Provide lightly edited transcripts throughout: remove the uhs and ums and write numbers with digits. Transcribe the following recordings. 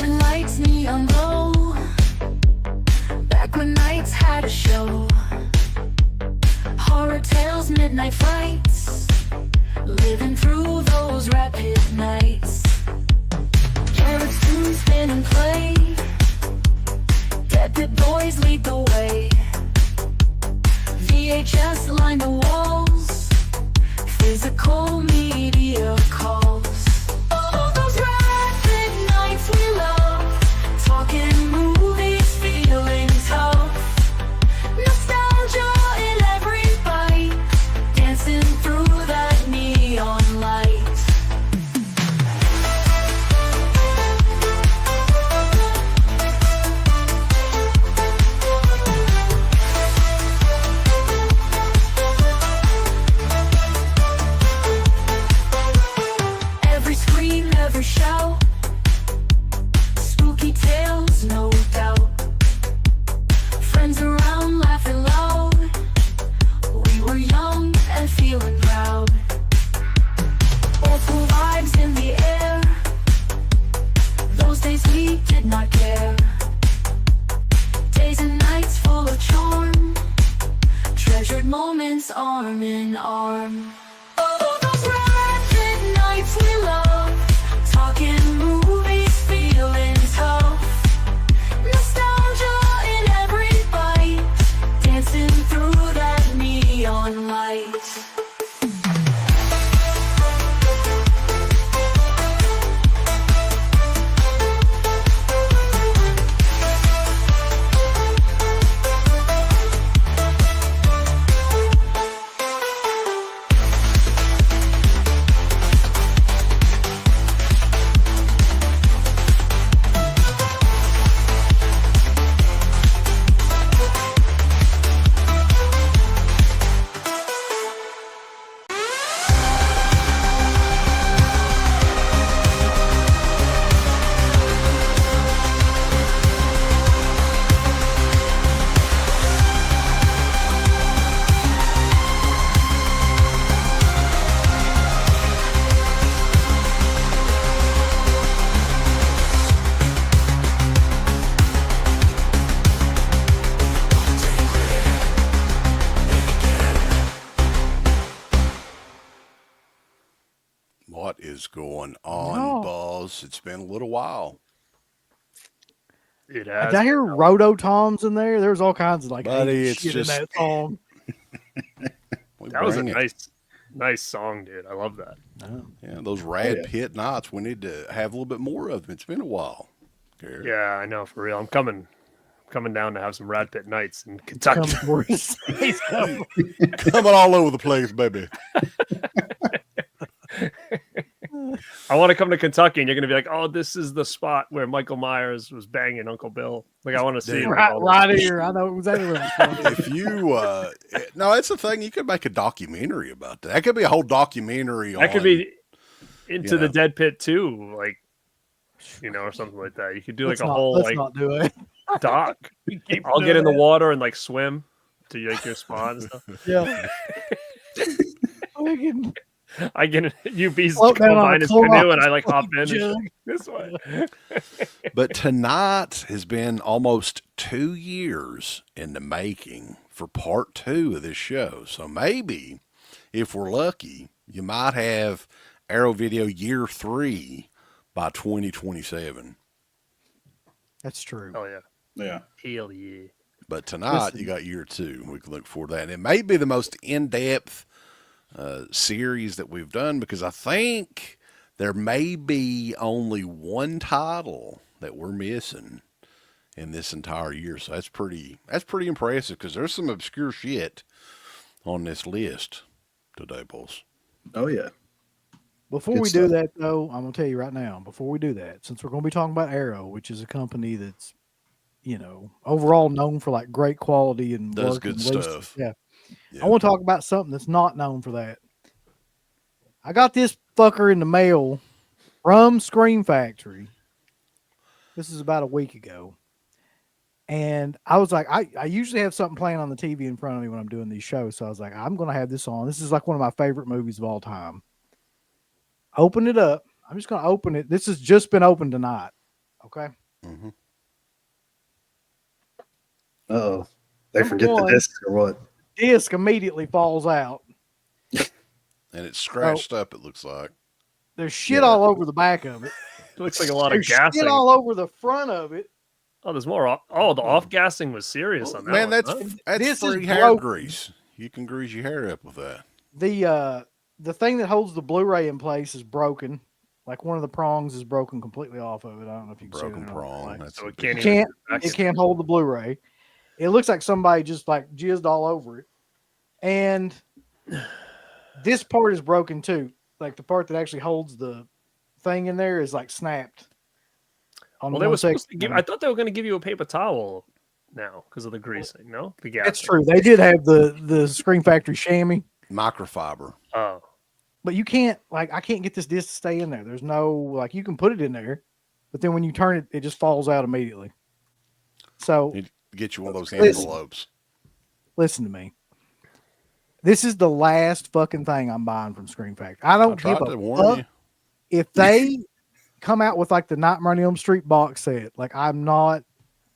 Flashing lights, neon glow. Back when nights had a show. Horror tales, midnight frights. Living through those rapid nights. Carrots, spoons, spin and play. Dead pit boys lead the way. VHS line the walls. Physical media calls. Oh, those rapid nights we love. Talking movies, feeling tough. Nostalgia in every bite. Dancing through that neon light. Every scream, every shout. Spooky tales, no doubt. Friends around, laughing loud. We were young and feeling proud. Old school vibes in the air. Those days we did not care. Days and nights full of charm. Treasured moments arm in arm. Oh, those rapid nights we love. Talking movies, feeling tough. Nostalgia in every bite. Dancing through that neon light. What is going on, No. Buzz? It's been a little while. It Did has. I hear Roto Toms in there? There's all kinds of like Buddy, 80s it's shit just- in that song. That was a Bring it. nice song, dude. I love that. Yeah, those rad yeah. pit nights. We need to have a little bit more of them. It's been a while. Garrett. Yeah, I know, for real. I'm coming down to have some Rad Pit nights in Kentucky. Come for his face. Come. Coming all over the place, baby. I want to come to Kentucky, and you're going to be like, "Oh, this is the spot where Michael Myers was banging Uncle Bill." Like, I want to see Dude. it. Right here. I know exactly what I'm saying. If you, no, that's the thing. You could make a documentary about that. That could be a whole documentary. That could be Into you the know. Dead Pit too, like, or something like that. You could do like Let's a whole let's like not do it. doc. Keep I'll get doing in the that. water and like swim to like your spot and stuff. Yeah. We can I get in, UB's float down on a behind his Clorox canoe, and I like hop in jug. and this way. But tonight has been almost 2 years in the making for part 2 of this show. So maybe, if we're lucky, you might have Arrow Video Year 3 by 2027. That's true. Oh yeah, Yeah. hell yeah. But tonight, you got Year 2. We can look forward to that. And it may be the most in-depth series that we've done, because I think there may be only one title that we're missing in this entire year. So that's pretty impressive, because there's some obscure shit on this list today, boss. Oh yeah. Before Good we do stuff. that, though, I'm going to tell you right now, before we do that, since we're going to be talking about Arrow, which is a company that's, overall known for like great quality and Does work good and release- stuff. Yeah. Yeah. I want to talk about something that's not known for that. I got this fucker in the mail from Scream Factory. This is about a week ago. And I was like, I usually have something playing on the TV in front of me when I'm doing these shows. So I was like, I'm going to have this on. This is like one of my favorite movies of all time. Open it up. I'm just going to open it. This has just been opened tonight. Okay. Hmm. Uh-oh. They Number forget one. the disc or what? Disc immediately falls out. And it's scratched up, it looks like. There's shit Yeah. all over the back of it. It looks like a lot of There's shit gassing. all over the front of it. Oh, there's more. Oh, the off gassing was serious on that Man, one. that's This is free hair broken. grease. You can grease your hair up with that. The thing that holds the Blu-ray in place is broken. Like one of the prongs is broken completely off of it. I don't know if you can Broken see it. prong. Like, That's So a it big- can't can't even. it can't hold the Blu-ray. It looks like somebody just like jizzed all over it. And this part is broken too. Like the part that actually holds the thing in there is like snapped. On Well, they one were supposed to section. give. I thought they were going to give you a paper towel now because of the greasing. No, the gas. That's true. They did have the Screen Factory chamois, microfiber. Oh, but you can't I can't get this disc to stay in there. There's no like you can put it in there, but then when you turn it, it just falls out immediately. So You get you one of those Listen. envelopes. listen to me. This is the last fucking thing I'm buying from Screen Factory. I I don't tried give to a warn fuck you. if they come out with like the Nightmare on Elm Street box set. Like I'm not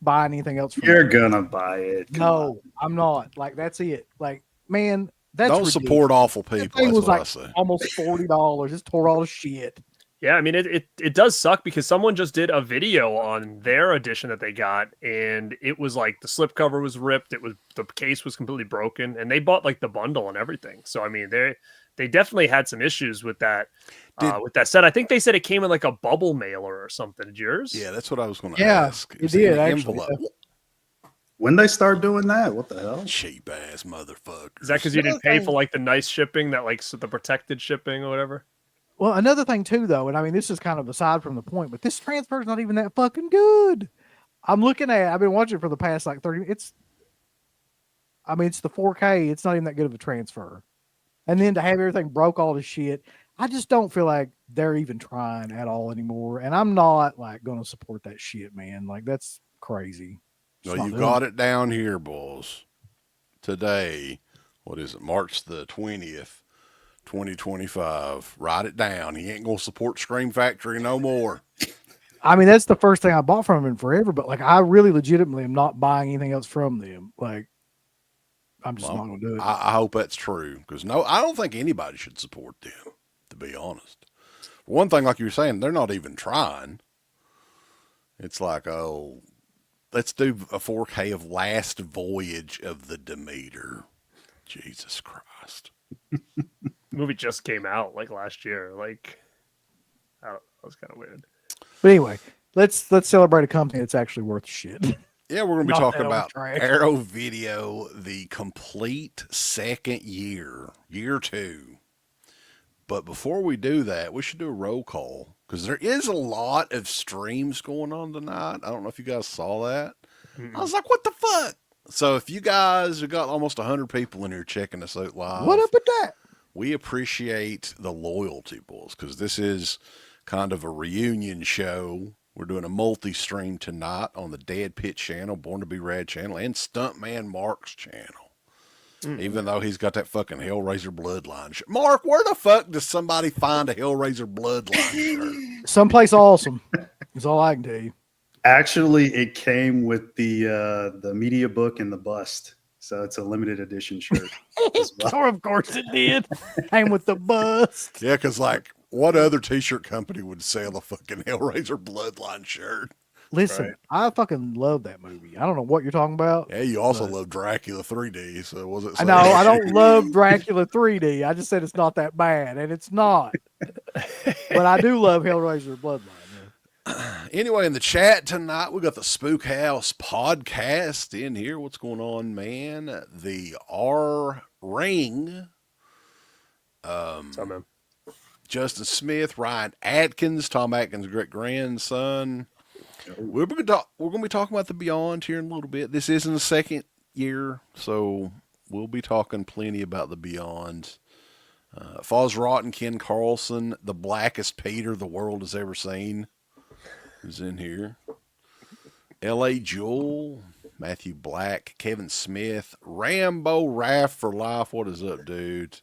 buying anything else from You're them. gonna buy it. Come No, I'm not. Like that's it. Like man, that's Don't ridiculous. support awful That people. thing That's was what I like say. almost $40. It's tore all the shit. yeah. I mean, it does suck because someone just did a video on their edition that they got, and it was like the slipcover was ripped. It was the case was completely broken, and they bought like the bundle and everything. So I mean, they definitely had some issues with that. With that set, I think they said it came in like a bubble mailer or something. Did yours? Yeah, that's what I was going to Yeah, ask. it was in did, the actually, envelope. When they start doing that, what the hell? Cheap ass motherfucker. Is that because you Another didn't pay thing- for like the nice shipping that like the protected shipping or whatever? Well, another thing too, though, and I mean this is kind of aside from the point, but this transfer is not even that fucking good. I've been watching it for the past like 30 minutes. It's the 4K. It's not even that good of a transfer. And then to have everything broke all the shit, I just don't feel like they're even trying at all anymore. And I'm not like going to support that shit, man. Like that's crazy. Well, you got it down here, boys. Today, what is it? March the 20th, 2025. Write it down. He ain't going to support Scream Factory no more. That's the first thing I bought from them in forever. But like, I really legitimately am not buying anything else from them. Like, I'm just Well, not going to do it. I hope that's true because I don't think anybody should support them, to be honest. One thing, like you were saying, they're not even trying. It's like, oh, let's do a 4K of Last Voyage of the Demeter. Jesus Christ. The movie just came out like last year. Like, I don't know, that was kind of weird. But anyway, let's celebrate a company that's actually worth shit. Yeah, we're going to be Not talking that old about trash. Arrow Video, the complete second year 2. But before we do that, we should do a roll call because there is a lot of streams going on tonight. I don't know if you guys saw that. I was like, what the fuck? So if you guys have got almost 100 people in here checking us out live, What up with that? we appreciate the loyalty, boys, because this is kind of a reunion show. We're doing a multi-stream tonight on the Dead Pit channel, Born to Be Rad channel, and Stuntman Mark's channel. Even though he's got that fucking Hellraiser Bloodline shirt. Mark, where the fuck does somebody find a Hellraiser Bloodline shirt? Someplace awesome. That's all I can tell you. Actually, it came with the media book and the bust, so it's a limited edition shirt. as well. Or of course it did. Came with the bust. Yeah, because like, what other t-shirt company would sell a fucking Hellraiser Bloodline shirt? Listen, Right. I fucking love that movie. I don't know what you're talking about. Yeah, you also love Dracula 3D, so was it? I know I don't love Dracula 3D. I just said it's not that bad, and it's not. But I do love Hellraiser Bloodline. Yeah. Anyway, in the chat tonight, we got the Spook House podcast in here. What's going on, man? The R Ring, So, man. Justin Smith, Ryan Atkins, Tom Atkins' great grandson. We're going to be talking about the Beyond here in a little bit. This isn't the second year, so we'll be talking plenty about the Beyond. Foz Rotten, Ken Carlson, the blackest Peter the world has ever seen, is in here. L.A. Jewel, Matthew Black, Kevin Smith, Rambo Raff for life. What is up, dude?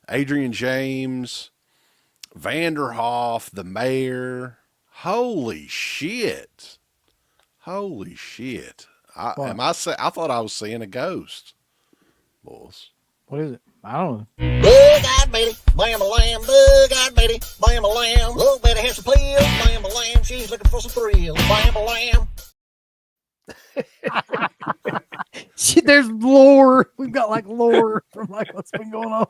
Adrian James, Vanderhoff, the Mayor, Holy shit! Holy shit! I What? am I say, I thought I was seeing a ghost, boys. What is it? I don't know. Bug-eyed Betty, bam a lamb, bug-eyed Betty, bam a lamb. Little Betty has a pill, bam a lamb. She's looking for some thrill, bam a lamb. Shit, there's lore. We've got like lore from like what's been going on.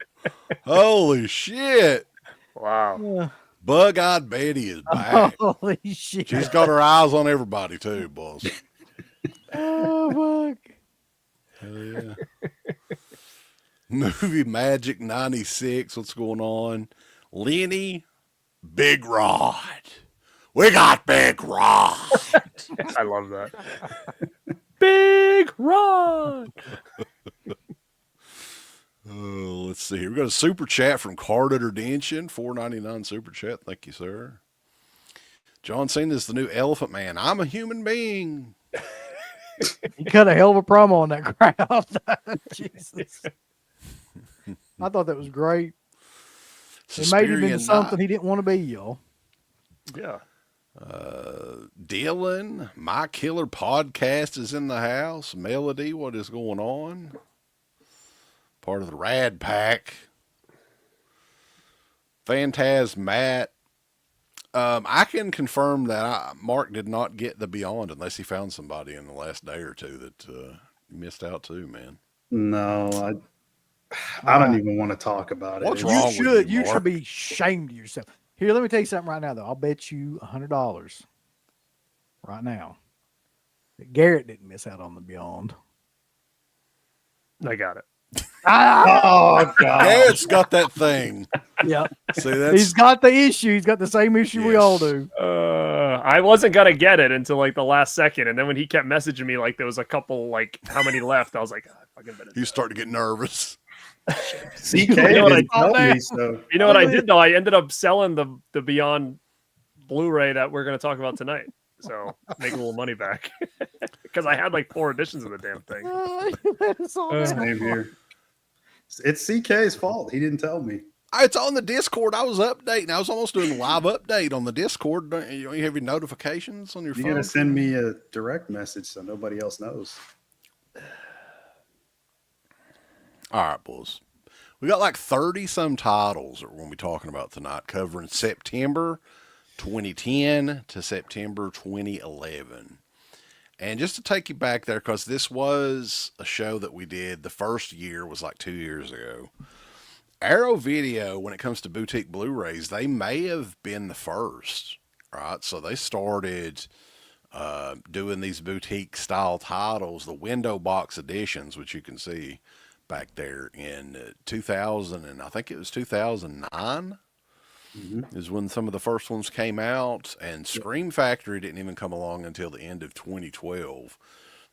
Holy shit! Wow. Bug-eyed Betty is back. Holy shit. She's got her eyes on everybody too, boys. Oh fuck. Hell yeah. Movie Magic 96. What's going on? Lenny, Big Rod. We got Big Rod. I love that. Big Rod. Oh, let's see here. We got a super chat from Card Interdention, $4.99 super chat. Thank you, sir. John Cena is the new Elephant Man. I'm a human being. He cut a hell of a promo on that crowd. Jesus. I thought that was great. It made him Suspiria into something he didn't want to be, y'all. Yeah. Dylan, My Killer Podcast is in the house. Melody, what is going on? Part of the Rad Pack. Phantaz Matt. I can confirm that Mark did not get the Beyond unless he found somebody in the last day or two that missed out too, man. No, I don't even want to talk about What's it. wrong You with should. you, You Mark? should be ashamed of yourself. Here, let me tell you something right now, though. I'll bet you $100 right now that Garrett didn't miss out on the Beyond. I got it. Oh God! Dad's got that thing. Yeah, See, that's he's got the issue. He's got the same issue we all Yes. do. I wasn't gonna get it until like the last second, and then when he kept messaging me like there was a couple, like how many left, I was like, I fucking better. you start to get nervous. CK You know what I didn't tell me, so You know what I did though? I ended up selling the Beyond Blu-ray that we're gonna talk about tonight, so make a little money back because I had like 4 editions of the damn thing. That's all same here. It's CK's fault. He didn't tell me. It's on the Discord. I was updating. I was almost doing a live update on the Discord. Don't you have your notifications on your You phone? gotta send me a direct message so nobody else knows. All right, boys. We got like 30 some titles that we're going to be talking about tonight, covering September 2010 to September 2011. And just to take you back there, because this was a show that we did, the first year was like 2 years ago. Arrow Video, when it comes to boutique Blu-rays, they may have been the first, right? So they started doing these boutique style titles, the window box editions, which you can see back there in 2000, and I think it was 2009 is when some of the first ones came out, and Scream Factory didn't even come along until the end of 2012.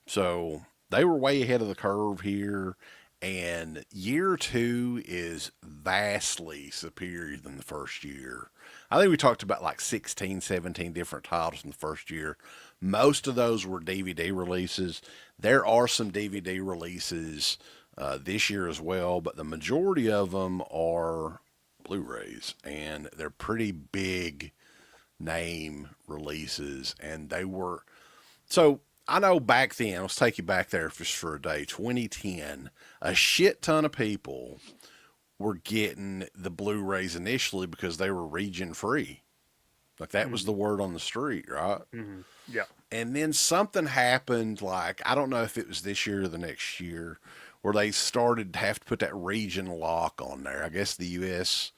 So they were way ahead of the curve here, and year 2 is vastly superior than the first year. I think we talked about like 16, 17 different titles in the first year. Most of those were DVD releases. There are some DVD releases this year as well, but the majority of them are Blu-rays, and they're pretty big name releases, and they were so I know back then, let's take you back there just for a day, 2010, a shit ton of people were getting the Blu-rays initially because they were region free. Like that was the word on the street, right? Mm-hmm. Yeah. And then something happened, like, I don't know if it was this year or the next year, where they started to have to put that region lock on there. I guess the U.S.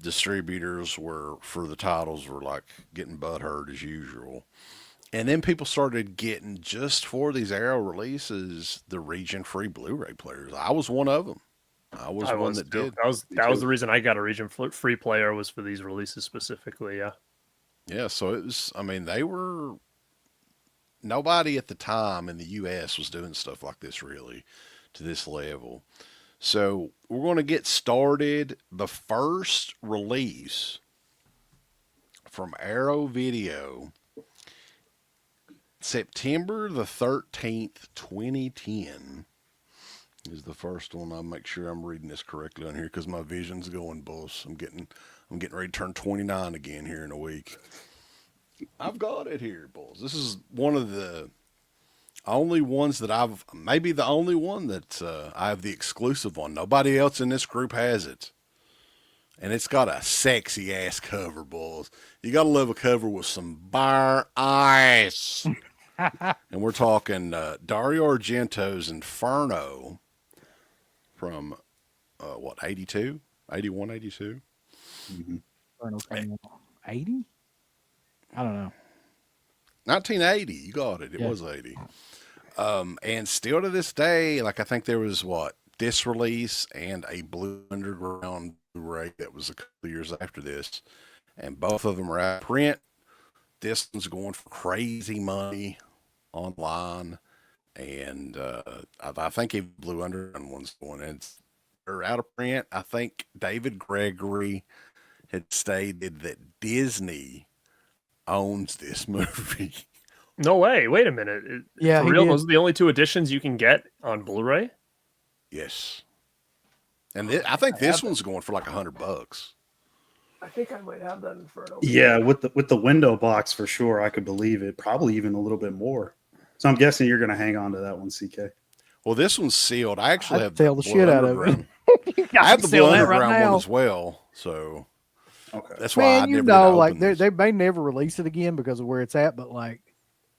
distributors were, for the titles, were like getting butthurt as usual. And then people started getting, just for these Arrow releases, the region-free Blu-ray players. I was one of them. I was one that too. did. That was the reason I got a region free player, was for these releases specifically. Yeah. Yeah, so it was, I mean, they were, nobody at the time in the U.S. was doing stuff like this really to this level. So we're going to get started. The first release from Arrow Video, September the 13th, 2010 is the first one. I'll make sure I'm reading this correctly on here because my vision's going, boss. I'm getting ready to turn 29 again here in a week. I've got it here, boys. This is one of the only ones that maybe the only one that I have the exclusive on. Nobody else in this group has it. And it's got a sexy ass cover, boys. You got to love a cover with some bar ice. And we're talking Dario Argento's Inferno from, 82? 81, 82? Inferno came out 80? I don't know. 1980. You got it. It Yeah. was 80. And still to this day, like I think there was this release and a Blue Underground Blu-ray that was a couple years after this, and both of them are out of print. This one's going for crazy money online, and I think even Blue Underground one's going. And they're out of print. I think David Gregory had stated that Disney owns this movie. No way. Wait a minute. Yeah, For he real? did. Those are the only two editions you can get on Blu-ray? Yes. And I think this one's going for like $100. I think I might have that Inferno. Yeah, with the window box for sure, I could believe it. Probably even a little bit more. So I'm guessing you're going to hang on to that one, CK. Well, this one's sealed. I actually I'd have sell the Blue shit out of it. Underground. I I have the sell Blue that right Underground one now. as well. So Okay. that's why I Man, you never know, did like open this. they may never release it again because of where it's at, but like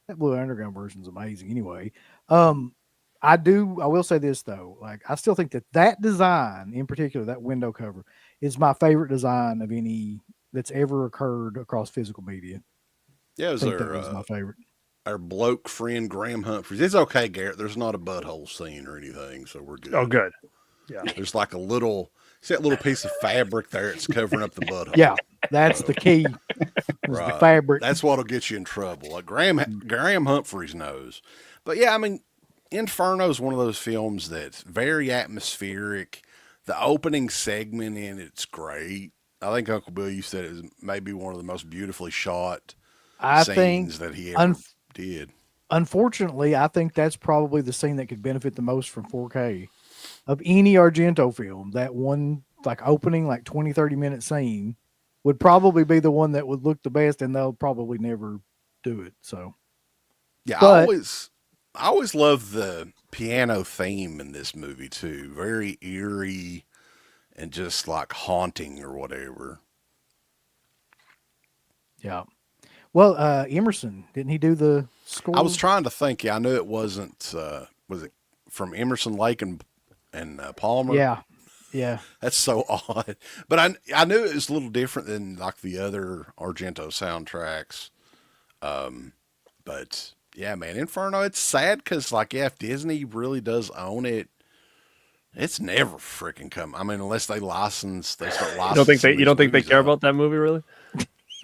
that Blue Underground version is amazing anyway. I will say this though, like I still think that design in particular, that window cover, is my favorite design of any that's ever occurred across physical media. Yeah, it I was think that was my our, favorite. our bloke friend Graham Humphreys. It's okay, Garrett. There's not a butthole scene or anything, so we're good. Oh, good. There's like see that little piece of fabric there? It's covering up the butthole. Yeah, that's the key. is Right. The fabric. That's what'll get you in trouble. Like Graham Humphreys knows. But yeah, I mean, Inferno is one of those films that's very atmospheric. The opening segment in it's great. I think Uncle Bill, you said it was maybe one of the most beautifully shot I scenes think, that he ever did. unfortunately, I think that's probably the scene that could benefit the most from 4K of any Argento film. That one, like opening, like 20, 30-minute scene would probably be the one that would look the best, and they'll probably never do it. So, Yeah, But- I always love the piano theme in this movie too. Very eerie and just like haunting or whatever. yeah. Well, Emerson, didn't he do the score? I was trying to think. Yeah, I knew it wasn't. Was it from Emerson, Lake and Palmer? Yeah. Yeah. That's so odd. But I knew it was a little different than like the other Argento soundtracks. But yeah, man, Inferno. It's sad because like yeah, if Disney really does own it, it's never freaking come. I mean, unless they start licensing. You don't think they these care movies about that movie, really?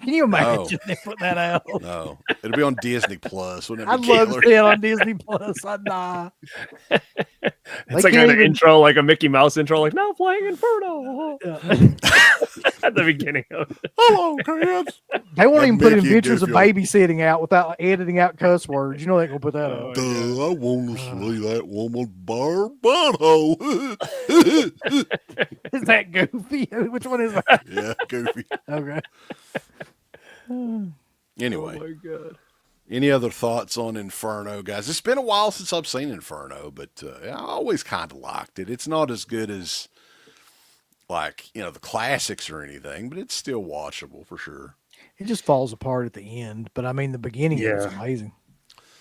Can you imagine they put that out? out. No, it'll be on Disney Plus. Wouldn't it I'd be love to killer? see it on Disney Plus. I'd die. It's like an intro, like a Mickey Mouse intro, like now playing Inferno at the beginning of it. Hello, kids. They won't Like even put Mickey Adventures of Goofy. Babysitting out without editing out cuss words. You know they gonna put that out. Duh, I want to see that woman bar butthole. Is that Goofy? Which one is that? Yeah, Goofy. Okay. Anyway, Oh my god. any other thoughts on Inferno, guys? It's been a while since I've seen Inferno, but I always kind of liked it. It's not as good as like the classics or anything, but it's still watchable for sure. It just falls apart at the end, but I mean the beginning is Yeah. amazing.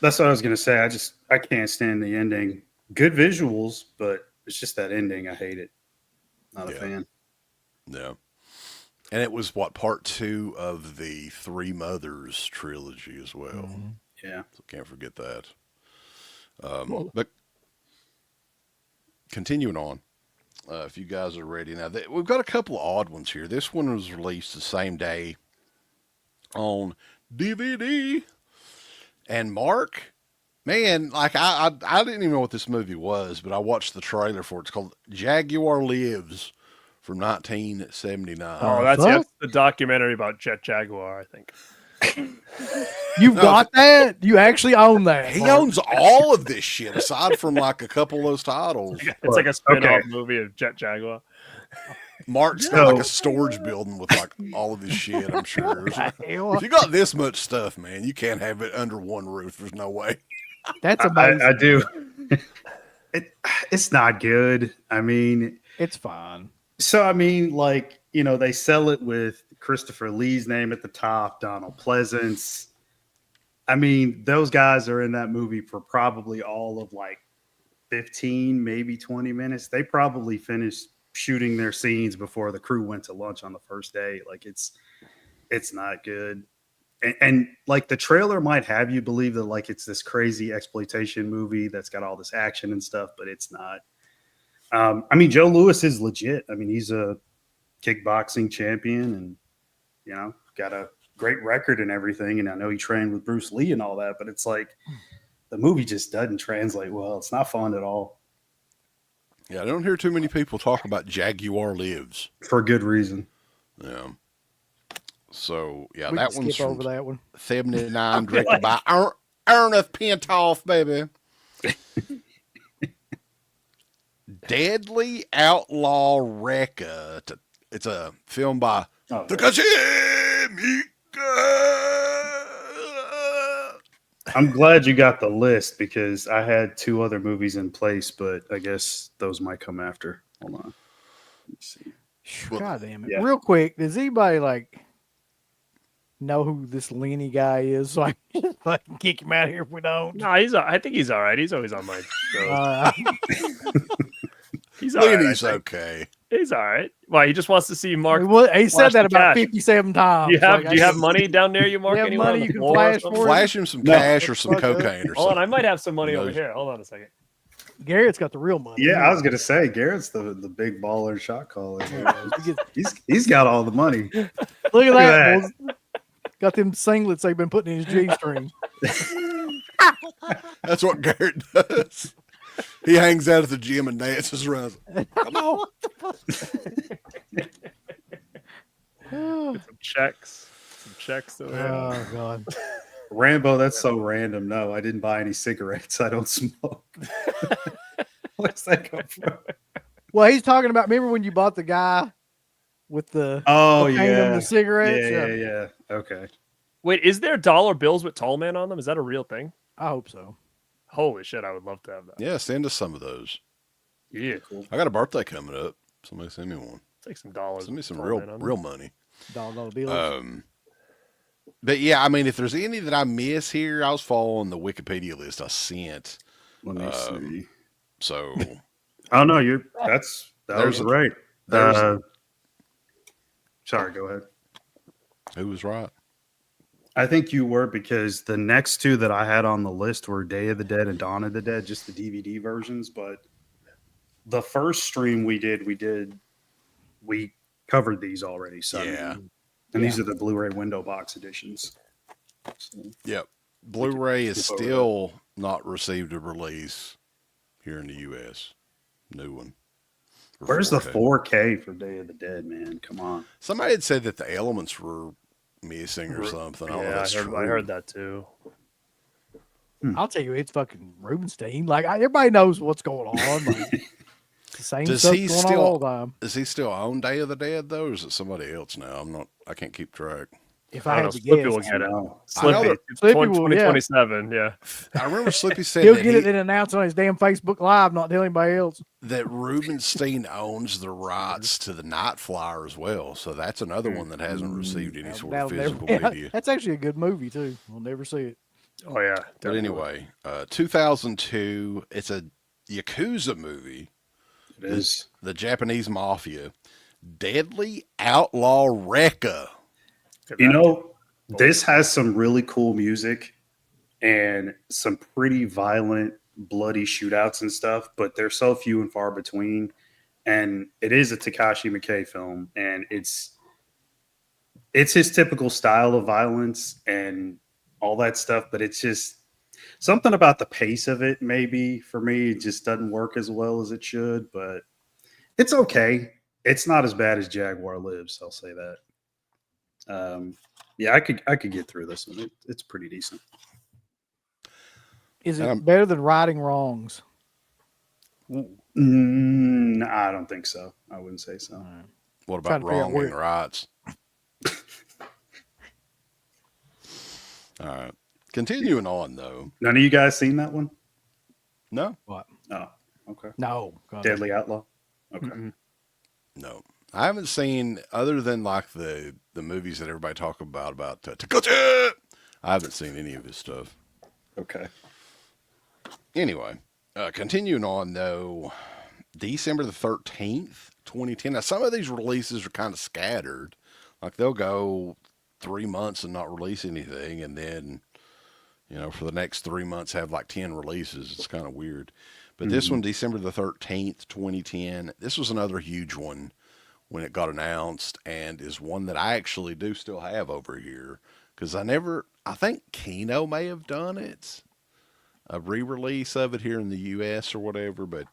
That's what I was going to say. I can't stand the ending. Good visuals, but it's just that ending. I hate it. Not a Yeah. fan. Yeah. And it was part 2 of the Three Mothers trilogy as well. Mhm. Yeah. So can't forget that. But continuing on, if you guys are ready now, we've got a couple of odd ones here. This one was released the same day on DVD. And Mark, man, like I didn't even know what this movie was, but I watched the trailer for it. It's called Jaguar Lives from 1979. Oh, that's fuck? the documentary about Jet Jaguar, I think. You've got that? You actually own that? He Mark. owns all of this shit aside from like a couple of those titles. It's like a spin-off Okay. movie of Jet Jaguar. Mark's got like a storage building with like all of his shit, I'm sure. Hell, If you got this much stuff, man, you can't have it under one roof. There's no way. that's amazing. I do. It's not good. I mean, It's fine. so I mean, like, you know, they sell it with Christopher Lee's name at the top, Donald Pleasance. I mean, those guys are in that movie for probably all of like 15, maybe 20 minutes. They probably finished shooting their scenes before the crew went to lunch on the first day. Like it's not good. And like the trailer might have you believe that like it's this crazy exploitation movie that's got all this action and stuff, but it's not. I mean, Joe Louis is legit. I mean, he's a kickboxing champion and, you know, got a great record and everything. And I know he trained with Bruce Lee and all that, but it's like the movie just doesn't translate well. It's not fun at all. Yeah, I don't hear too many people talk about Jaguar Lives. For good reason. Yeah. So, yeah, We that can one's skip from over that one. 79, directed by Ernest Pintoff, baby. Deadly Outlaw Rekka. It's a film by Oh, Takashi Miike. I'm glad you got the list because I had two other movies in place, but I guess those might come after. Hold on. Let me see. Well, God damn it. yeah. Real quick, does anybody like know who this Lenny guy is? So I can like kick him out of here if we don't. No, I think he's all right. He's always on my show. Uh, He's all right. I Lenny's think. okay. He's all right. Why? He just wants to see Mark. he said flash that the about cash. 57 times. Do you have Like, do you have money down there, you Mark? have Anywhere on money the you can floor or flash something? for? Flash him some No. cash or some Fuck up. cocaine or Hold on, something. I might have some money No. over here. Hold on a second. Garrett's got the real money. Yeah, I was gonna say Garrett's the big baller and shot caller. He gets- He's got all the money. Look at that. that. Bulls. Got them singlets they've been putting in his G-string. That's what Garrett does. He hangs out at the gym and dances around. Come on. Oh, Some checks over there. God. Rambo, that's so random. No, I didn't buy any cigarettes. I don't smoke. Where's that come from? Well, he's talking about, remember when you bought the guy with the Oh cocaine and yeah. the cigarettes? Yeah. Okay. Wait, is there dollar bills with Tall Man on them? Is that a real thing? I hope so. Holy shit, I would love to have that. Yeah, send us some of those. Yeah. I got a birthday coming up. Somebody send me one. Take some dollars. Send me with some Tall real Man on them. real money. Dollar bills. But yeah, I mean, if there's any that I miss here, I was following the Wikipedia list I sent. Let me see. So Oh no, that There's was a- right. there's- Sorry, go ahead. who was right? I think you were because the next two that I had on the list were Day of the Dead and Dawn of the Dead, just the DVD versions. But the first stream we covered these already. So Yeah. and these are the Blu-ray window box editions. So, Yep. Blu-ray is skip over still not received a release here in the U.S. New one. For where's the 4K. 4K for Day of the Dead, man? Come on. Somebody had said that the elements were missing or something. I don't know if Yeah, that's I heard that too. I'll tell you, it's fucking Rubenstein. Like, everybody knows what's going on. Like, it's the same Does stuff he going still- on all the time. Is he still on Day of the Dead though, or is it somebody else now? I can't keep track. If I I don't had know. to Slippy guess, will get it. No. I know Slippy, that- Slippy will, yeah. 2027. Yeah. I remember Slippy said he'll that, get it and announce it on his damn Facebook Live, not tell anybody else. that Rubenstein owns the rights to the Night Flyer as well. So that's another one that hasn't received any sort of That'll never- physical yeah, media. that's actually a good movie too. We'll never see it. Oh yeah. But definitely. anyway, 2002, it's a Yakuza movie, It is. the Japanese mafia, Deadly Outlaw Rekka. Look at You that. know, this has some really cool music and some pretty violent, bloody shootouts and stuff, but they're so few and far between. And it is a Takashi Miike film, and it's his typical style of violence and all that stuff, but it's just something about the pace of it, maybe for me, it just doesn't work as well as it should, but it's okay. It's not as bad as Jaguar Lives, I'll say that. Yeah, I could get through this one. It's pretty decent. Is it Um, better than Righting Wrongs? I don't think so. I wouldn't say so. What Trying about to figure out wronging where- rights? All right. Continuing on though. None of you guys seen that one? No, Oh, okay. No. God, Deadly Outlaw. Okay. Mm-mm. no. I haven't seen other than like the movies that everybody talk about Takuchi. I haven't seen any of his stuff. Okay. Anyway, continuing on though, December the 13th, 2010. Now some of these releases are kind of scattered. Like they'll go 3 months and not release anything, and then for the next 3 months have like 10 releases. It's kind of weird. But this one, December the 13th, 2010, this was another huge one when it got announced, and is one that I actually do still have over here because I think Kino may have done it, a re-release of it here in the U.S. or whatever, but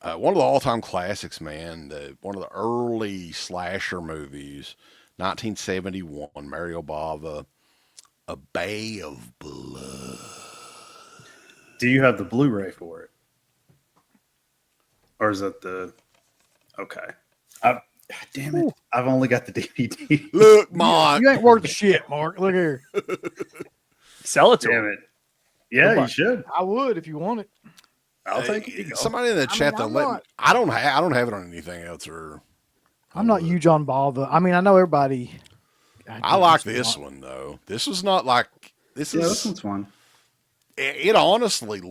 one of the all-time classics, man, one of the early slasher movies, 1971, Mario Bava, A Bay of Blood. Do you have the Blu-ray for it, or is it the? Okay. Damn it! I've only got the DVD. Look, Mark. You ain't worth the shit, Mark. Look here. Sell it to Damn him. it! Yeah, Goodbye. you should. I would if you want it. I'll take it. You go. Somebody in the chat I'm though, not- I don't have it on anything else, or I'm not huge on Bava. I mean, I know everybody. I like this one though. This was not like this Yeah, is. this one's fun. It honestly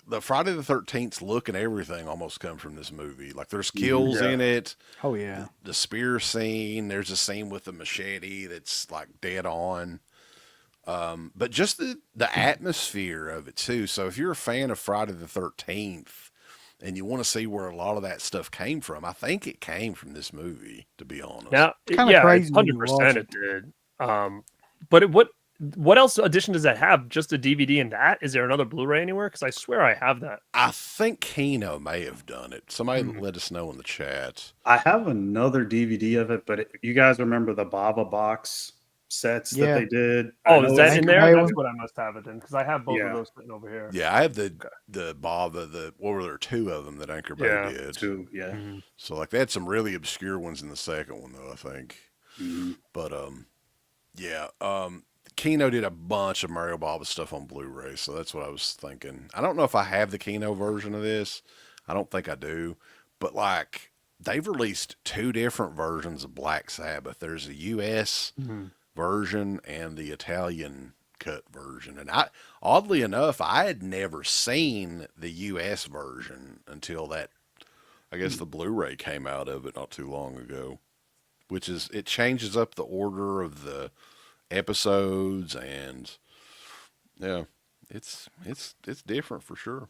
the Friday the 13th look and everything almost come from this movie. Like there's kills Yeah. in it. Oh yeah. The spear scene. There's a scene with the machete that's like dead on. But just the atmosphere of it too. So if you're a fan of Friday the 13th and you want to see where a lot of that stuff came from, I think it came from this movie, to be honest. Now, Kinda yeah, crazy when you 100% watch it did. But what else edition does that have? Just a DVD and that? Is there another Blu-ray anywhere? Because I swear I have that. I think Kino may have done it. Somebody Hmm. let us know in the chat. I have another DVD of it, but you guys remember the Baba box sets Yeah. that they did? I Oh, know is that it's- in there? Anchor Bay That's one? what I must have it in because I have both Yeah. of those sitting over here. Yeah, I have the Bava, what were there, two of them that Anchor Bay Yeah, did. Two, yeah. Mhm. So like they had some really obscure ones in the second one though, I think. Mhm. But yeah, Kino did a bunch of Mario Bava stuff on Blu-ray, so that's what I was thinking. I don't know if I have the Kino version of this. I don't think I do, but like they've released two different versions of Black Sabbath. There's a US version and the Italian cut version. And oddly enough, I had never seen the US version until I guess the Blu-ray came out of it not too long ago, which is, it changes up the order of the episodes, and yeah, it's different for sure.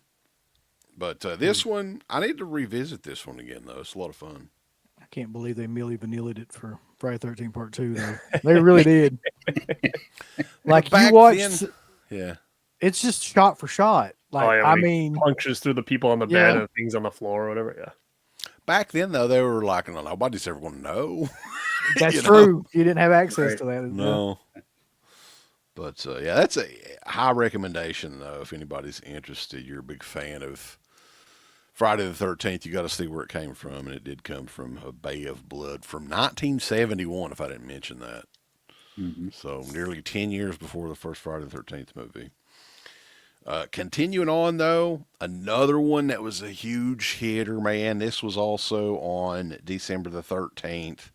But this one, I need to revisit this one again though. It's a lot of fun. I can't believe they Milli Vanilla'd it for Friday 13 Part 2 though. They really did. Like Back you watch, then- Yeah. it's just shot for shot. Like Oh, yeah, I when he mean, punches through the people on the Yeah. bed and things on the floor or whatever. Yeah. Back then though, they were like, no, nobody's ever going to know. that's you know? true. You didn't have access Right. to that. No. But yeah, that's a high recommendation though. If anybody's interested, you're a big fan of Friday the 13th, you got to see where it came from, and it did come from A Bay of Blood from 1971. If I didn't mention that, so nearly 10 years before the first Friday the 13th movie. Continuing on though, another one that was a huge hitter, man. This was also on December the 13th.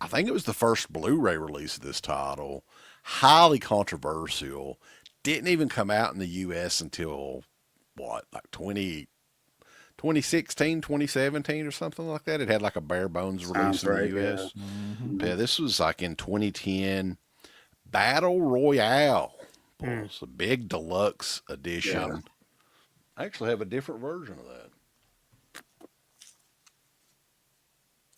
I think it was the first Blu-ray release of this title. Highly controversial. Didn't even come out in the U.S. until what, like 2016, 2017 or something like that. It had like a bare bones release Sounds in the right, U.S. Yeah, this was like in 2010. Battle Royale. It's a big deluxe edition. Yeah. I actually have a different version of that.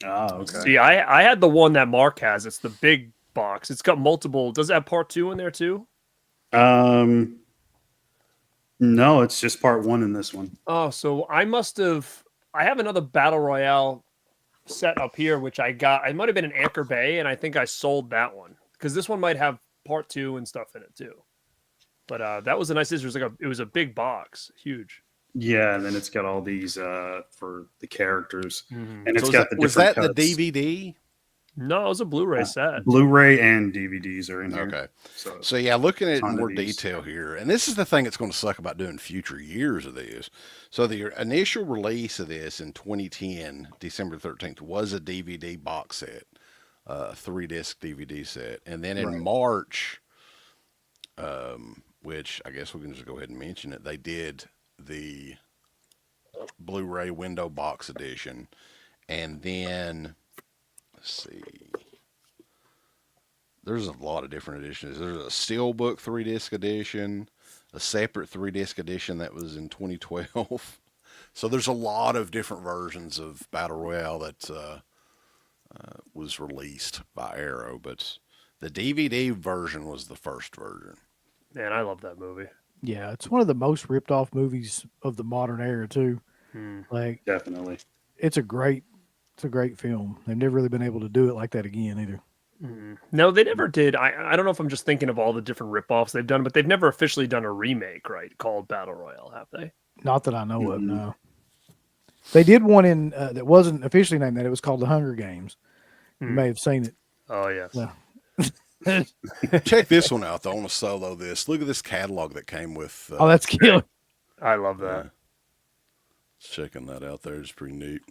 Oh, okay. See, I had the one that Mark has. It's the big box. It's got multiple. Does it have part 2 in there too? No, it's just part 1 in this one. Oh, so I have another Battle Royale set up here, which I got. I might have been in Anchor Bay, and I think I sold that one because this one might have part 2 and stuff in it too. But that was a nice. It was a big box, huge. Yeah, and then it's got all these for the characters, Mhm. and it's So got the was different that cuts. the DVD? No, it was a Blu-ray set. Blu-ray and DVDs are in here. Okay. So So yeah, looking at it in ton of more these. detail here, and this is the thing that's going to suck about doing future years of this. So the initial release of this in 2010, December 13th, was a DVD box set, a 3-disc DVD set, and then in Right. March, which I guess we can just go ahead and mention it, they did the Blu-ray window box edition, and then let's see. There's a lot of different editions. There's a Steelbook 3-disc edition, a separate 3-disc edition that was in 2012. So there's a lot of different versions of Battle Royale that was released by Arrow, but the DVD version was the first version. Man, I love that movie. Yeah, it's one of the most ripped off movies of the modern era too. Hmm. Like definitely. it's a great film. They've never really been able to do it like that again either. No, they never did. I don't know if I'm just thinking of all the different rip-offs they've done, but they've never officially done a remake, right? Called Battle Royale, have they? Not that I know of. Mhm. No, they did one in that wasn't officially named that. It was called The Hunger Games. You Hmm. may have seen it. Oh yes. Yeah. Check this one out, though. I want to solo this. Look at this catalog that came with. Oh, that's killer. I love that. Checking that out there is pretty neat.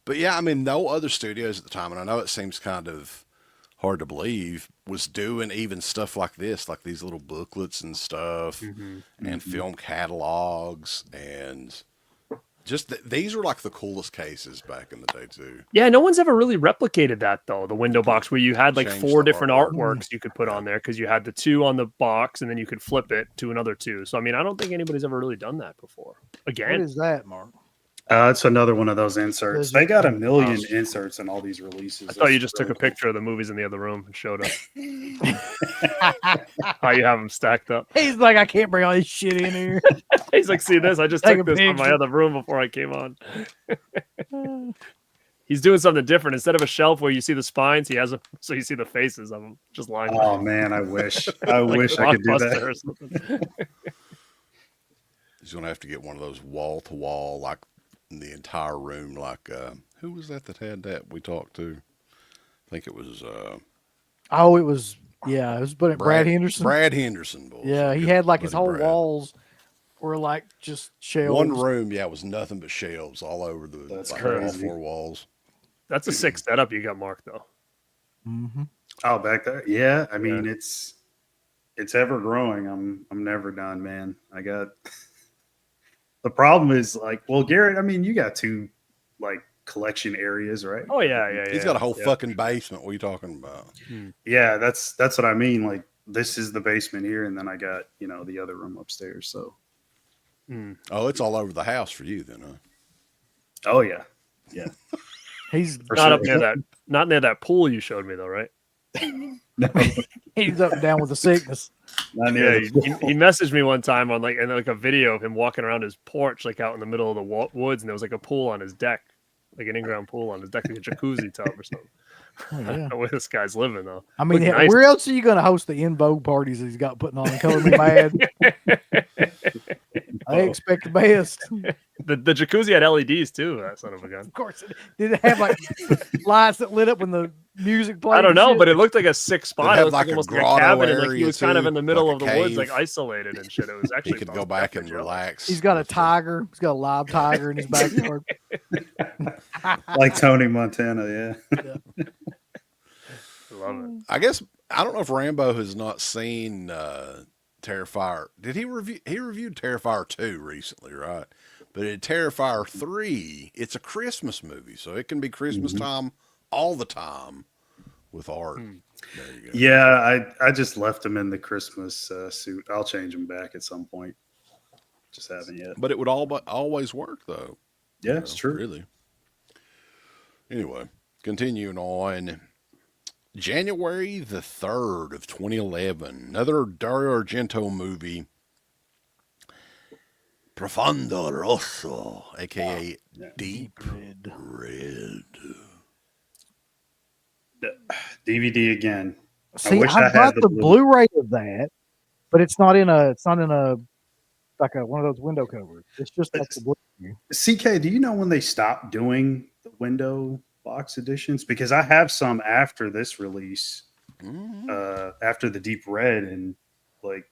But yeah, I mean, no other studios at the time, and I know it seems kind of hard to believe, was doing even stuff like this, like these little booklets and stuff, and film catalogs, and just these were like the coolest cases back in the day too. Yeah, no one's ever really replicated that though. The window box where you had like Changed 4 the different artwork. artworks you could put on there because you had the 2 on the box and then you could flip it to another 2. So I mean, I don't think anybody's ever really done that before. What Again, is that, Mark? It's another one of those inserts. Is They it- got a million inserts in all these releases. I thought you That's just took a really cool. picture of the movies in the other room and showed us how you have them stacked up. He's like, I can't bring all this shit in here. He's like, see this? I just Take took a this from my picture. other room before I came on. He's doing something different. Instead of a shelf where you see the spines, he has a so you see the faces of them just lined up. Oh man, I wish. I like wish I could do Blockbuster that. or something. He's gonna have to get one of those wall to wall, like in the entire room. Like who was that had that we talked to? I think it was Oh, it was but Brad Henderson. Brad Henderson. Boy. Yeah, he had like his Buddy whole Brad. walls were like just shelves. One room, yeah, was nothing but shelves all over the That's like, all crazy. 4 walls. That's a sick setup you got, Mark. Though. Mm-hmm. Oh, back there. Yeah, I mean it's ever growing. I'm never done, man. I got the problem is like, well, Garrett, I mean, you got 2 like collection areas, right? Oh yeah. He's got a whole fucking basement. What are you talking about? Yeah, that's what I mean. Like this is the basement here, and then I got, the other room upstairs. So Oh, it's all over the house for you then, huh? oh yeah. He's For Not sure. up near that. Not near that pool you showed me though, right? No, he's up and down with the sickness. not Yeah, near he, the he messaged me one time on like a video of him walking around his porch, like out in the middle of the woods, and there was like a pool on his deck, like an in-ground pool on his deck, like a jacuzzi tub or something. Oh, I yeah. don't know where this guy's living though. I mean, Looks nice. where else are you going to host the In Vogue parties that he's got putting on and Color Me Mad? I expect the best. The jacuzzi had LEDs too. That son of a gun. Of course, did it have like lights that lit up when the music played? I don't and know, shit? but it looked like a sick spot. had It was like like a almost like a grotto cabin, and like he area, was kind of too, in the middle like of a the woods, like cave. isolated and shit. It was He actually could go back and relax. He's got a tiger. He's got a live tiger in his backyard. like Tony Montana. Yeah. Love it. I guess I don't know if Rambo has not seen Terrifier. Did he review? He reviewed Terrifier 2 recently, right? But in Terrifier 3, it's a Christmas movie, so it can be Christmas time all the time with art. There you go. Yeah, I just left him in the Christmas suit. I'll change him back at some point. Just haven't yet. But it would always work, though. Yeah, You it's know, true. Really. Anyway, continuing on. January the 3rd of 2011, another Dario Argento movie, Profondo Rosso, aka Deep Red. DVD again. See, wish I I had got the the Blu- Blu-ray of that, but it's not in a like one of those window covers. It's just like the Blu-ray. CK, do you know when they stopped doing the window box editions? Because I have some after this release, after the Deep Red, and like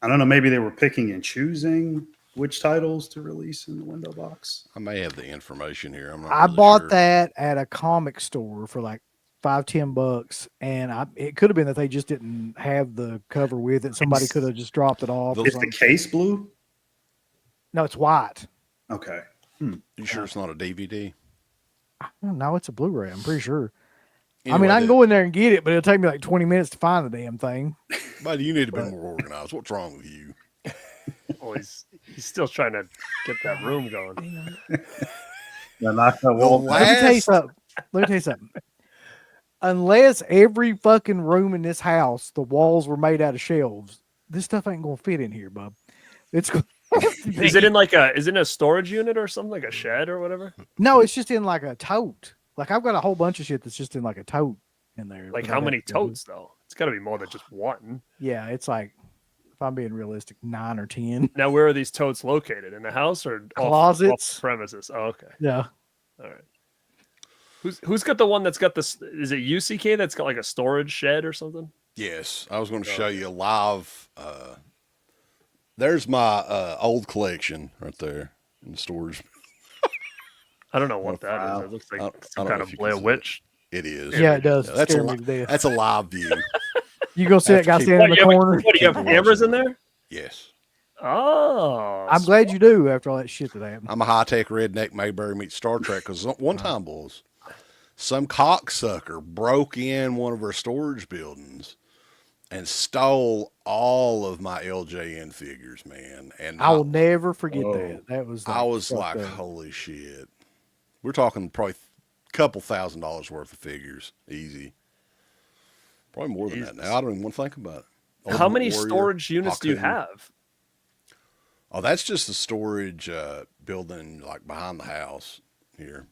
I don't know, maybe they were picking and choosing which titles to release in the window box. I may have the information here. I'm not. I really bought sure. that at a comic store for like $5-10, and it could have been that they just didn't have the cover with it. Somebody could have just dropped it off. or Is the something. case blue? No, it's white. Okay. You sure it's not a DVD? No, it's a Blu-ray. I'm pretty sure. I Anyway, mean, I can go in there and get it, but it'll take me like 20 minutes to find the damn thing. Buddy, you need to be more organized. What's wrong with you? Well, he's still trying to get that room going. Yeah, knock that The wall. Let me tell you last something. Let me tell you something. Unless every fucking room in this house, the walls were made out of shelves, this stuff ain't gonna fit in here, bub. It's Is it in like a storage unit or something, like a shed or whatever? no, it's just in like a tote. Like I've got a whole bunch of shit that's just in like a tote in there. Like that how I many have to go- totes though? It's got to be more than just one. Yeah, it's like, if I'm being realistic, 9 or 10 Now, where are these totes located? In the house or closets. off premises? Oh, okay, Yeah, all right. Who's got the one that's got this? Is it UCK that's got like a storage shed or something? Yes, I was going to show you live. There's my old collection right there in the storage. I don't know what that wow. is. It looks like I some don't kind know of if you Blair can see it. Witch. It is. yeah, it does. That's Scare a me to death. that's a live view. You go see that guy keep- standing in the corner. What do you have Keep cameras watching. in there? Yes, Oh, I'm glad you do after all that shit that happened. I'm a high tech redneck Mayberry meets Star Trek because one time, boys, some cocksucker broke in one of our storage buildings and stole all of my LJN figures, man. And I will never forget Oh. that. That was. I was fucked like, up. holy shit. We're talking probably a couple $1,000s worth of figures. Easy. Probably more than that now. I don't even want to think about it. how Ultimate many Warrior, storage units do you Haku. have? Oh, that's just the storage building like behind the house here.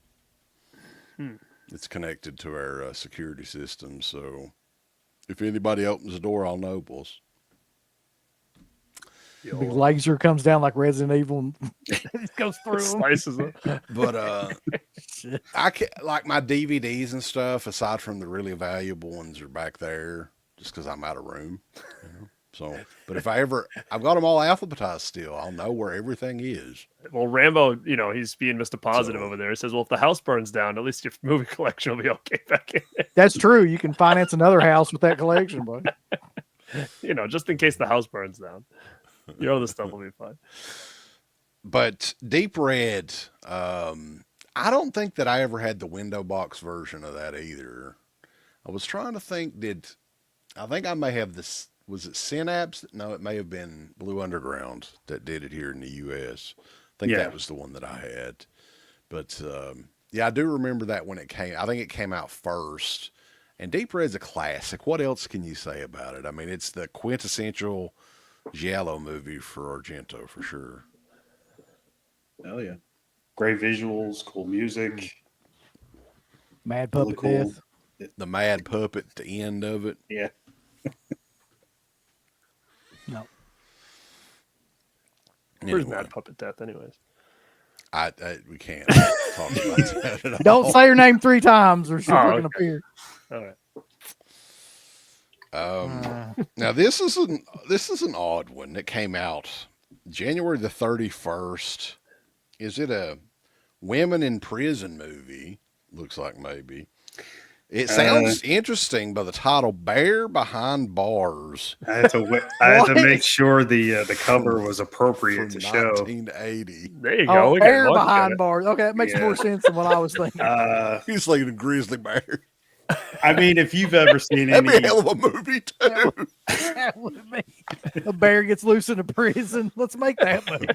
It's connected to our security system. So if anybody opens the door, I'll know, boys. The Big old laser comes down like Resident Evil and it goes through 'em. slices them. But I can like my DVDs and stuff. Aside from the really valuable ones, are back there just because I'm out of room. You know? So, but if I've got them all alphabetized still. I'll know where everything is. Well, Rambo, he's being Mr. Positive So- over there. He says, well, if the house burns down, at least your movie collection will be okay back in. That's true. You can finance another house with that collection, bud. Just in case the house burns down. Your other stuff will be fine. But Deep Red, I don't think that I ever had the window box version of that either. I was trying to think, I think I may have this, was it Synapse? No, it may have been Blue Underground that did it here in the U.S. I think Yeah. that was the one that I had. But yeah, I do remember that when it came. I think it came out first. And Deep Red's a classic. What else can you say about it? I mean, it's the quintessential Giallo movie for Argento for sure. Hell yeah. Great visuals, cool music. Mad Really Puppet cool. Death. The mad puppet at the end of it. Yeah. No. Where's Anyway, Mad Puppet Death, anyways? we can't talk about that at all. Don't say her name 3 times or she's Oh, going to okay. appear. All right. Now this is an odd one that came out January the 31st. Is it a women in prison movie? Looks like maybe. It sounds interesting by the title "Bear Behind Bars" I had to What? make sure the cover was from appropriate to show. 1980. There you go. Oh, We got air lucky on behind it. bars. Okay, that makes Yeah. more sense than what I was thinking. He's like a grizzly bear. I mean, if you've ever seen That'd be a any, hell of a movie too. That would be. A bear gets loose in a prison. Let's make that movie.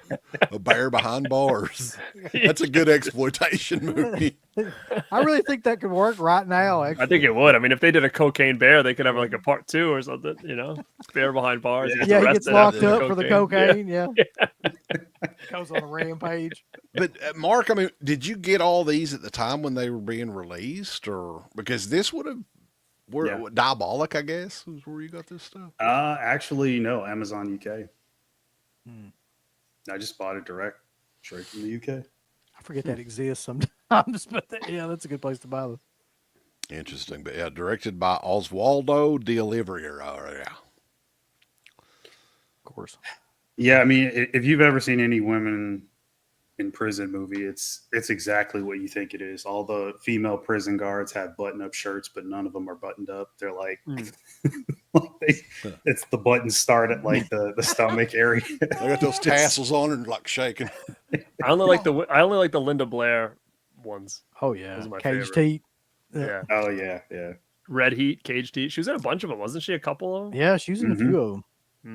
A bear behind bars. That's a good exploitation movie. I really think that could work right now. Actually. I think it would. I mean, if they did a cocaine bear, they could have like a part 2 or something, Bear behind bars. Yeah. Yeah, he gets arrested locked after up for the cocaine. Yeah. Goes on a rampage. But Mark, I mean, did you get all these at the time when they were being released, or because this would have Yeah. Diabolic, I guess, was where you got this stuff. actually, no, Amazon UK. I just bought it direct, straight from the UK. I forget that exists sometimes, but yeah, that's a good place to buy them. Interesting. But yeah, directed by Oswaldo de Oliveira. Of course. Yeah, I mean, if you've ever seen any women in prison movie, it's exactly what you think it is. All the female prison guards have button-up shirts, but none of them are buttoned up. They're like, it's the buttons start at like the stomach area. They got those tassels on and like shaking. I only like the Linda Blair ones. Oh yeah, Those are my Caged favorite. Heat. Yeah. Oh yeah, yeah. Red Heat, Caged Heat. She was in a bunch of them, wasn't she? A couple of them. Yeah, she was in a few of them.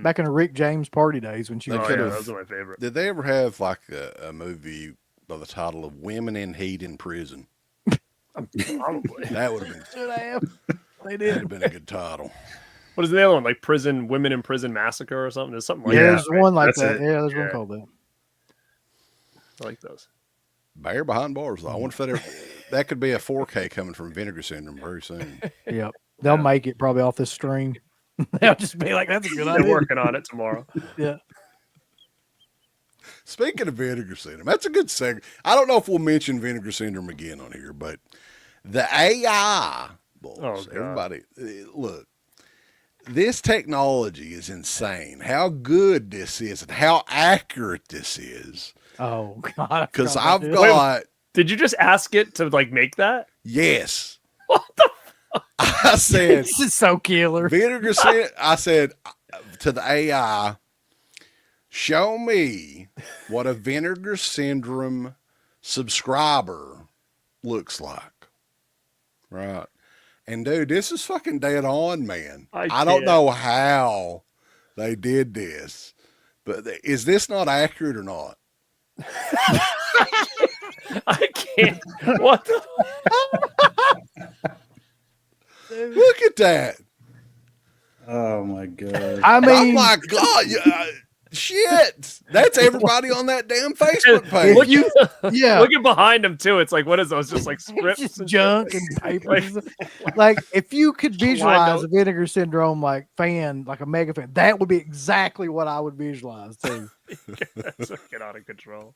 Back in the Rick James party days when she They was. Oh yeah, could've- those are my favorite. Did they ever have like a movie by the title of Women in Heat in Prison? Probably. That would have been, Should I have? They that'd did. have been a good title. What is the other one? Like Women in Prison Massacre or something? There's something like Yeah, Yeah, there's one like that's that. it. Yeah, there's one Yeah. called that. that. I like those. Bear behind bars, though. I wonder if that could be a 4K coming from Vinegar Syndrome very soon. Yep. They'll make it probably off this stream. They'll just be like, that's a good They're idea. working on it tomorrow. Yeah. Speaking of Vinegar Syndrome, that's a good segment. I don't know if we'll mention Vinegar Syndrome again on here, but the AI, boys, Oh, God. everybody, look, this technology is insane. How good this is and how accurate this is. Oh God. Because I I've forgot about got, Did you just ask it to like make that? yes. What the? I this. said, This is so killer. Vinegar Syndrome, I said to the AI, show me what a Vinegar Syndrome subscriber looks like. Right. And dude, this is fucking dead on, man. I I don't can't. know how they did this, but is this not accurate or not? I can't. What the? Look at that. Oh my god. I Oh mean, my God. Shit. That's everybody on that damn Facebook page. Look at, yeah. look at behind him too. It's like what is those? Just like It's scripts just and junk and papers. Like if you could visualize a note. Vinegar Syndrome like fan, like a mega fan, that would be exactly what I would visualize too. That's get out of control.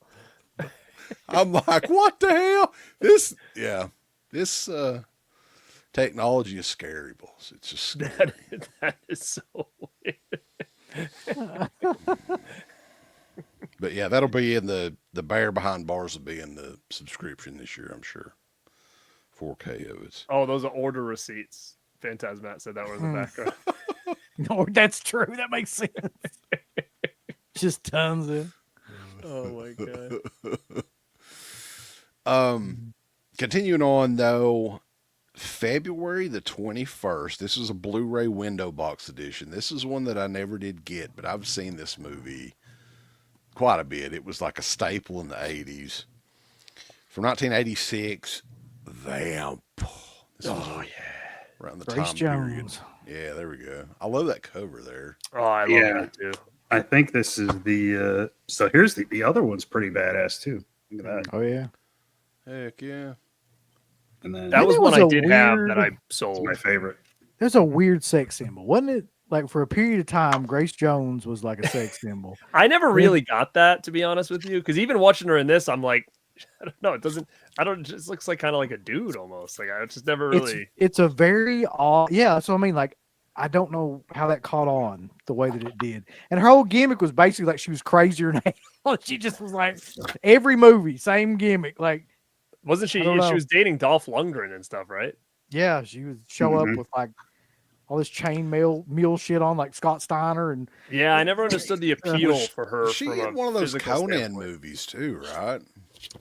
I'm like, what the hell? This technology is scary, boss. It's just scary. That is so weird. But yeah, that'll be in the Bear Behind Bars will be in the subscription this year, I'm sure. 4K of it. Oh, those are order receipts. Phantasmat said that were in the background. No, that's true. That makes sense. Just tons of. Oh my god. Continuing on though, February the 21st. This is a Blu-ray window box edition. This is one that I never did get, but I've seen this movie quite a bit. It was like a staple in the 80s. From 1986, Vamp. This was around the Grace time period. Jones. Yeah, there we go. I love that cover there. Oh, I love Yeah. that too. I think this is the so here's the other one's pretty badass too. Look at that. Oh yeah. Heck yeah. And then That was it one was I a did have that I weird- that's sold. my favorite. There's a weird sex symbol, wasn't it? Like for a period of time, Grace Jones was like a sex symbol. I never really got that, to be honest with you, because even watching her in this, I'm like, I don't know. It doesn't. I don't. It just looks like kind of like a dude almost. Like I just never really. It's a very odd. Yeah, that's what I mean. Like I don't know how that caught on the way that it did. And her whole gimmick was basically like she was crazier than hell. She just was like every movie, same gimmick. Like Wasn't she? I don't know. She was dating Dolph Lundgren and stuff, right? yeah, she would show up with like all this chain mail meal shit on, like Scott Steiner and Yeah, I never understood the appeal Was for her. She from had a one of those physical Conan standpoint. movies too, right?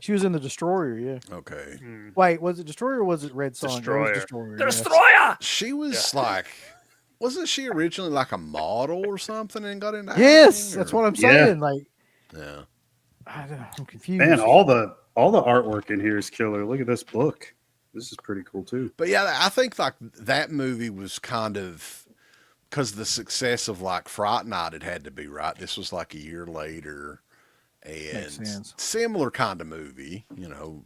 she was in the Destroyer. Yeah. Okay. Hmm. Wait, was it Destroyer or was it Red Sun? It was Destroyer. Destroyer. The yeah. Destroyer. She was like, wasn't she originally like a model or something and got into Yes, acting, that's or- what I'm Yeah. saying. Like Yeah. I'm confused. Man, all the artwork in here is killer. Look at this book. This is pretty cool too. But yeah, I think like that movie was kind of because the success of like Fright Night it had to be right. This was like a year later, and sense. similar kind of movie, you know.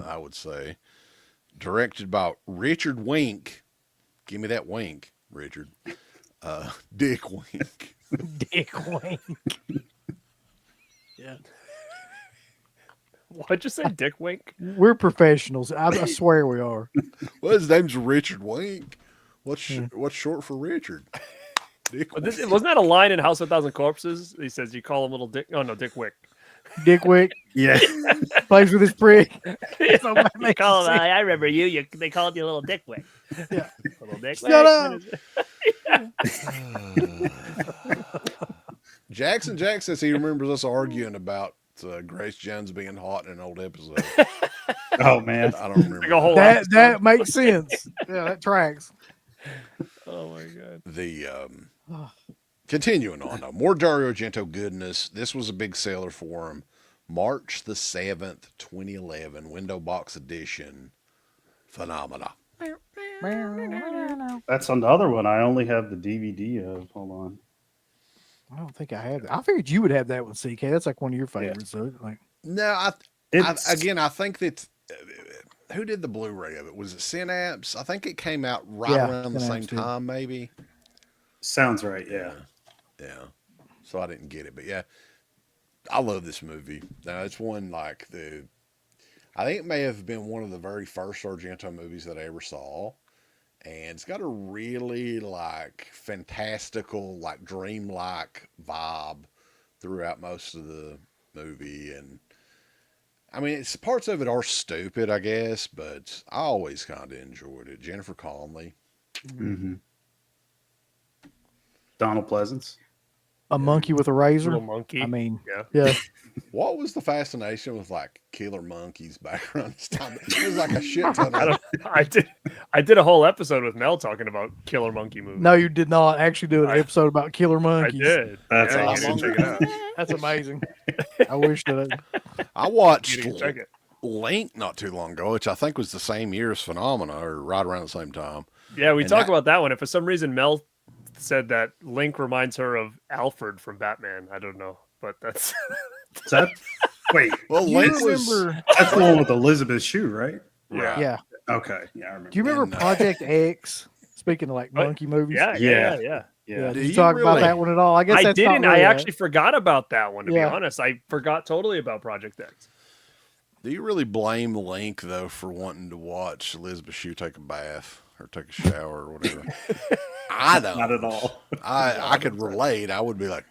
I would say directed by Richard Wink. Give me that wink, Richard. Dick Wink. Dick Wayne. What'd you say, Dick Wink? We're professionals. I swear we are. Well, his name's Richard Wink. What's short for Richard? Dick But Wink. wasn't that a line in House of a Thousand Corpses? He says, "You call him little Dick." Oh no, Dick Wick. Dick Wick Yeah. plays with his prick. So that They makes call him, sense. I remember you. They called you little Dick Wick. Yeah. Little Dick Shut Wick. up. Jackson Jack says he remembers us arguing about Grace Jones being hot in an old episode. Oh man. I don't remember. Like a whole That makes sense. Yeah, that tracks. Oh my god. The continuing on though, more Dario Argento goodness. This was a big seller for him. March the 7th, 2011, window box edition. Phenomena. That's another one I only have the DVD of. Hold on. I don't think I have that. I figured you would have that one, CK. That's like one of your favorites. So like, No, I think that who did the Blu-ray of it? Was it Synapse? I think it came out right Yeah, around the same Synapse did. time, maybe. Sounds right. Yeah. Yeah. So I didn't get it, but yeah, I love this movie. Now it's one like I think it may have been one of the very first Argento movies that I ever saw. And it's got a really like fantastical, like dreamlike vibe throughout most of the movie. And I mean, it's parts of it are stupid, I guess, but I always kind of enjoyed it. Jennifer Connelly. Mm-hmm. Donald Pleasance. a monkey with a razor. Little monkey. I mean, Yeah. yeah. What was the fascination with like killer monkeys back around this time? It was like a shit ton of. I did a whole episode with Mel talking about killer monkey movies. No, you did not actually do an episode about killer I monkeys. did. That's yeah, awesome. You should check it out. That's amazing. I wish that. I watched You can check it. Link not too long ago, which I think was the same year as Phenomena, or right around the same time. Yeah, we And talked that- about that one. And for some reason, Mel said that Link reminds her of Alfred from Batman. I don't know, but that's Is that, wait, Well, You Link was. remember? that's the one with Elizabeth Shue, right? Right. Yeah. Okay. Yeah, I remember. Do you remember And, Project X? Speaking of like What? monkey movies. yeah. Yeah. Yeah. Yeah. Did Do you you talk about really? that one at all? I guess I that's not didn't. I really actually forgot about that one. To Yeah. be honest, I forgot totally about Project X. Do you really blame Link though for wanting to watch Elizabeth Shue take a bath or take a shower or whatever? I don't. Not at all. I could relate. I would be like,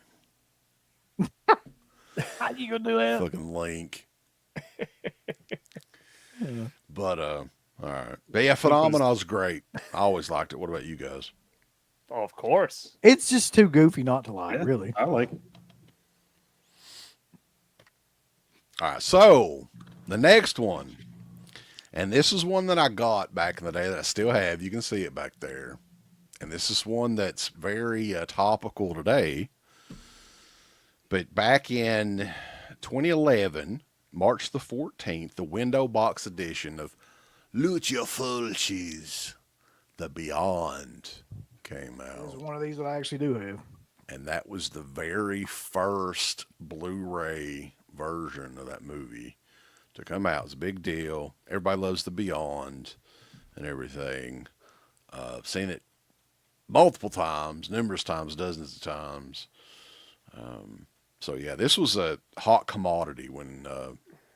How you gonna do that? fucking Link. But all right. But yeah, Phenomenal's great. I always liked it. What about you guys? Oh, of course. It's just too goofy not to like, Yeah, really. I like it. All right, so the next one, and this is one that I got back in the day that I still have. You can see it back there, and this is one that's very topical today. But back in 2011, March the 14th, the window box edition of Lucio Fulci's The Beyond came There's out. one of these that I actually do have. And that was the very first Blu-ray version of that movie to come out. It's a big deal. Everybody loves The Beyond and everything. I've seen it multiple times, numerous times, dozens of times. So yeah, this was a hot commodity when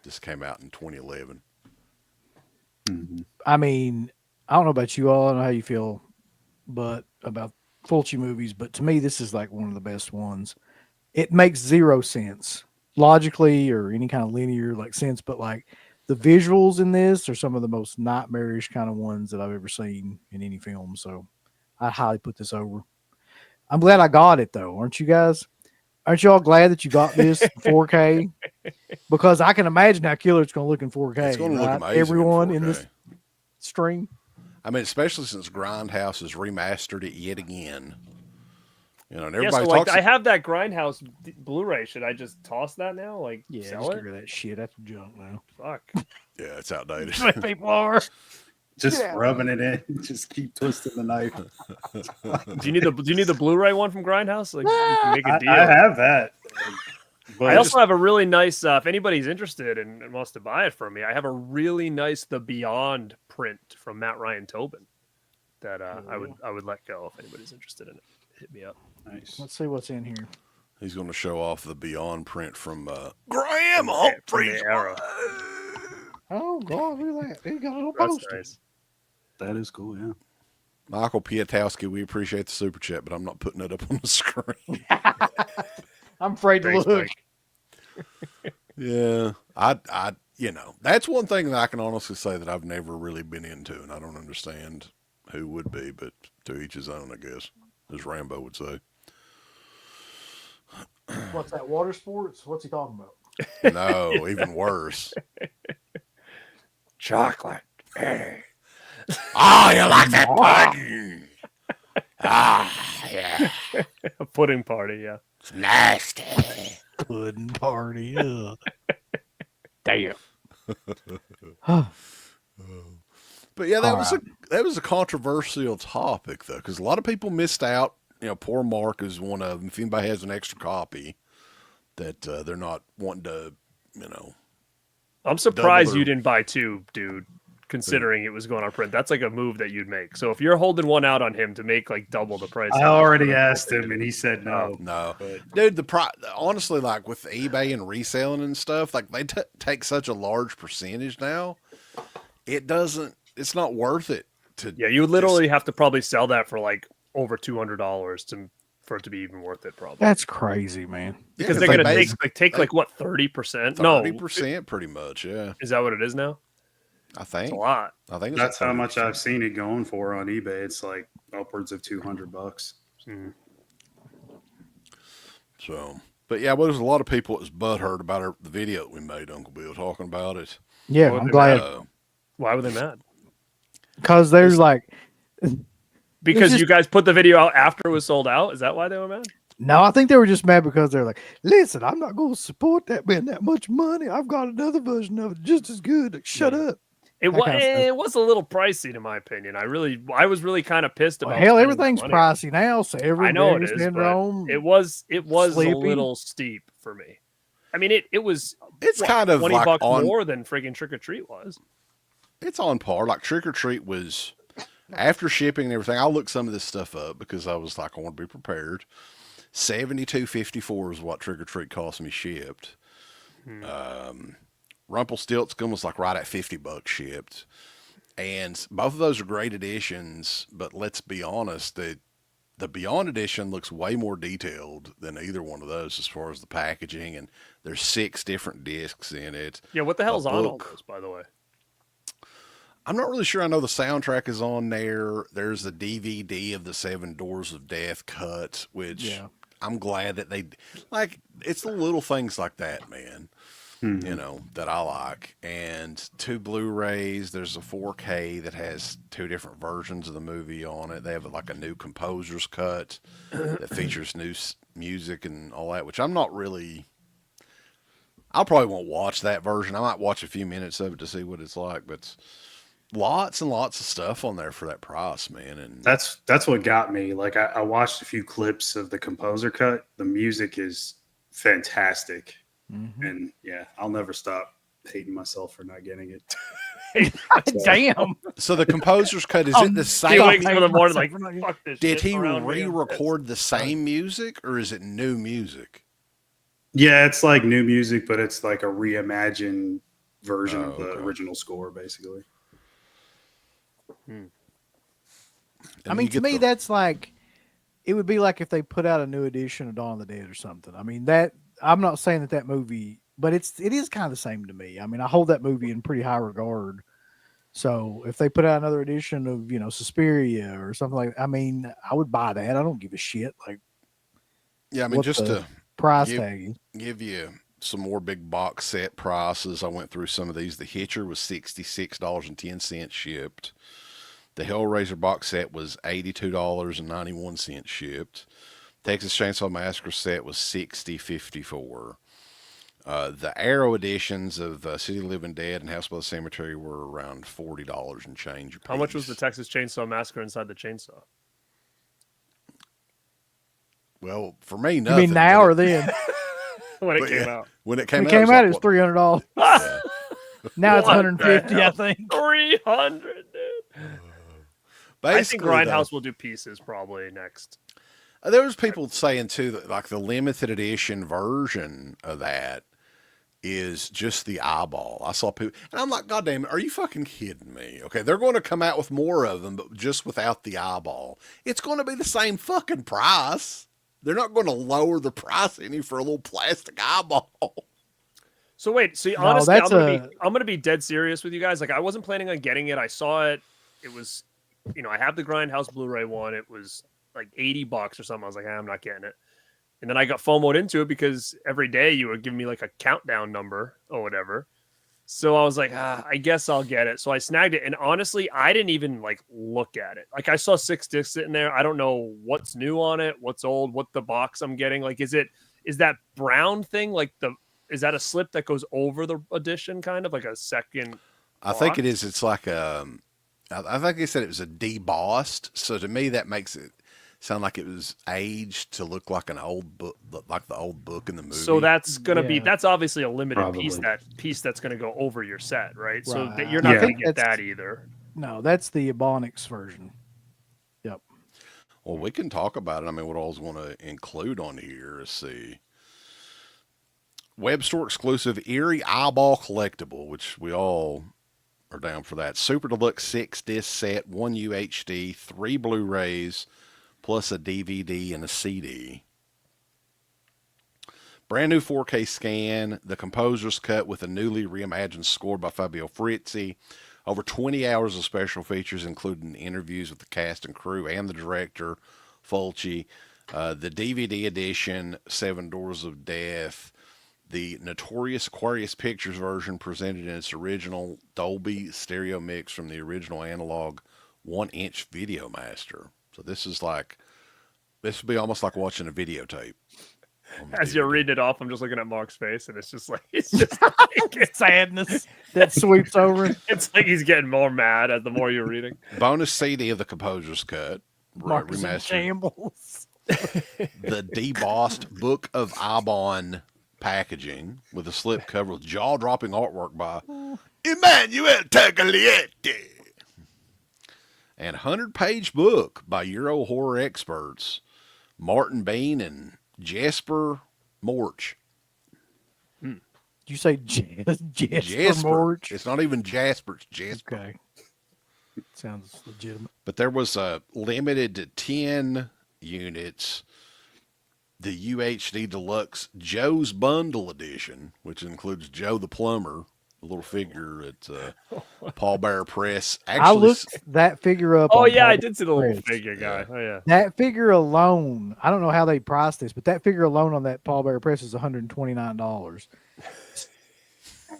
this came out in 2011. I mean, I don't know about you all. I don't know how you feel, but about Fulci movies. But to me, this is like one of the best ones. It makes zero sense logically or any kind of linear like sense, but like the visuals in this are some of the most nightmarish kind of ones that I've ever seen in any film. So I highly put this over. I'm glad I got it though, aren't you guys? Aren't you all glad that you got this in 4K? Because I can imagine how killer it's going to look in 4K. It's going to look right? amazing. Everyone in in 4K. this stream. I mean, especially since Grindhouse has remastered it yet again. You know, and Yeah, so everybody like, talks. I have that Grindhouse Blu-ray. Should I just toss that now? Like, Yeah, sell just it? get rid of that shit. That's junk now. Fuck. Yeah, it's outdated. People are. Just Yeah. rubbing it in. Just keep twisting the knife. Do you need the Blu-ray one from Grindhouse? Like, you can make a deal. I have that. But I also have a really nice. If anybody's interested and wants to buy it from me, I have a really nice The Beyond print from Matt Ryan Tobin that I would let go if anybody's interested in it. Hit me up. nice. Let's see what's in here. He's going to show off the Beyond print from Graham From Humphrey's the Arrow. Oh God, look at that! He got a little That's poster. nice. That is cool. Yeah. Michael Pietowski, we appreciate the super chat, but I'm not putting it up on the screen. I'm afraid to Thanks, look. Mike. Yeah, I, that's one thing that I can honestly say that I've never really been into, and I don't understand who would be, but to each his own, I guess, as Rambo would say. What's that? Water sports? What's he talking about? No, even worse. Chocolate. Oh, you like that pudding? Ah, yeah, A pudding party, yeah. it's nasty. Pudding party. Ugh. Damn. But yeah, All that was a controversial topic though, because a lot of people missed out. Poor Mark is one of them. If anybody has an extra copy, that they're not wanting to, I'm surprised Double you their- didn't buy two, dude, considering it was going on print. That's like a move that you'd make. So if you're holding one out on him to make like double the price. I already asked him, and he said no. no, But dude. Honestly, like with eBay and reselling and stuff, like they take such a large percentage now. It's not worth it to. Yeah, you would literally have to probably sell that for like over $200 for it to be even worth it, probably. That's crazy, man. Because Yeah, they're they gonna basi- take like what 30%? No, 30%, pretty much. Yeah, is that what it is now? I It's think. a lot. I think it's that's how much 30%. I've seen it going for on eBay. It's like upwards of $200. Mhm. So, but yeah, well, there's a lot of people that was butthurt about the video that we made, Uncle Bill, talking about it. Yeah, Well, I'm they glad Why were they mad? because there's like Because just- you guys put the video out after it was sold out. Is that why they were mad? no, I think they were just mad because they're like, listen, I'm not going to support that man that much money. I've got another version of it just as good. Like, shut up. It That was kind of stuff. it was a little pricey, in my opinion. I was really kind of pissed Well, about. hell, spending that everything's money. pricey now, so I know it everybody's is, spending but their own. it was a Sleepy. little steep for me. I mean, it was It's kind of 20 like bucks on. more than friggin' Trick or Treat was. It's on par. Like Trick or Treat was after shipping and everything. I looked some of this stuff up because I was like, I want to be prepared. $72.54 is what Trick or Treat cost me shipped. Rumpelstiltskin was like right at $50 shipped, and both of those are great editions. But let's be honest, the Beyond edition looks way more detailed than either one of those as far as the packaging, and there's 6 different discs in it. Yeah, what the hell's on all book. those, by the way? I'm not really sure. I know the soundtrack is on there. There's the DVD of the 7 Doors of Death cut, which Yeah. I'm glad that they like. It's the little things like that, man. That I like. And 2 Blu-rays. There's a 4K that has 2 different versions of the movie on it. They have like a new composer's cut that features new music and all that, which I'm not really. I probably won't watch that version. I might watch a few minutes of it to see what it's like, but lots and lots of stuff on there for that price, man. And That's what got me. Like I watched a few clips of the composer cut. The music is fantastic, and yeah, I'll never stop hating myself for not getting it. Damn. so the composer's cut, is Oh, it the You same? wake up in the morning like, Stop. fuck this Did shit he around me. re-record the same music, or is it new music? Yeah, it's like new music, but it's like a reimagined version of the okay. original score, basically. And I mean, you to get me, the- that's like it would be like if they put out a new edition of Dawn of the Dead or something. I mean, that I'm not saying that movie, but it is kind of the same to me. I mean, I hold that movie in pretty high regard. So if they put out another edition of Suspiria or something like, I mean, I would buy that. I don't give a shit. Like yeah. I mean, what just the- to price Yep. tagging. give you some more big box set prices, I went through some of these. The Hitcher was $66.10 shipped. The Hellraiser box set was $82.91 shipped. Texas Chainsaw Massacre set was $60.54. The Arrow editions of City of the Living Dead and House by the Cemetery were around $40 and change. A How much was the piece. Texas Chainsaw Massacre inside the chainsaw? Well, for me, You nothing. mean now or then? When it But came yeah. out. When it came When out, it came out, it like, was $300. Yeah. Now it's What the 150, I hell? think. 300, dude. I think Basically, Grindhouse though, will do pieces probably next. There was people saying too that like the limited edition version of that is just the eyeball. I saw people, and I'm like, God damn it, are you fucking kidding me? Okay, they're going to come out with more of them, but just without the eyeball. It's going to be the same fucking price. They're not going to lower the price any for a little plastic eyeball. So wait, so No, honestly, that's I'm gonna be dead serious with you guys. Like, I wasn't planning on getting it. I saw it. It was, I have the Grindhouse Blu-ray one. It was like $80 or something. I was like, I'm not getting it. And then I got FOMO'd into it because every day you would give me like a countdown number or whatever. So I was like, I guess I'll get it. So I snagged it. And honestly, I didn't even like look at it. Like I saw 6 discs sitting there. I don't know what's new on it, what's old, what the box I'm getting. Like, is that brown thing? Like is that a slip that goes over the edition kind of like a second? I think it is. It's like I think they said it was a debossed. So to me, that makes it sound like it was aged to look like an old book, like the old book in the movie. So that's gonna be Yeah. that's obviously a limited piece. Probably. That piece that's gonna go over your set, right? So Right. that you're not Yeah. gonna get That's- that either. No, that's the Ebonics version. Yep. Well, we can talk about it. I mean, what I always want to include on here is see web store exclusive Erie Eyeball Collectible, which we all are down for that. Super Deluxe 6 disc set, 1 UHD, 3 Blu-rays, plus a DVD and a CD. Brand new 4K scan, the composer's cut with a newly reimagined score by Fabio Frizzi. Over 20 hours of special features, including interviews with the cast and crew and the director, Fulci. The DVD edition, Seven Doors of Death. The Notorious Aquarius Pictures version presented in its original Dolby stereo mix from the original analog 1-inch Video Master. So this would be almost like watching a videotape. on the As you're DVD. reading it off, I'm just looking at Mark's face, and it's just like it's Sadness that sweeps over. like he's getting more mad as the more you're reading. Bonus CD of the composer's cut, Marcus in remastered. shambles. The debossed Book of Ibon packaging with a slip cover with jaw-dropping artwork by Emmanuel Tagliaetti. And 100-page book by Euro horror experts Martin Bean and Jasper Morch. Did you say Jasper Jasper. Morch? It's not even Jasper, it's Jasper. Okay. Sounds legitimate. But there was a limited to 10 units, the UHD Deluxe Joe's Bundle Edition, which includes Joe the Plumber, a little figure at Paul Bearer Press. I Actually, looked that figure up. Oh on yeah, I Paul did see the little Press. figure guy. Oh yeah. That figure alone, I don't know how they priced this, but that figure alone on that Paul Bearer Press is $129.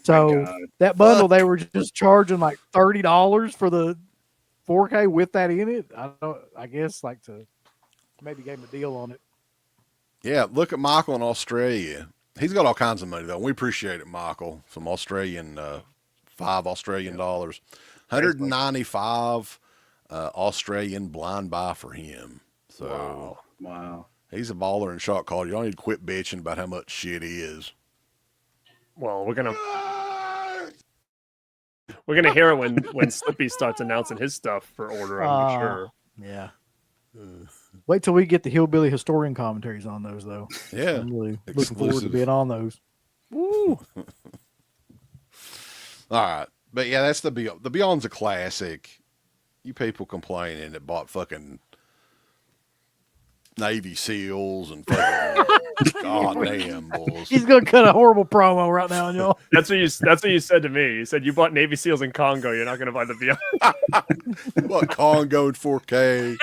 So God. that bundle, they were just charging like $30 for the 4K with that in it. I guess like to maybe gave him a deal on it. yeah, look at Michael in Australia. He's got all kinds of money, though. We appreciate it, Michael. Some Australian, $5 Australian dollars. 195 Australian blind buy for him. So Wow. he's a baller in shot call. You don't need to quit bitching about how much shit he is. Well, we're gonna hear it when Slippy starts announcing his stuff for ordering. I'm sure. Yeah. Wait till we get the hillbilly historian commentaries on those, though. Yeah. I'm really looking forward to Exclusive. being on those. Woo. All right. But yeah, that's the Beyond. The Beyond's a classic. You people complaining that bought fucking Navy SEALs and fucking goddamn bulls. He's gonna cut a horrible promo right now, y'all. That's what you said to me. You said you bought Navy SEALs in Congo. You're not gonna buy the Beyond. What Congo 4K,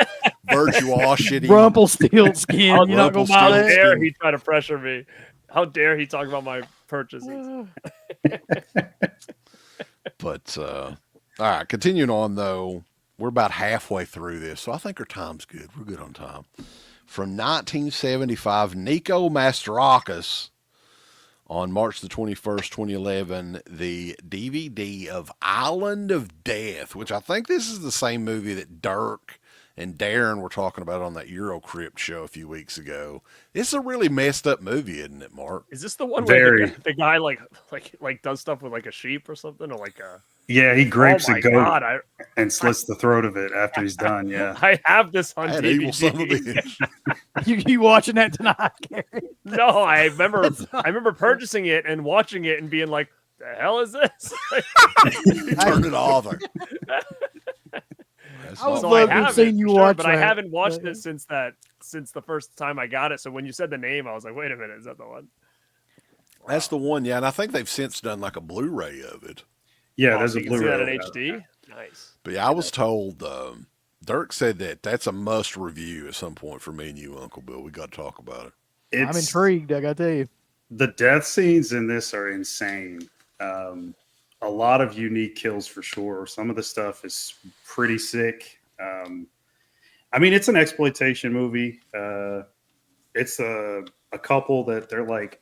virtuosity. Rumpelstiltskin. How You're not gonna buy How that. dare he try to pressure me? How dare he talk about my purchases? But all right, continuing on though, we're about halfway through this, so I think our time's good. We're good on time. From 1975, Nico Masterakis on March the 21st, 2011, the DVD of Island of Death, which I think this is the same movie that Dirk and Darren were talking about on that Eurocrypt show a few weeks ago. This is a really messed up movie, isn't it, Mark? Is this the one where Very. the guy like does stuff with like a sheep or something, or like a? Yeah, he grapes Oh my a goat god! and slits the throat of it after he's done. Yeah. I have this on That DVD. evil son of a bitch. You watching that tonight, Gary? No, I remember purchasing it and watching it and being like, "The hell is this?" You turned it off. Like, that's I would not- love to have seen you watch but I that. haven't watched it since the first time I got it. So when you said the name, I was like, "Wait a minute, is that the one?" That's the one, yeah. And I think they've since done like a Blu-ray of it. Yeah, Oh, there's so a you can see Blu-ray. that in HD. Nice. But yeah, I was told Dirk said that's a must review at some point for me and you, Uncle Bill. We got to talk about it. I'm intrigued. I got to tell you. The death scenes in this are insane. A lot of unique kills for sure. Some of the stuff is pretty sick. I mean, it's an exploitation movie. It's a couple that they're like,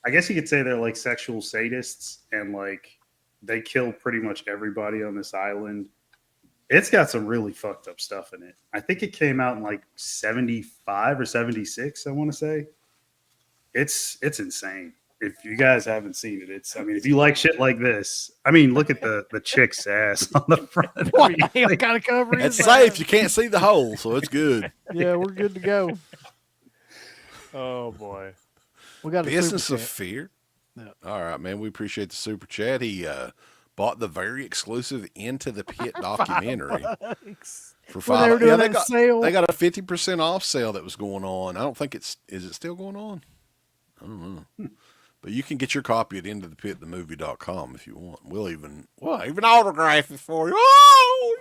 I guess you could say they're like sexual sadists, and like they kill pretty much everybody on this island. It's got some really fucked up stuff in it. I think it came out in like 75 or 76, I want to say. It's insane. If you guys haven't seen it, I mean, if you like shit like this, I mean, look at the chick's ass on the front. What the hell kind of cover It's is that? safe. You can't see the hole, so it's good. Yeah, we're good to go. Oh boy. We got a Business super of chat. Fear. Yeah. All right, man. We appreciate the super chat. He bought the very exclusive Into the Pit documentary for When they were $5. doing they that got sale. they got a 50% off sale that was going on. I don't think is it still going on? I don't know. But you can get your copy at intothepitthemovie.com if you want. We'll even autograph it for you. Oh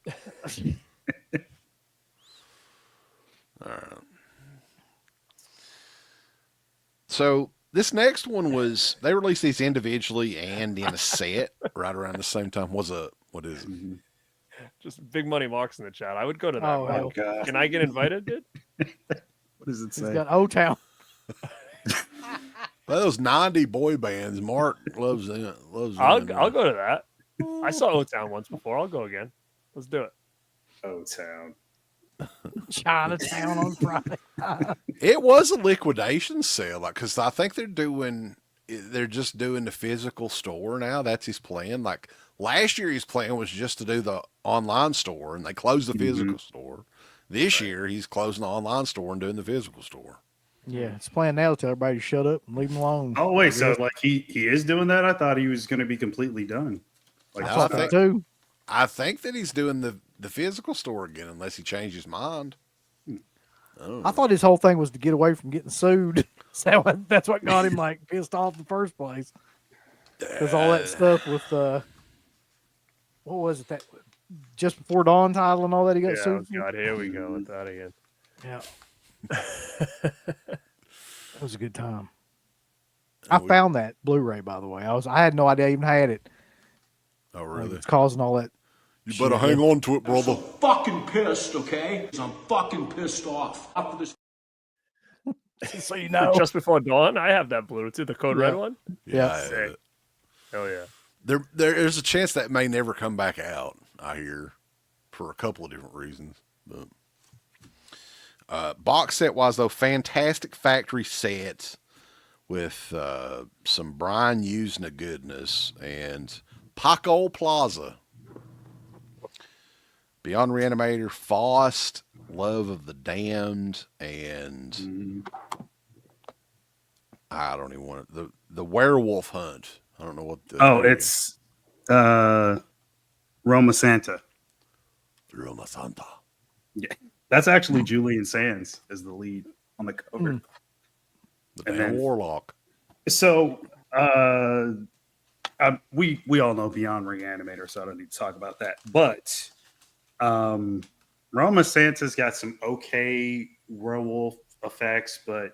yes. All right. So this next one was they released these individually and in a set right around the same time. What is it? Just big money marks in the chat. I would go to that. Oh, one. hell. God. Can I get invited, dude? What does it He's say? got Old Town. Those 90 boy bands. Mark loves them. I'll go to that. I saw O-Town once before. I'll go again. Let's do it. Oh, town. Chinatown on Friday. It was a liquidation sale, like because I think they're just doing the physical store now. That's his plan. Like last year, his plan was just to do the online store, and they closed the physical store. This year, he's closing the online store and doing the physical store. Yeah, it's playing now to tell everybody to shut up and leave him alone. Oh wait, so like he is doing that? I thought he was going to be completely done. Like No, I Thought think- that too. I think that he's doing the physical store again, unless he changed his mind. I thought his whole thing was to get away from getting sued. So that's what got him like pissed off in the first place. Because all that stuff with what was it that just before dawn title and all that he got Yeah, sued for? God, here we go with that again. Yeah. That was a good time. I found that Blu-ray, by the way. I had no idea I even had it. Oh, Like, really? it's causing all that. You better hang on to it, brother. Fucking pissed, okay? 'Cause I'm fucking pissed off after this. So you know. Just before dawn, I have that Bluetooth, the Code Red Yeah. one. Yeah. I have Sick. it. Hell yeah. There's a chance that may never come back out, I hear, for a couple of different reasons. But box set wise though, fantastic factory sets with some Brian Usna goodness and Paco Plaza, Beyond Reanimator, Faust, Love of the Damned, and I don't even want it. The Werewolf Hunt. I don't know what the it's Roma Santa. Roma Santa. Yeah, that's actually Julian Sands as the lead on the cover. The And damn then- Warlock. So we all know Beyond Reanimator, so I don't need to talk about that. But Roma Santa's got some okay werewolf effects, but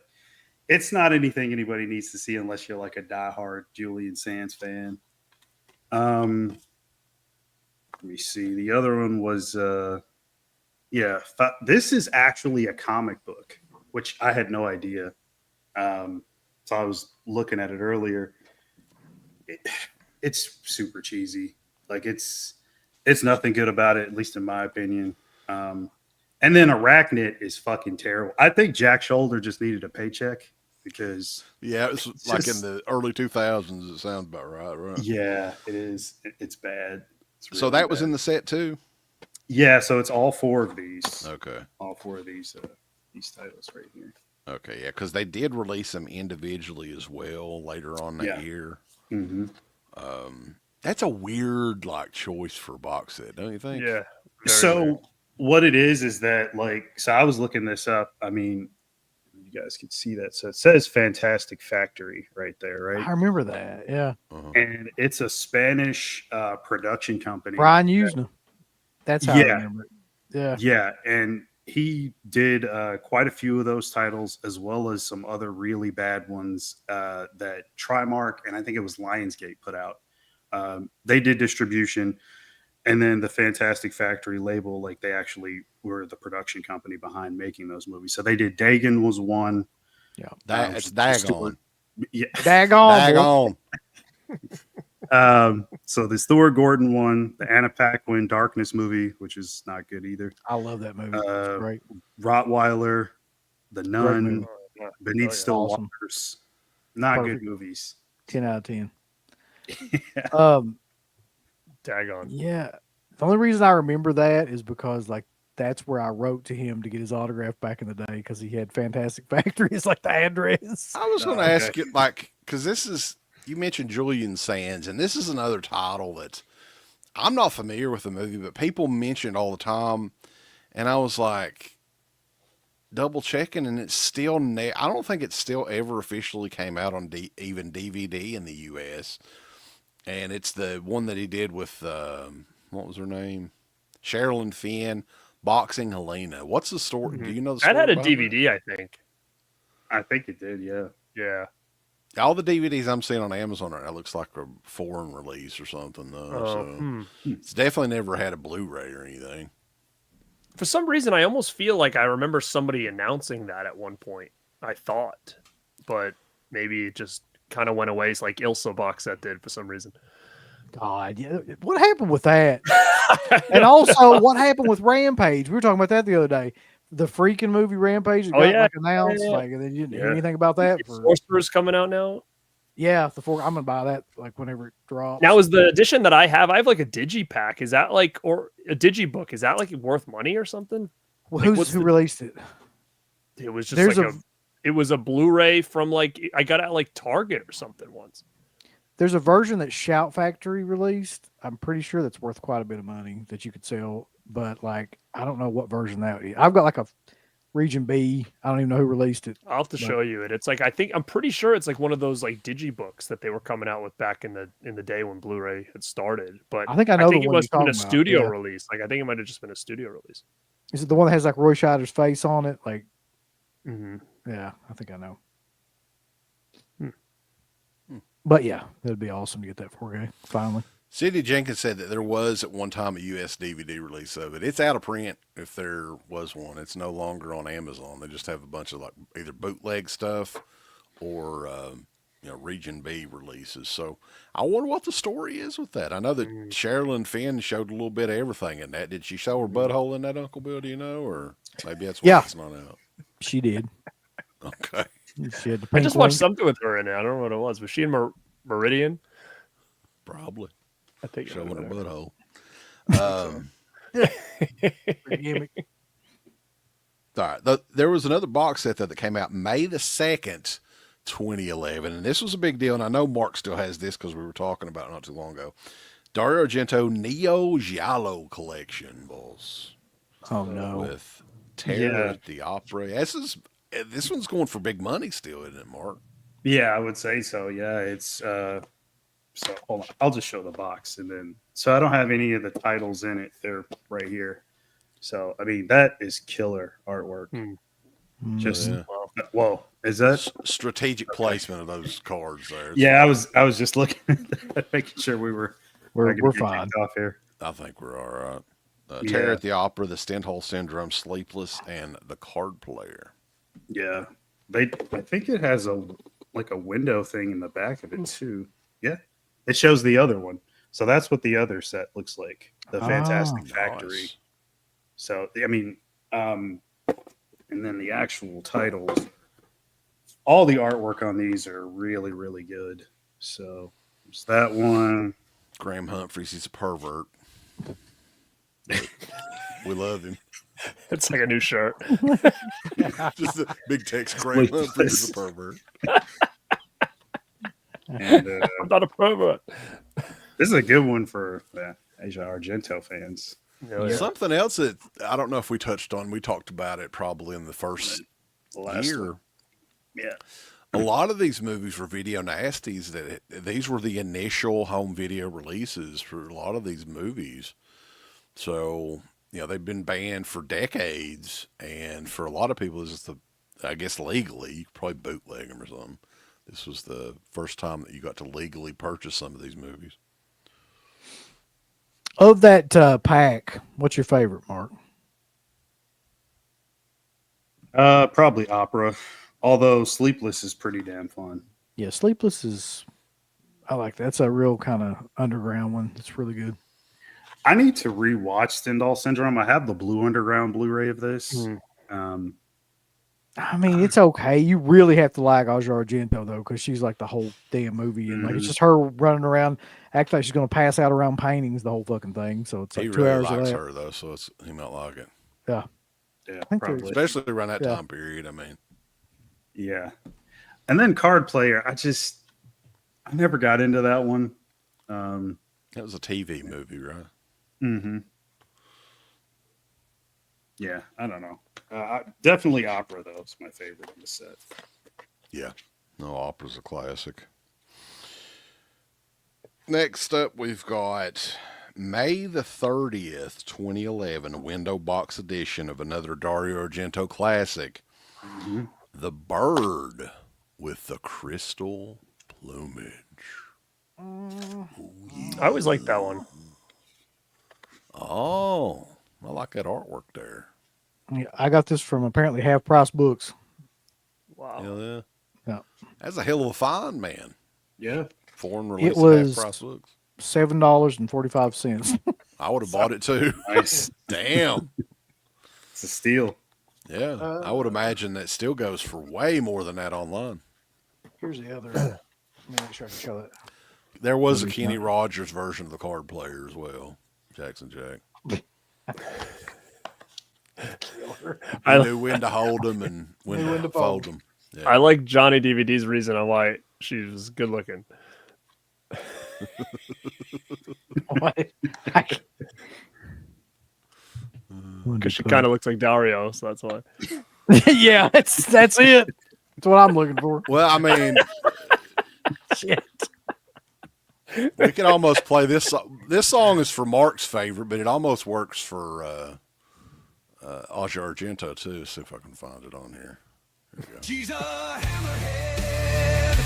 it's not anything anybody needs to see unless you're like a diehard Julian Sands fan. Let me see. The other one was this is actually a comic book, which I had no idea. So I was looking at it earlier. It's super cheesy. Like it's nothing good about it, at least in my opinion. And then Arachnid is fucking terrible. I think Jack Shoulder just needed a paycheck because Yeah, it's It's like just- in the early 2000s. It sounds about right. yeah, it is. It's bad. It's So really that was bad. in the set too. Yeah, so it's all four of these. Okay. All four of these these titles right here. Okay, yeah, because they did release them individually as well later on that Yeah. year. Mm-hmm. That's a weird like choice for a box set, don't you think? Yeah. very So weird. what it is that like, so I was looking this up. I mean, you guys can see that. So it says Fantastic Factory right there, right? I remember that. Yeah, And it's a Spanish production company. Brian Usna. That's how I Yeah. remember it. Yeah. Yeah, and he did quite a few of those titles, as well as some other really bad ones that Trimark and I think it was Lionsgate put out. They did distribution, and then the Fantastic Factory label, like they actually were the production company behind making those movies. So they did Dagon was one. Yeah. It's daggone. Yeah. Daggone. Daggone. So the Thor Gordon one, the Anna Paquin Darkness movie, which is not good either. I love that movie. It's Uh, great. Rottweiler, The Nun, movie. Yeah. Beneath Oh, yeah. Still Awesome. Waters. Not Perfect. good movies. 10 out of 10. Yeah. Daggone. Yeah. The only reason I remember that is because like that's where I wrote to him to get his autograph back in the day because he had Fantastic Factory as like the address. I was going to Okay. ask you, like, because this is, you mentioned Julian Sands, and this is another title that I'm not familiar with the movie, but people mention it all the time. And I was like, double checking, and it's still, I don't think it still ever officially came out on even DVD in the US. And it's the one that he did with, what was her name? Sherilyn Fenn, Boxing Helena. What's the story? Do you know the story? That had a behind DVD, I think. I think it did, yeah. Yeah. All the DVDs I'm seeing on Amazon right now looks like a foreign release or something, though. Oh, So it's definitely never had a Blu-ray or anything. For some reason, I almost feel like I remember somebody announcing that at one point. I thought, but maybe it just kind of went away. It's like Ilsa box set did for some reason. God, yeah. What happened with that? And also, what happened with Rampage? We were talking about that the other day. The freaking movie Rampage that Oh, got yeah. like announced, Yeah. like, and then you didn't hear Yeah. anything about that. For, Sorcerer's coming out now. yeah, the four. I'm gonna buy that like whenever it drops. Now is the edition that I have like a digipack. Is that like or a digibook? Is that like worth money or something? Well, like, what's who the- released it? It was just There's like it was a Blu-ray from like I got it at like Target or something once. There's a version that Shout Factory released. I'm pretty sure that's worth quite a bit of money that you could sell, but like I don't know what version that is. I've got like a Region B. I don't even know who released it. I'll have to But- show you it. It's like I'm pretty sure it's like one of those like digibooks that they were coming out with back in the day when Blu-ray had started. But I think I know the it one must you're have been a talking about, studio yeah. release. Like I think it might have just been a studio release. Is it the one that has like Roy Scheider's face on it? Like, Mm-hmm. yeah, I think I know. Hmm. But yeah, that'd be awesome to get that 4K finally. Sidney Jenkins said that there was at one time a US DVD release of it. It's out of print if there was one. It's no longer on Amazon. They just have a bunch of like either bootleg stuff or Region B releases. So I wonder what the story is with that. I know that Sherilyn Fenn showed a little bit of everything in that. Did she show her butthole in that, Uncle Bill? Do you know, or maybe that's why Yeah. it's not out. She did. Okay, She had the I pink just watched wing. something with her in it. I don't know what it was. Was she in Meridian? probably I think it showing her was butthole. Gimmick. All right. There was another box set that came out May the 2nd, 2011. And this was a big deal. And I know Mark still has this because we were talking about it not too long ago. Dario Argento Neo Giallo collection, boss. Oh no. With Terror at the Opera. This one's going for big money still, isn't it, Mark? Yeah, I would say so. Yeah, it's so hold on. I'll just show the box and then so I don't have any of the titles in it. They're right here. So I mean that is killer artwork. Just Yeah. whoa, is that? Strategic placement of those cards there. Yeah, I was just looking at that, making sure we were We're not gonna get fine. kicked off here. I think we're all right. Yeah. Terror at the Opera, the Stendhal Syndrome, Sleepless, and the Card Player. Yeah, I think it has a window thing in the back of it too. Yeah, it shows the other one. So that's what the other set looks like. The Fantastic Factory. Nice. So I mean, and then the actual titles. All the artwork on these are really, really good. So there's that one. Graham Humphreys, he's a pervert. We love him. It's like a new shirt. Just a big text scrambling for you, Sleepless. the pervert. And I'm not a pervert. this is a good one for Asia Argento fans. Oh, yeah. Something else that I don't know if we touched on, we talked about it probably in the first The last year. one. Yeah. A lot of these movies were video nasties. These were the initial home video releases for a lot of these movies. So, you know, they've been banned for decades, and for a lot of people, this is I guess legally, you could probably bootleg them or something. This was the first time that you got to legally purchase some of these movies. Of that pack, what's your favorite, Mark? Probably Opera. Although Sleepless is pretty damn fun. Yeah, Sleepless is. I like that. That's a real kind of underground one. It's really good. I need to rewatch Stendhal Syndrome. I have the Blue Underground Blu-ray of this. I mean, it's okay. You really have to like Asia Argento though, because she's like the whole damn movie, and like it's just her running around, acting like she's gonna pass out around paintings the whole fucking thing. So it's like He 2 really hours likes of that. her though, so he might like it, Yeah, Yeah, think probably. there's- especially around that Yeah. time period. I mean, Yeah. And then Card Player, I never got into that one. that was a TV movie, right? Mm-hmm. Yeah, I don't know. Definitely Opera, though. It's my favorite in the set. Yeah. No, Opera's a classic. Next up, we've got May the 30th, 2011, a window box edition of another Dario Argento classic, The Bird with the Crystal Plumage. I always liked that one. Oh, I like that artwork there. Yeah, I got this from apparently Half Price Books. Wow. Yeah. Yeah. That's a hell of a find, man. Yeah. Foreign release It was at half-price books. $7.45. I would have bought it too. Nice. Damn. It's a steal. Yeah, I would imagine that still goes for way more than that online. Here's the other. Let me make sure I can show that. There was a Kenny Rogers version of the Card Player as well, Jackson Jack. I knew when to hold them and when to fold them. Yeah. I like Johnny DVD's reason on why she was good looking. Because she kind of looks like Dario, so that's why. Yeah, that's it. That's what I'm looking for. Well, I mean, Shit. we can almost play this. This song is for Mark's favorite, but it almost works for Asia Argento too. See if I can find it on here. She's a hammerhead.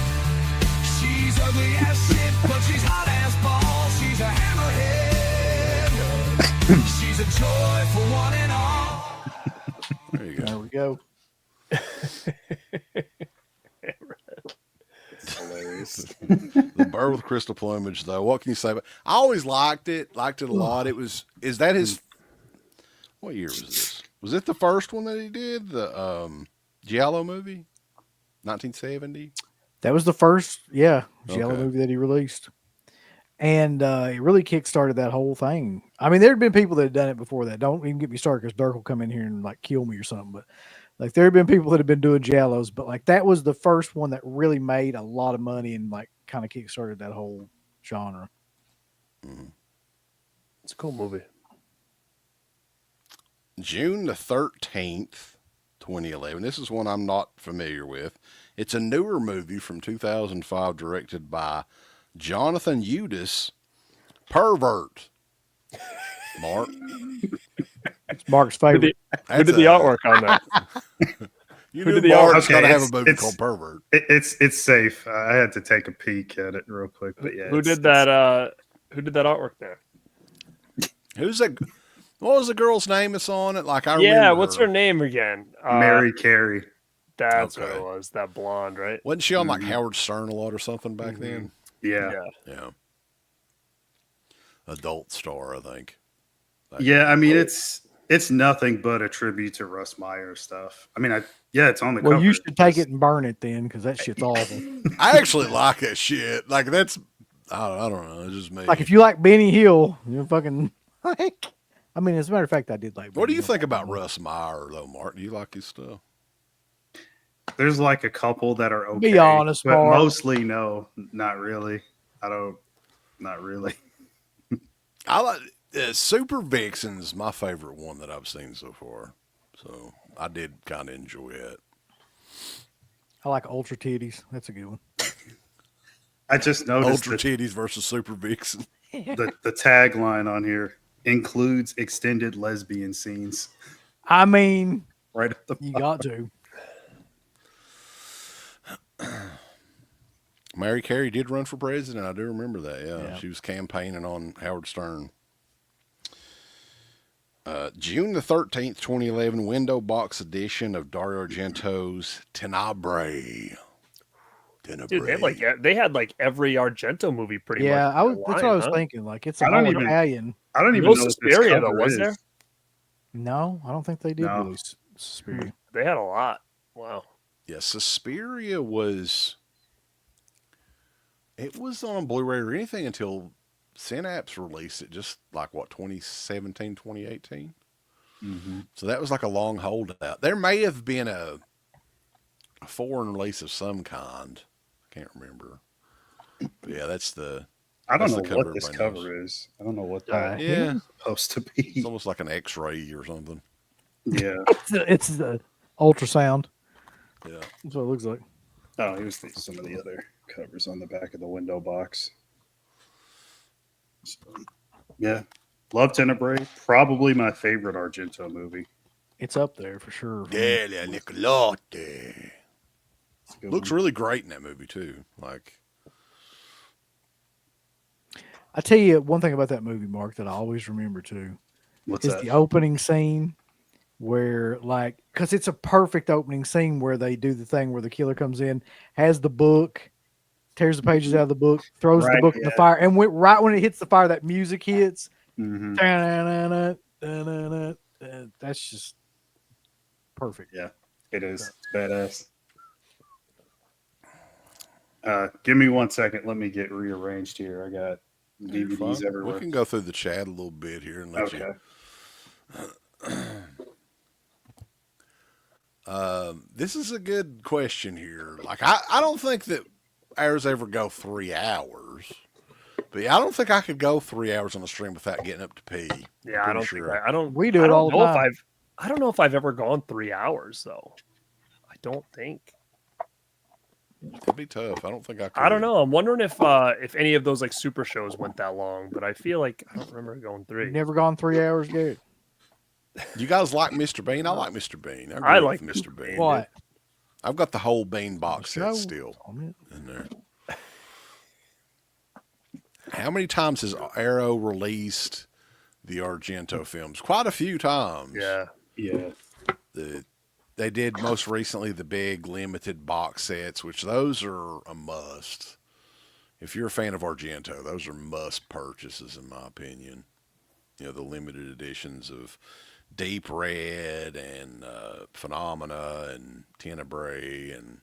She's ugly as shit, but she's hot as balls. She's a hammerhead. She's a joy for one and all. There you go. There we go. Hilarious. The Bird with Crystal Plumage, though. What can you say about? I always liked it. Liked it a lot. It was. Is that his? What year was this? Was it the first one that he did? The Giallo movie, 1970. That was the first, Giallo Okay. movie that he released. And it really kickstarted that whole thing. I mean, there had been people that had done it before that. Don't even get me started because Dirk will come in here and like kill me or something. But like there had been people that had been doing Giallos, but like that was the first one that really made a lot of money and like kind of kickstarted that whole genre. It's a cool movie. June the 13th, 2011. This is one I'm not familiar with. It's a newer movie from 2005 directed by Jonathan Udis. Pervert. Mark. It's Mark's Who favorite. did the artwork on that? You who knew did the Mark's artwork? got to Okay, have a movie it's- called Pervert. It's safe. I had to take a peek at it real quick, but yeah. Who it's- did that? Who did that artwork there? Who's that? What was the girl's name that's on it? Like I Yeah, remember what's her name again? Mary Carey. That's what Okay. it was. That blonde, right? Wasn't she on like Howard Stern a lot or something back then? Yeah. Yeah. Adult star, I think. Yeah, I mean it's nothing but a tribute to Russ Meyer stuff. I mean, it's on the Well, cover. you should take it and burn it then because that shit's awful. I actually like that shit. Like that's I don't know. It's just me. Like if you like Benny Hill, you're fucking like I mean, as a matter of fact, I did like. What do you Big think Mouth. about Russ Meyer though, Mark? Do you like his stuff? There's like a couple that are okay. Be honest, but Mark. mostly no, not really. Not really. I like Super Vixen's my favorite one that I've seen so far. So I did kind of enjoy it. I like Ultra Titties. That's a good one. I just noticed Ultra that Titties versus Super Vixen. the tagline on here includes extended lesbian scenes. I mean, Right at the you got to. Mary Carey did run for president. I do remember that. Yeah, Yeah. she was campaigning on Howard Stern. June the 13th, 2011, window box edition of Dario Argento's Tenebrae. Dude, they had like every Argento movie pretty much. Yeah, in their that's what line, I was huh? thinking. Like it's I an don't all even- Italian. I don't even No know what this Suspiria, though, cover was is. there? No, I don't think they did No. release Suspiria. They had a lot. Wow. Yeah, Suspiria was. It was on Blu-ray or anything until Synapse released it, just like what 2017, 2018. Mm-hmm. So that was like a long holdout. There may have been a foreign release of some kind. I can't remember. But yeah, that's the. I don't That's know the cover what this everybody knows. cover is. I don't know what Uh, that's Yeah, supposed to it's be. almost like an X-ray or something. Yeah. It's the ultrasound. Yeah. That's what it looks like. Oh, here's some of the other covers on the back of the window box. So, yeah. Love Tenebrae. Probably my favorite Argento movie. It's up there for sure. Delia Nicolotte. It's a good Looks one. really great in that movie too. Like, I tell you one thing about that movie, Mark, that I always remember too. What's is that? the opening scene where like because it's a perfect opening scene where they do the thing where the killer comes in, has the book, tears the pages out of the book, throws the Right, book in the yeah. fire, and right when it hits the fire, that music hits. Mhm. Da-na-na-na, da-na-na, that's just perfect. Yeah, it is. It's badass. Give me 1 second. Let me get rearranged here. I got you're DVDs fine. everywhere. We can go through the chat a little bit here and let Okay. you. This is a good question here. Like, I don't think that ours ever go 3 hours. But yeah, I don't think I could go 3 hours on a stream without getting up to pee. Yeah, I Pretty don't sure. think I don't. We do I it don't all the know if time. I don't know if I've ever gone 3 hours though. I don't think. It'd be tough. I don't think I could. I don't know. I'm wondering if any of those like super shows went that long, but I feel like I don't remember going 3. You've never gone 3 hours, Garrett? You guys like Mr. Bean? I like Mr. Bean. I grew up like with Mr. Bean. What? I've got the whole Bean box Show? set still On it. in there. How many times has Arrow released the Argento films? Quite a few times. Yeah. Yeah. They did most recently the big limited box sets, which those are a must. If you're a fan of Argento, those are must purchases in my opinion. You know, the limited editions of Deep Red and Phenomena and Tenebrae and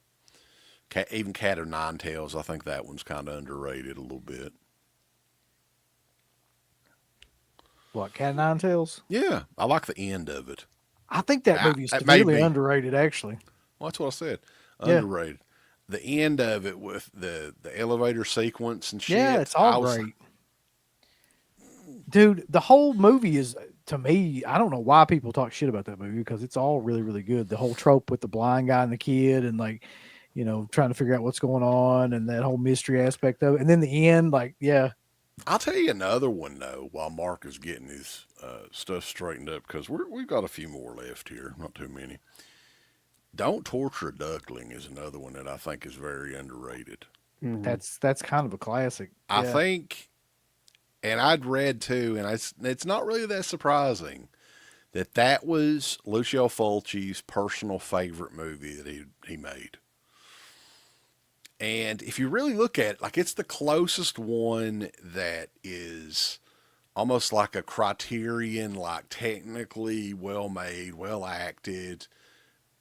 even Cat of Nine Tails. I think that one's kind of underrated a little bit. What, Cat of Nine Tails? Yeah, I like the end of it. I think that Ah, movie is it may severely be. underrated, actually. Well, that's what I said. Yeah. Underrated. The end of it with the elevator sequence and shit. Yeah, it's I all was- great. Dude, the whole movie is, to me, I don't know why people talk shit about that movie because it's all really, really good. The whole trope with the blind guy and the kid and, like, you know, trying to figure out what's going on and that whole mystery aspect of it. And then the end, like, yeah. I'll tell you another one though. While Mark is getting his stuff straightened up, because we've got a few more left here, not too many. Don't Torture a Duckling is another one that I think is very underrated. That's kind of a classic. I Yeah. think, and I'd read too, and it's not really that surprising that was Lucio Fulci's personal favorite movie that he made. And if you really look at it, like it's the closest one that is almost like a Criterion, like technically well made, well acted.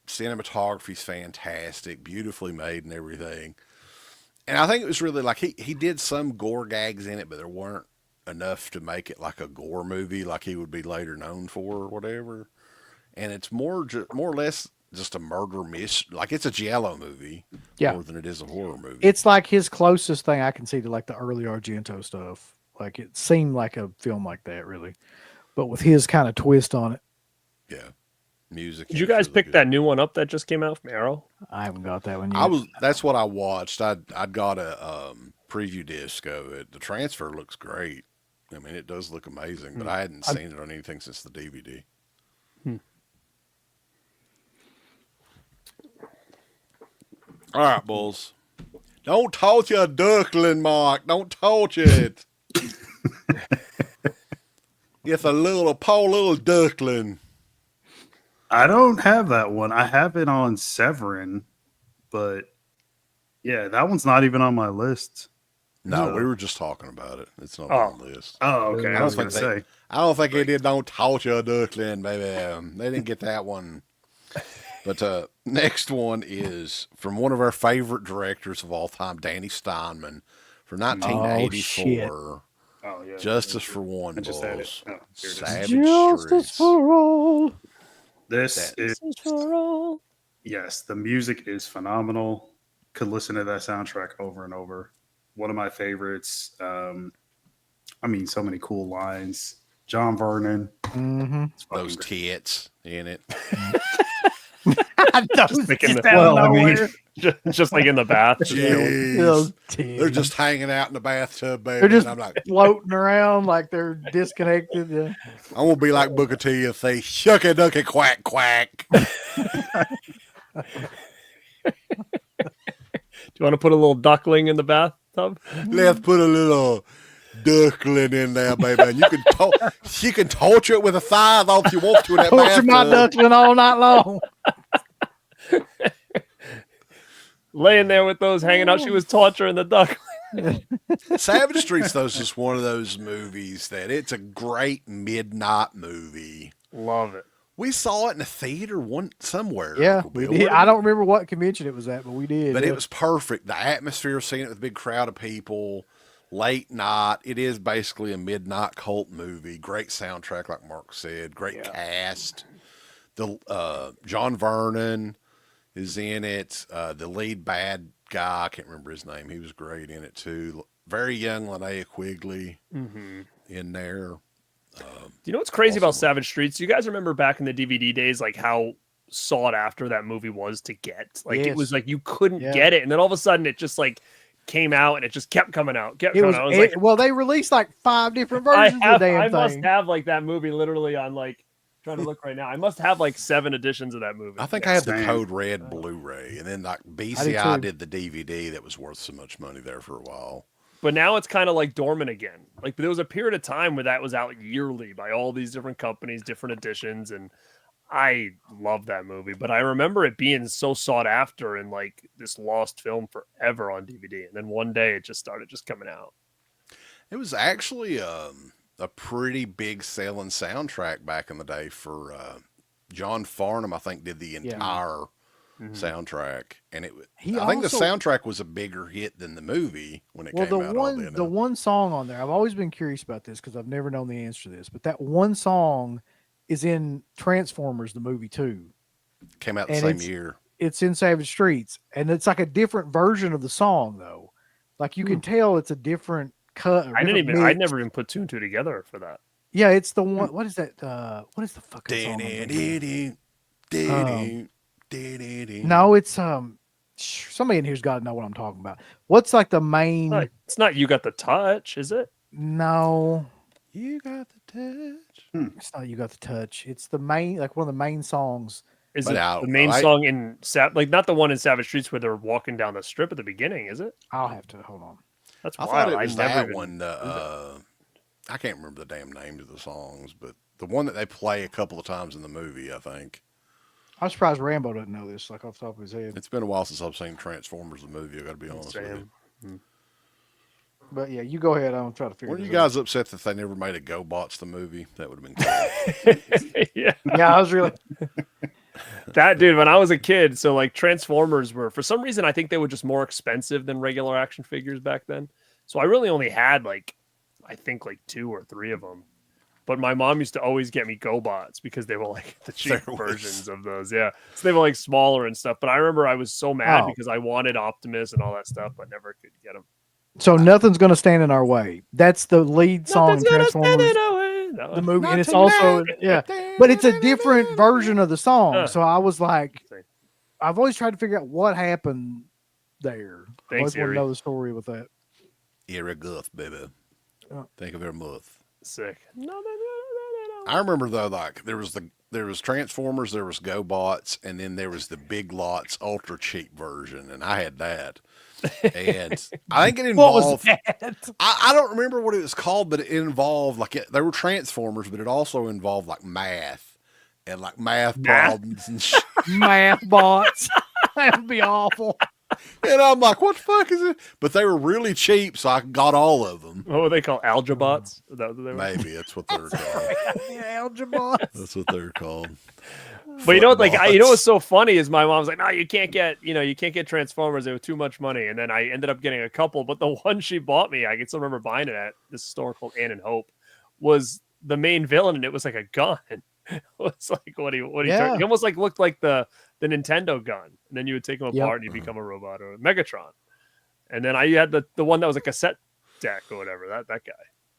Cinematography's fantastic, beautifully made and everything. And I think it was really like he did some gore gags in it, but there weren't enough to make it like a gore movie, like he would be later known for or whatever. And it's more or less just a murder like it's a giallo movie Yeah. more than it is a horror movie. It's like his closest thing I can see to like the early Argento stuff. Like it seemed like a film like that, really, but with his kind of twist on it. yeah, music. Did you is guys really pick good. that new one up that just came out from Arrow? I haven't got that one yet. That's what I watched. I'd got a preview disc of it. The transfer looks great. I mean, it does look amazing, but I hadn't seen it on anything since the DVD. All right, Bulls. Don't touch your duckling, Mark. Don't touch it. It's a poor little duckling. I don't have that one. I have it on Severin, but yeah, that one's not even on my list. No, No. we were just talking about it. It's not Oh. on the list. Oh, okay. I was going to say. I don't think they did. Don't touch your duckling, baby. They didn't get that one. But next one is from one of our favorite directors of all time, Danny Steinman, for 1984. Oh, yeah. Justice for One, I just had it. Bulls. Oh, here it is. Savage Justice Streets. for all. This That- is, yes, the music is phenomenal. Could listen to that soundtrack over and over. One of my favorites. I mean, so many cool lines. John Vernon. Mm-hmm. It's fucking Those great. tits in it. Those Like in just the- out of well, I mean- nowhere. just like in the bath. just chilling. Jeez. Those They're tits. just hanging out in the bathtub, baby. They're just and I'm like, floating around like they're disconnected. Yeah. I'm gonna be like Booker T and say, "Shucky ducky quack quack." Do you want to put a little duckling in the bathtub? Let's put a little duckling in there, baby. And she can torture it with a thigh though if you want to in that Torture my bathtub. duckling all night long. Laying there with those hanging out. She was torturing the duck. Savage Streets though is just one of those movies that it's a great midnight movie. Love it. We saw it in a theater somewhere. Yeah, Uncle we Bill. did. I don't remember what convention it was at, but we did. But yeah. it was perfect. The atmosphere of seeing it with a big crowd of people, late night. It is basically a midnight cult movie. Great soundtrack, like Mark said. Great cast. The John Vernon is in it. The lead bad guy, I can't remember his name. He was great in it too. Very young Linnea Quigley in there. Do you know what's crazy about Awesome. Savage Streets? You guys remember back in the DVD days, like how sought after that movie was to get? Like it Yes. was like you couldn't Yeah. get it, and then all of a sudden it just like came out and it just kept coming out. Kept It coming was, out. I was like, well, they released like 5 different versions of the I damn must thing. have like that movie literally on like trying to look right now. I must have like 7 editions of that movie. I think I had the Same. Code Red Blu-ray, and then like BCI did the DVD that was worth so much money there for a while. But now it's kind of like dormant again. Like there was a period of time where that was out yearly by all these different companies, different editions, and I love that movie. But I remember it being so sought after and like this lost film forever on DVD. And then one day it just started just coming out. It was actually a pretty big selling soundtrack back in the day for John Farnham. I think did the entire soundtrack, and I think the soundtrack was a bigger hit than the movie when it Well, came the out. one, the one song on there, I've always been curious about this because I've never known the answer to this. But that one song is in Transformers, the movie too. came out the and same it's- year. It's in Savage Streets, and it's like a different version of the song though. Like you can tell it's a different cut. I different I mix. never even put 2 and 2 together for that. Yeah, it's the one. What is that? What is the fucking song? on there? No, it's somebody in here's got to know what I'm talking about. What's like the main? It's not You Got the Touch, is it? No, You got the touch. it's not. You got the touch. It's the main, like one of the main songs. Is But it I the don't main know. song in like not the one in Savage Streets where they're walking down the strip at the beginning, is it? I'll have to hold on. That's I wild. thought it was never that even- one. I can't remember the damn names of the songs, but the one that they play a couple of times in the movie, I think. I'm surprised Rambo doesn't know this, like off the top of his head. It's been a while since I've seen Transformers the movie. I got to be honest with you. Same. But yeah, you go ahead. I'm trying to figure. Weren't you this out. guys upset that they never made a GoBots the movie? That would have been cool. Yeah. Yeah, I was really. That dude, when I was a kid, so like Transformers were for some reason I think they were just more expensive than regular action figures back then. So I really only had like I think like 2 or 3 of them. But my mom used to always get me GoBots because they were like the cheap There was- versions of those. Yeah. So they were like smaller and stuff. But I remember I was so mad Oh. because I wanted Optimus and all that stuff, but never could get them. So nothing's gonna stand in our way. That's the lead song in Transformers, the movie, and it's also but it's a different version of the song. Huh. So I was like, Interesting. I've always tried to figure out what happened there. I Thanks, always want to Erie. know the story with that. Era Guth, baby. Oh. Think of their month. Sick. I remember though, like there was Transformers, there was GoBots, and then there was the Big Lots ultra cheap version, and I had that. And I think it What was involved. that? I don't remember what it was called, but it involved they were Transformers, but it also involved like math and like math problems and shit. Math bots. That would be awful. And I'm like, what the fuck is it? But they were really cheap, so I got all of them. What were they called? Algebots? Is that what they were? Maybe that's what they're called. Yeah, algebra. That's what they're called. But you know what? Like, you know Footbots. what's so funny is my mom's like, "No, you can't get Transformers. They were too much money." And then I ended up getting a couple. But the one she bought me, I can still remember buying it at this store called Ann and Hope, was the main villain, and it was like a gun. It was like what he Yeah. he almost like looked like the Nintendo gun. And then you would take him Yep. apart and you become a robot or a Megatron. And then I had the one that was a cassette deck or whatever. That guy.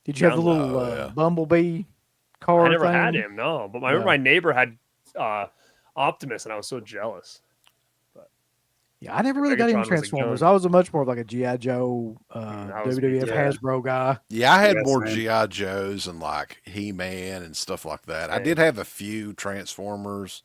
Did you have the Sounds- little yeah. Bumblebee car? I never thing? had him, no. But I remember Yeah. my neighbor had Optimus, and I was so jealous. Yeah, I never really got Megatron into was a Transformers. gun. I was a much more of like a G.I. Joe, that was me WWF too. Hasbro guy. Yeah, I had Yes, more man. G.I. Joes and like He-Man and stuff like that. I Same. did have a few Transformers,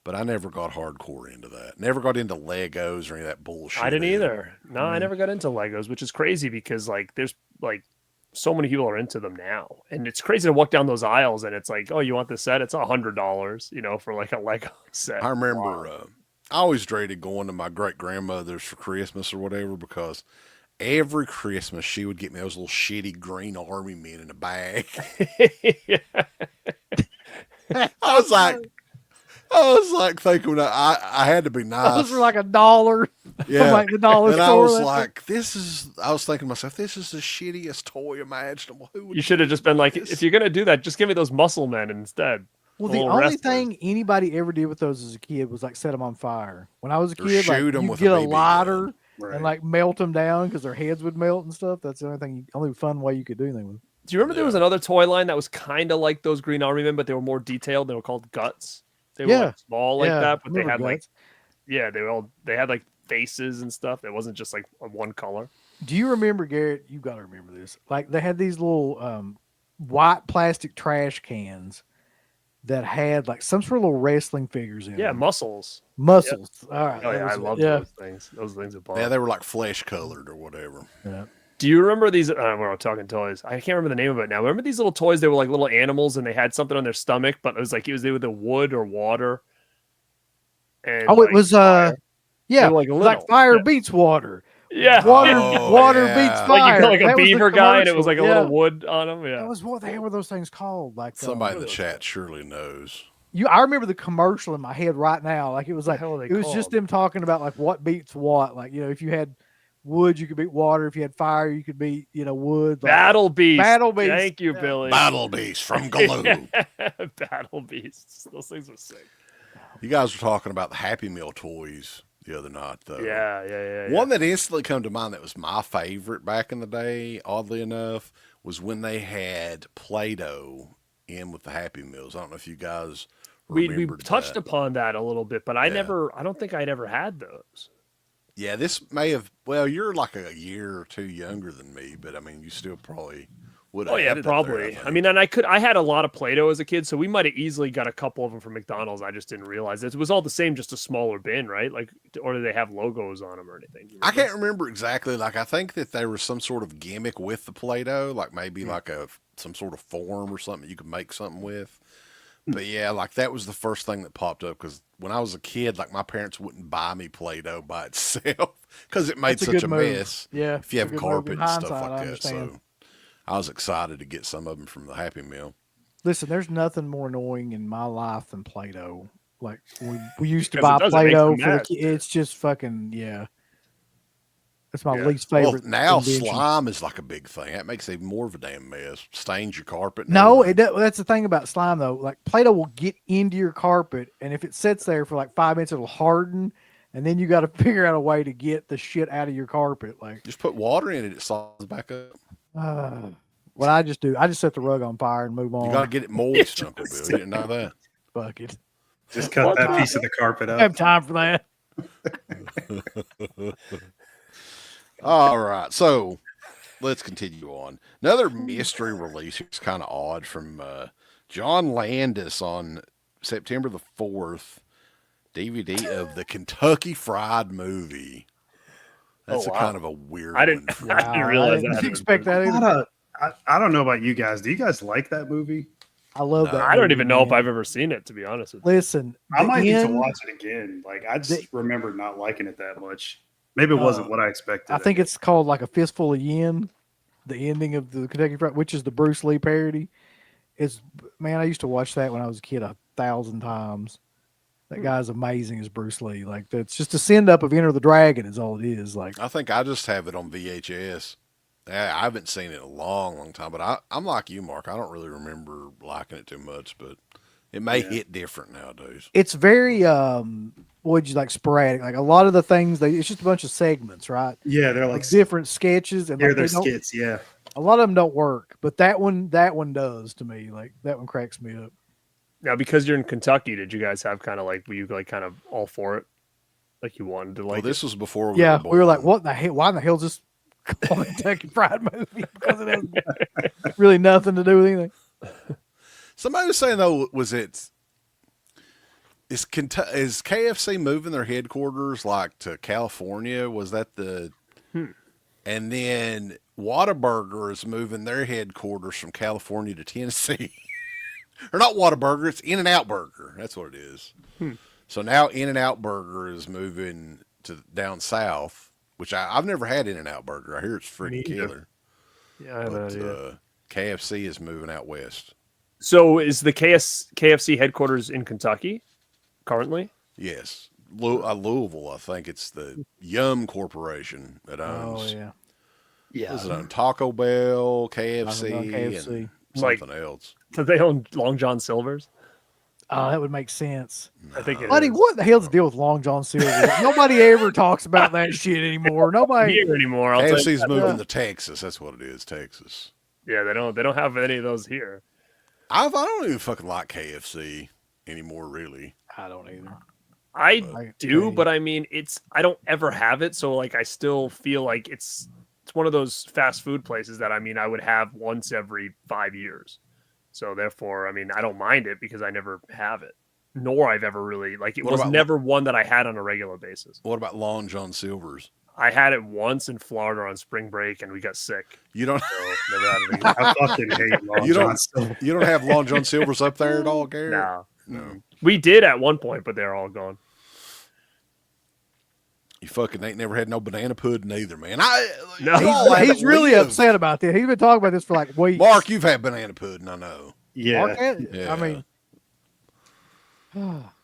but I never got hardcore into that. Never got into Legos or any of that bullshit. I didn't either. No, I never got into Legos, which is crazy because like there's like so many people are into them now, and it's crazy to walk down those aisles and it's like, oh, you want this set? It's $100, for like a Lego set. I remember Wow. I always dreaded going to my great grandmother's for Christmas or whatever because every Christmas she would get me those little shitty green army men in a bag. Yeah. I was like thinking that I had to be nice. Those were like $1 yeah. from like the dollar And I store. was That's like, I was thinking to myself, this is the shittiest toy imaginable. Who would You should have just been like, Yes. if you're gonna do that, just give me those muscle men instead. Well, The the little only wrestlers. thing anybody ever did with those as a kid was like set them on fire. When I was a Or kid, like shoot 'em you with a get a BB gun. lighter Right. and like melt them down because their heads would melt and stuff. That's the only thing, only fun way you could do anything with. Do you remember there was another toy line that was kind of like those Green Army Men, but they were more detailed? They were called Guts. They were Yeah. like small like Yeah, that, but they remember had like Guts? they had like faces and stuff. It wasn't just like one color. Do you remember, Garrett? You got to remember this. Like they had these little white plastic trash cans that had like some sort of little wrestling figures in Yeah, them. muscles. Muscles. All right. Oh that yeah, was I it. love Yeah. those things. Those things are Yeah, bomb. they were like flesh colored or whatever. Do you remember these? We're talking toys. I can't remember the name of it now. Remember these little toys? They were like little animals, and they had something on their stomach, but it was like they were the wood or water. And Oh, like, it was fire. yeah, They were, like, it was like little. fire Yeah. beats water. Yeah, Water Oh, water yeah. beats Like fire. like you got like a That was the beaver guy, and it was like a commercial. little wood on him. Yeah, That was what the hell were those things called? Like Somebody in what the are chat surely knows. I remember the commercial in my head right now. Like it was like hell are it they was just called? them talking about like what beats what. Like if you had wood, you could beat water. If you had fire, you could beat wood. Like, Battle Beast. Battle Beast, Thank you, yeah. Billy. Battle Beast from Galoo. Battle Beasts. Those things were sick. You guys were talking about the Happy Meal toys the other night, though. Yeah. One that instantly come to mind that was my favorite back in the day, oddly enough, was when they had Play-Doh in with the Happy Meals. I don't know if you guys We remembered touched that. upon that a little bit, but I Yeah. don't think I'd ever had those. Yeah, this may have. Well, you're like a year or two younger than me, but I mean, you still probably would have. Oh yeah, had it up there, probably. think. I mean, and I had a lot of Play-Doh as a kid, so we might have easily got a couple of them from McDonald's. I just didn't realize it was all the same, just a smaller bin, right? Like, or do they have logos on them or anything? Do you I remember? can't remember exactly. Like, I think that there was some sort of gimmick with the Play-Doh, like maybe like some sort of form or something you could make something with. But yeah, like that was the first thing that popped up because when I was a kid, like my parents wouldn't buy me Play-Doh by itself because it made That's a such good a move. mess. Yeah, If you it's a have good move. carpet In and stuff hindsight, I like that, understand. so I was excited to get some of them from the Happy Meal. Listen, there's nothing more annoying in my life than Play-Doh. Like we used to Because buy it doesn't make Play-Doh them for the mad. kids. It's just fucking yeah. That's my Yeah. least Well, favorite. now invention. slime is like a big thing. That makes even more of a damn mess. Stains your carpet. and No, everything. that's the thing about slime though. Like Play-Doh will get into your carpet, and if it sits there for like 5 minutes, it'll harden, and then you got to figure out a way to get the shit out of your carpet. Like, Just put water in it; it solids back up. what I just do, I just set the rug on fire and move on. You got to get it moist, Uncle Bill. You didn't know that. Fuck it. Just cut that piece of the carpet I don't have up. time for that. All right, so let's continue on. Another mystery release. It's kind of odd from John Landis on September the 4th. DVD of the Kentucky Fried Movie. That's Oh, a wow. kind of a weird I didn't. one. I didn't realize I that. didn't expect that either. I don't know about you guys. Do you guys like that movie? I love No, that. I don't movie, even know if man. I've ever seen it, to be honest with you. Listen. I the might need to end- watch it again. Like I just remember not liking it that much. Maybe it wasn't what I expected. I think it's called like A Fistful of Yen, the ending of the Kentucky Fried, which is the Bruce Lee parody. Is man, I used to watch that when I was a kid 1,000 times. That guy's amazing as Bruce Lee. Like that's just a send up of Enter the Dragon is all it is. Like I think I just have it on VHS. I haven't seen it in a long, long time, but I'm like you, Mark. I don't really remember liking it too much, but it may hit different nowadays. it's very would you like sporadic. Like a lot of the things it's just a bunch of segments, right? Yeah, they're Like like different sketches and they're like, their they don't- skits. Yeah, a lot of them don't work, but that one does to me. Like that one cracks me up. Now, because you're in Kentucky, did you guys have kind of like, were you like kind of all for it? Like you wanted to Well, like this was before Yeah, we were like, born. what the hell? Why in the hell is this called Kentucky Fried Movie? Because it has really nothing to do with anything. Somebody was saying though, is KFC moving their headquarters like to California? Was that the? And then Whataburger is moving their headquarters from California to Tennessee. Or not Whataburger, it's In-N-Out Burger. That's what it is. So now In-N-Out Burger is moving to down south, which I've never had In-N-Out Burger. I hear it's freaking Me either. killer. Yeah, I have no But idea. KFC is moving out west. So is the KFC headquarters in Kentucky currently? Yes. Louisville, I think it's the Yum Corporation that owns. Oh yeah, Yeah. Is it on Taco Bell, KFC, Taco Bell, KFC. and Like- something else? Do they own Long John Silver's? oh that would make sense. I think it Buddy, is. what the hell's the deal with Long John Silver? Nobody ever talks about that shit anymore. Nobody. Here anymore. I'll tell you KFC's that. moving to Texas. That's what it is, Texas. Yeah, they don't have any of those here. I don't even fucking like KFC anymore, really. I don't either. I do, I- but I mean, I don't ever have it, so like I still feel like it's one of those fast food places that I mean I would have once every 5 years. So therefore, I mean, I don't mind it because I never have it, nor I've ever really like it What was about- never one that I had on a regular basis. What about Long John Silver's? I had it once in Florida on spring break, and we got sick. You don't So never had it again. I fucking hate Long You don't- John Silver. you don't have Long John Silver's up there at all, Gary? No, No. we did at one point, but they're all gone. You fucking ain't never had no banana pudding either, man. No. y'all haven't He's really lived. upset about this. He's been talking about this for like weeks. Mark, you've had banana pudding, I know. Yeah, Mark had- Yeah. I mean,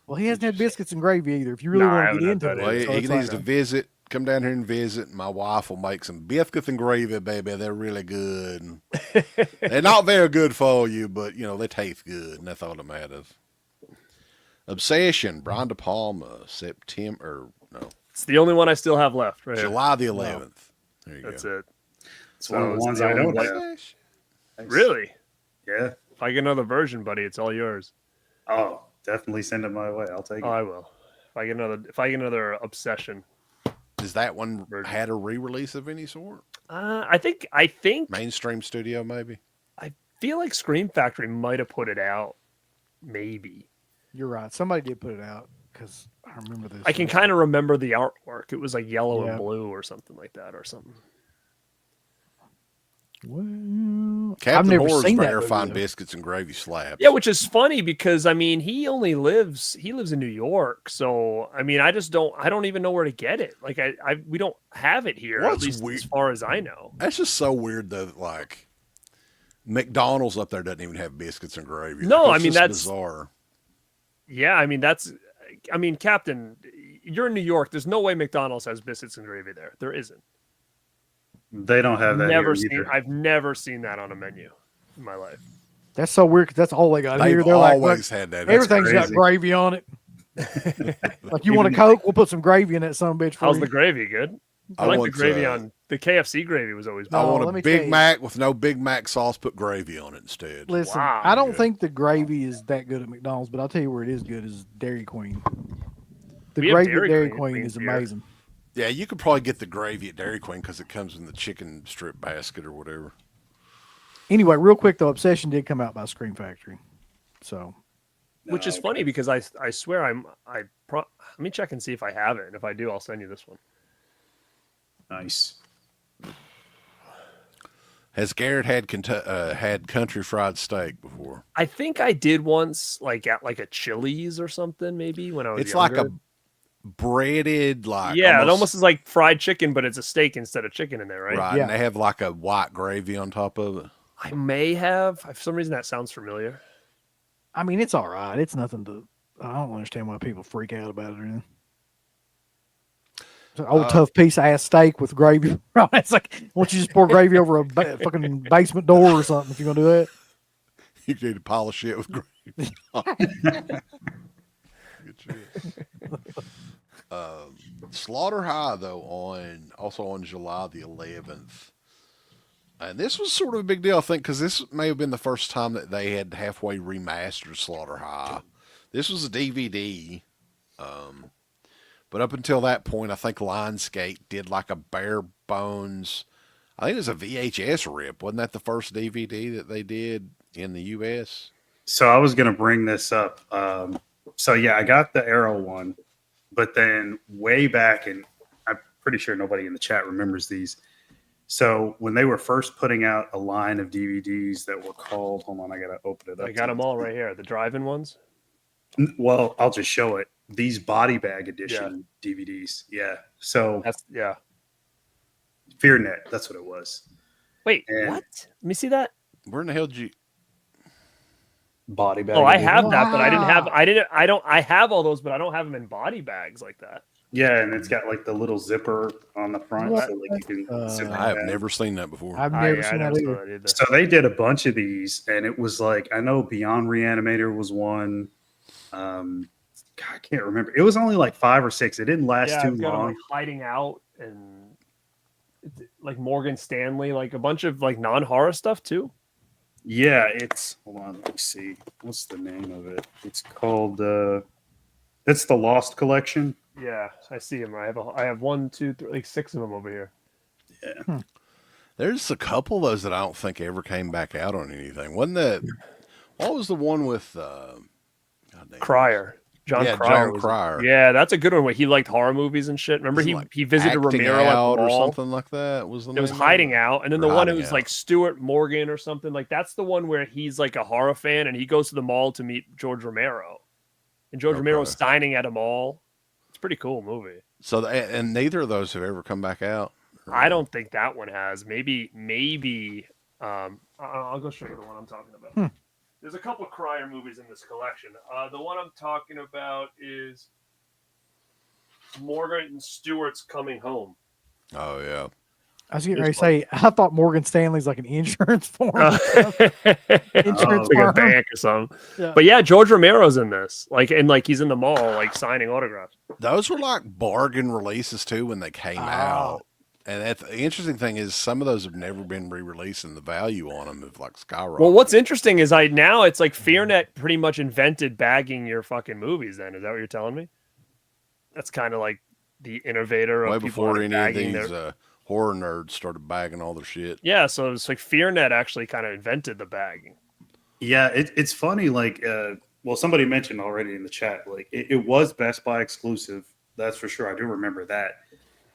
well, he hasn't had biscuits and gravy either. If you really No, I want to haven't get had into that it, Well, either. he, so he it's needs like- to visit. Come down here and visit. My wife will make some biscuits and gravy, baby. They're really good. They're not very good for you, but they taste good, and that's all that matters. Obsession, Brian De Palma, September. No, It's the only one I still have left. Right, July the 11th. There you that's go. it. it's one of the it's ones the I only don't one- have. Really? Yeah. If I get another version, buddy, it's all yours. Oh, definitely send it my way. I'll take Oh, it. I will. If I get another Obsession, Is that one Version. had a re-release of any sort? I think Mainstream studio, maybe. I feel like Scream Factory might have put it out. Maybe You're right. Somebody did put it out because I remember this. I can kind of remember the artwork. It was like yellow Yeah. and blue or something like that, or something. Well, I've Captain never Horror's seen that verifying movie, though. biscuits and gravy slabs. Yeah, which is funny because I mean he lives in New York, so I mean I don't even know where to get it. Like we don't have it here, What's at least weird- as far as I know. That's just so weird though. That, like McDonald's up there doesn't even have biscuits and gravy. No, Like, I mean, just that's- bizarre. Yeah, I mean Captain, you're in New York. There's no way McDonald's has biscuits and gravy there. There isn't. They don't have that Never here seen. either. I've never seen that on a menu in my life. That's so weird 'cause that's all they got They've here. They're like, always had that. That's everything's got crazy. gravy on it. Like, you want a Coke? We'll put some gravy in that son of a bitch for How's you. the gravy? Good. I I like the want, gravy on the KFC gravy was always. I No, want let a me tell Big you. Mac with no Big Mac sauce. Put gravy on it instead. Listen, Wow. I don't Good. think the gravy is that good at McDonald's, but I'll tell you where it is good is Dairy Queen. The We have gravy Dairy at Dairy Queen Queen things is here. amazing. Yeah, you could probably get the gravy at Dairy Queen because it comes in the chicken strip basket or whatever. Anyway, real quick though, Obsession did come out by Scream Factory, so Which is funny because I swear let me check and see if I have it. And if I do, I'll send you this one. Nice. Has Garrett had had country fried steak before? I think I did once, like at like a Chili's or something, maybe when I was. It's younger. like a breaded, like yeah, it almost is like fried chicken, but it's a steak instead of chicken in there, right? right. Yeah. And they have like a white gravy on top of it. I may have. For some reason, that sounds familiar. I mean it's all right. It's nothing to. I don't understand why people freak out about it or anything. It's an old tough piece of ass steak with gravy. It's like, why don't you just pour gravy over a fucking basement door or something if you're gonna do that? You need to polish it with gravy. Good shit. Slaughter High though on July the 11th, and this was sort of a big deal I think because this may have been the first time that they had halfway remastered Slaughter High. This was a DVD, but up until that point, I think Lionsgate did like a bare bones. I think it was a VHS rip. Wasn't that the first DVD that they did in the U.S.? So I was going to bring this up. So yeah, I got the Arrow one, but then way back, and I'm pretty sure nobody in the chat remembers these. So when they were first putting out a line of DVDs that were called, hold on, I got to open it up. I got them all right here. The drive-in ones. Well, I'll just show it. These body bag edition DVDs. Yeah. So Yeah. FearNet, that's what it was. Wait, And- what? Let me see that. Where in the hell did you? Body bag. Oh, I edition. have that, but I didn't have. Wow. I have all those, but I don't have them in body bags like that. Yeah, and it's got like the little zipper on the front, What? so like you can zip it I have back. never seen that before. I've I never seen that never either. saw that either. So they did a bunch of these, and it was like I know Beyond Reanimator was one. God, I can't remember. It was only like 5 or 6. It didn't last Yeah, too I've got 'em, long. like hiding out and like Morgan Stanley, like a bunch of like non-horror stuff too. Yeah, it's hold on, let me see. What's the name of it? It's called it's the Lost Collection. Yeah, I see them. I have 1, 2, 3, like 6 of them over here. There's a couple of those that I don't think ever came back out on anything. Wasn't that? What was the one with? goddamn, Cryer. John Yeah, Cryer. John was- Cryer. Yeah, that's a good one. Where he liked horror movies and shit. Remember Was it he like he visited Acting Romero at Out the or mall? something like that. Was the It was name of Hiding it? Out, and then Or the one Hiding who's Out. like Stuart Morgan or something. Like that's the one where he's like a horror fan and he goes to the mall to meet George Romero, and George Romero's Okay. signing at a mall. It's a pretty cool movie. So and neither of those have ever come back out. I don't think that one has. Maybe. I'll go show you the one I'm talking about. There's a couple Cryer movies in this collection. The one I'm talking about is Morgan Stewart's Coming Home. Oh yeah. I was getting ready to say, I thought Morgan Stanley's like an insurance firm. Insurance like a firm. bank or something. Yeah. But yeah, George Romero's in this. Like he's in the mall, like signing autographs. Those were like bargain releases too when they came out. And the interesting thing is some of those have never been re-released, and the value on them have like skyrocketed. Well, what's interesting is now it's like FearNet pretty much invented bagging your fucking movies. Then is that what you're telling me? That's kind of like the innovator of way people before already any of bagging these their- horror nerds started bagging all their shit. Yeah, so it's like FearNet actually kind of invented the bagging. Yeah, it's funny. Like, well, somebody mentioned already in the chat, like it was Best Buy exclusive. That's for sure. I do remember that.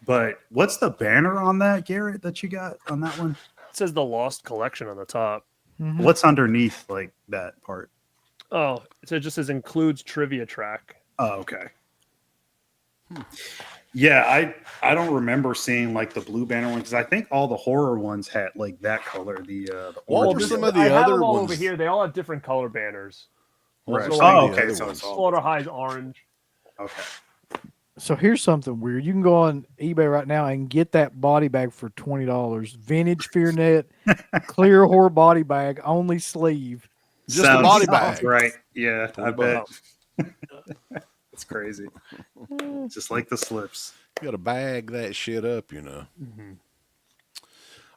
But what's the banner on that, Garrett, that you got on that one? It says the Lost Collection on the top. Mhm. What's underneath like that part? Oh, so it just says includes trivia track. Oh, okay. Yeah, I don't remember seeing like the blue banner one because I think all the horror ones had like that color. The What orange were or some something. of the I have other them all ones? over here. They all have different color banners. What Right. were some Oh, of the okay, other so ones? it's all Slaughter High's orange. okay. So here's something weird. You can go on eBay right now and get that body bag for $20. Vintage FearNet clear horror body bag, only sleeve. Just a body bag. Right. Yeah, I bet. Wow. It's crazy. Just like the slips. You got to bag that shit up, you know.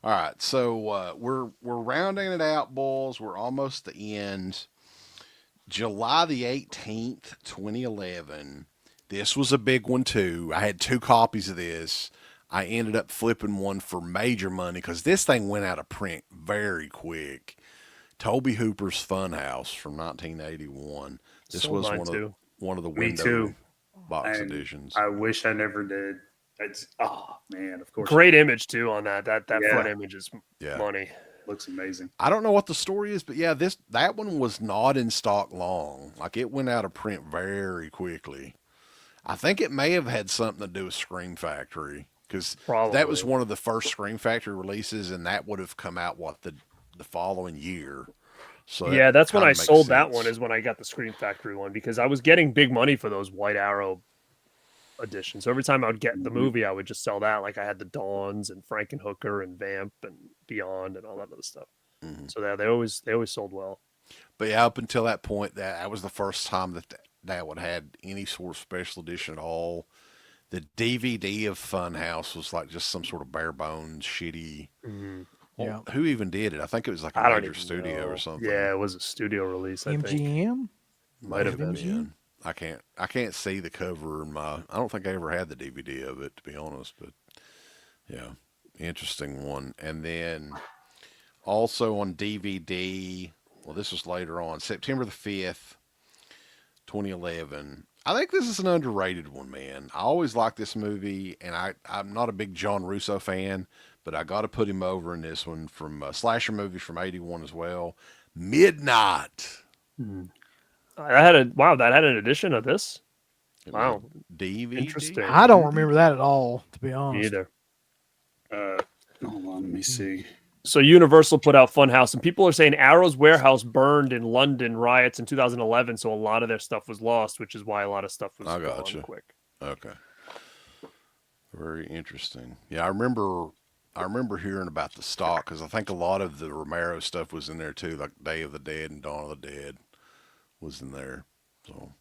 All right, so we're rounding it out, boys. We're almost the end. July the 18th, 2011. This was a big one too. I had 2 copies of this. I ended up flipping one for major money because this thing went out of print very quick. Toby Hooper's Funhouse from 1981. This Sold was mine one of the Me window too. box And editions. I wish I never did. It's oh man, of course. Great image too on that. That Yeah. front image is Yeah. money. Looks amazing. I don't know what the story is, but yeah, that one was not in stock long. Like it went out of print very quickly. I think it may have had something to do with Scream Factory because that was Probably. one of the first Scream Factory releases, and that would have come out the following year. So Yeah, that's when kinda I makes sold that sense. one. Is when I got the Scream Factory one because I was getting big money for those White Arrow editions. So every time I would get the movie, I would just sell that. Like I had the Dawns and Frankenhooker and Vamp and Beyond and all that other stuff. So they always sold well. But yeah, up until that point, that was the first time that one had any sort of special edition at all. The DVD of Funhouse was like just some sort of bare bones, shitty. Yeah. Who even did it? I think it was like a I don't major even studio know. or something. Yeah, it was a studio release. I think. MGM? Might have been. MGM? I can't see the cover in my. I don't think I ever had the DVD of it, to be honest. But yeah, interesting one. And then also on DVD. Well, this was later on, September the 5th, 2011. I think this is an underrated one, man. I always liked this movie, and I'm not a big John Russo fan, but I got to put him over in this one from a slasher movie from '81 as well. Midnight. That had an edition of this. It was Wow. DVD. Interesting. I don't remember that at all, to be Me honest. either. Hold on, let me see. So Universal put out Funhouse, and people are saying Arrow's warehouse burned in London riots in 2011, so a lot of their stuff was lost, which is why a lot of stuff was I gone gotcha. quick. Okay. Very interesting. Yeah, I remember hearing about the stock because I think a lot of the Romero stuff was in there too, like Day of the Dead and Dawn of the Dead was in there. So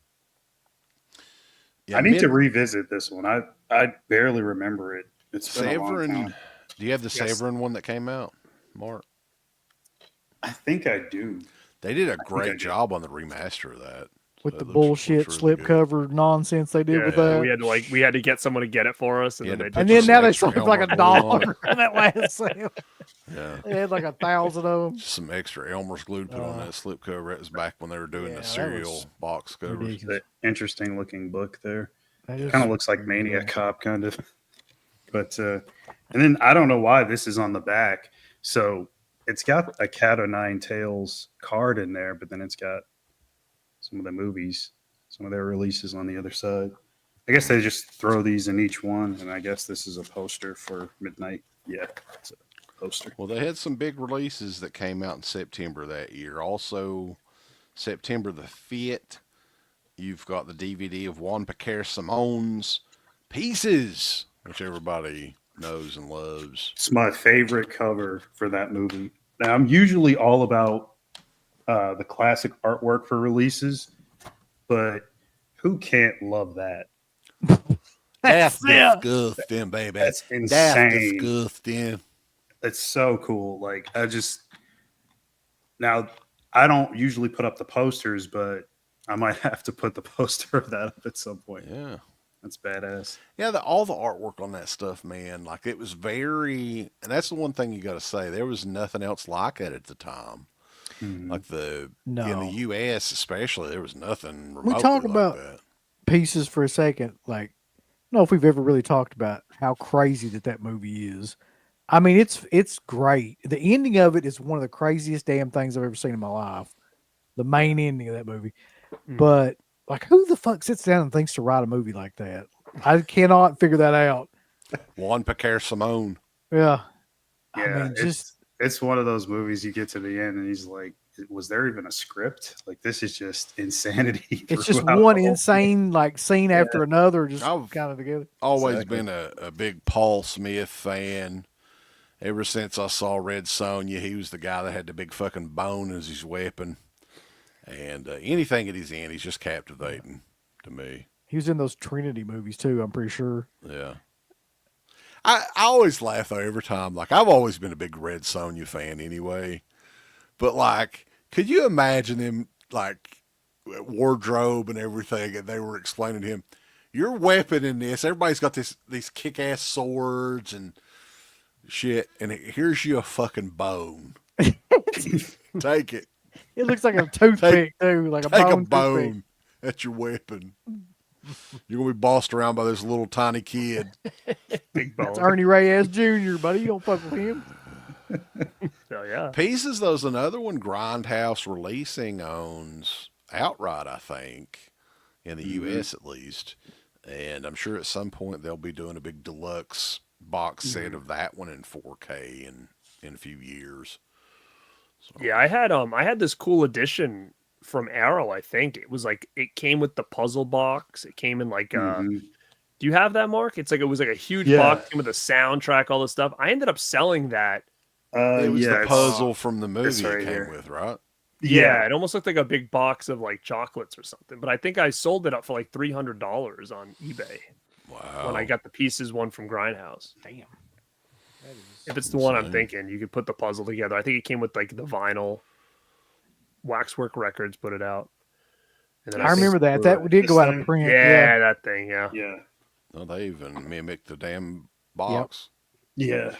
yeah, I need to revisit this one. I barely remember it. It's been a long Severin. time. Do you have the Yes. Severin one that came out, Mark? I think I do. They did a I great do. job on the remaster of that. With So the it looks bullshit really good. slipcover nonsense they did with that. We had to get someone to get it for us, and Yeah, then they to And put then some now they extra sold like Elmer glue on $1 in that last sale. Yeah. They had like 1,000 of them. Just some extra Elmer's glue put on that slipcover. It was back when they were doing yeah, the that cereal was box covers. ridiculous. The interesting looking book there. That is- Kind of looks like Maniac Cop, kind of. But and then I don't know why this is on the back. So it's got a Cat o' Nine Tails card in there, but then it's got some of the movies, some of their releases on the other side. I guess they just throw these in each one, and I guess this is a poster for Midnight. Yeah, it's a poster. Well, they had some big releases that came out in September that year. Also, September the 5th, you've got the DVD of Juan Piquer Simone's Pieces, which everybody knows and loves. It's my favorite cover for that movie. Now, I'm usually all about the classic artwork for releases, but who can't love that? That's Yeah. disgusting, baby. That's That's insane. disgusting. It's so cool. Like now I don't usually put up the posters, but I might have to put the poster of that up at some point. Yeah. That's badass. Yeah, all the artwork on that stuff, man, like it was very, and that's the one thing you got to say. There was nothing else like it at the time. Like in No. the U.S. especially, there was nothing remotely talk like about- that. Pieces for a second. Like, I don't know if we've ever really talked about how crazy that movie is. I mean, it's great. The ending of it is one of the craziest damn things I've ever seen in my life. The main ending of that movie. But like, who the fuck sits down and thinks to write a movie like that? I cannot figure that out. Juan Piquer Simone. Yeah. Yeah, I mean, just it's one of those movies you get to the end and he's like, was there even a script? Like, this is just insanity. It's just throughout one the whole insane like scene after another, just I've- kind of together. Always Exactly. been a big Paul Smith fan. Ever since I saw Red Sonja, he was the guy that had the big fucking bone as his weapon. And anything that he's in, he's just captivating to me. He was in those Trinity movies too, I'm pretty sure. Yeah. I always laugh though every time. Like, I've always been a big Red Sonja fan anyway. But like, could you imagine him like wardrobe and everything, and they were explaining to him, your weapon in this, everybody's got these kick ass swords and shit, and here's you a fucking bone. Take it. It looks like a toothpick too, like a Take a bone toothpick. bone. That's your weapon. You're gonna be bossed around by this little tiny kid. Big bone. It's Ernie Reyes Jr., buddy. You don't fuck with him. So, yeah. Pieces, though's another one Grindhouse Releasing owns outright, I think, in the U.S. at least. And I'm sure at some point they'll be doing a big deluxe box set of that one in 4K in a few years. So, Yeah, I had this cool edition from Arrow, I think. It was like it came with the puzzle box. It came in like Mhm. do you have that, Mark? It was like a huge Yeah. box came with a soundtrack, all this stuff. I ended up selling that. it was yeah, the it's- puzzle from the movie it's it right came here. with, right? Yeah, it almost looked like a big box of like chocolates or something. But I think I sold it up for like $300 on eBay Wow. when I got the pieces one from Grindhouse. Damn. If it's the one I'm insane. thinking, you could put the puzzle together. I think it came with like the vinyl. Waxwork Records put it out. And then I remember that. That did This go out of thing? print. Yeah, that thing. Yeah. Yeah. No, they even mimicked the damn box. Yeah.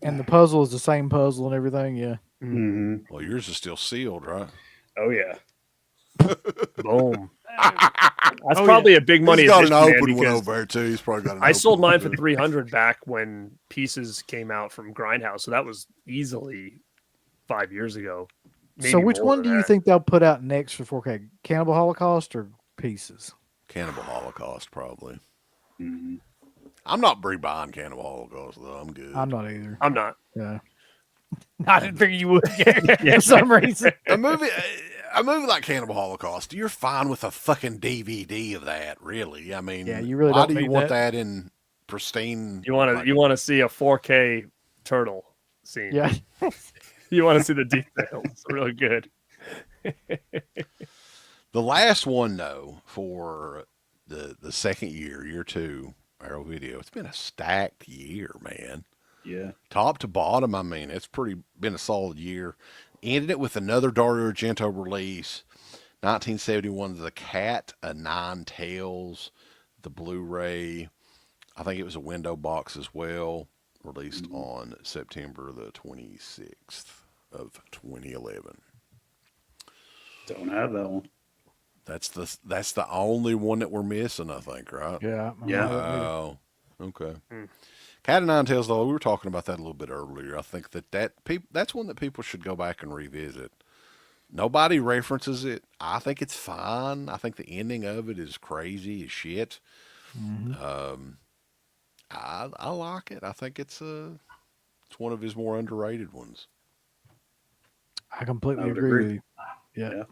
And the puzzle is the same puzzle and everything. Yeah. hmm Well, yours is still sealed, right? Oh, yeah. Boom. That's Oh, probably a big money. He's got an addition, man, open one because over there too. He's probably got an I open sold one, mine for too. 300 back when Pieces came out from Grindhouse, so that was easily 5 years ago. So Maybe which more one than do you that. think they'll put out next for 4K? Cannibal Holocaust or Pieces? Cannibal Holocaust, probably. Mhm. I'm not buying Cannibal Holocaust though. I'm good. I'm not either. I'm not. Yeah. I didn't figure you would for some reason. a movie like Cannibal Holocaust, you're fine with a fucking DVD of that, really. I mean, Yeah, you really why don't do you need want that. that in pristine? You want to see a 4K turtle scene. Yeah. You want to see the details. Really good. The last one though, for the second year 2, Arrow Video, it's been a stacked year, man. Yeah. Top to bottom, I mean, it's been a solid year. Ended it with another Dario Argento release, 1971, The Cat, A Nine Tails, the Blu-ray. I think it was a window box as well, released on September the 26th of 2011. Don't have that one. That's the only one that we're missing, I think, right? Yeah. Yeah. Oh, okay. Cat of Nine Tails, though, we were talking about that a little bit earlier. I think that's one that people should go back and revisit. Nobody references it. I think it's fine. I think the ending of it is crazy as shit. I like it. I think it's one of his more underrated ones. I completely I would agree agree. with you. Yeah. Yeah.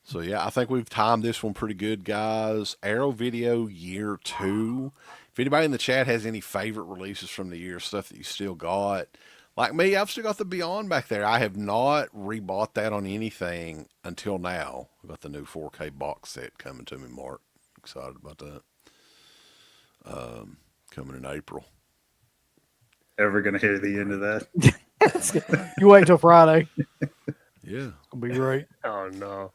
So yeah, I think we've timed this one pretty good, guys. Arrow Video year 2. If anybody in the chat has any favorite releases from the year, stuff that you still got, like me, I've still got the Beyond back there. I have not rebought that on anything until now. I've got the new 4K box set coming to me, Mark. Excited about that. Coming in April. Ever going to hear the end of that? You wait till Friday. Yeah. It'll be great. Oh no.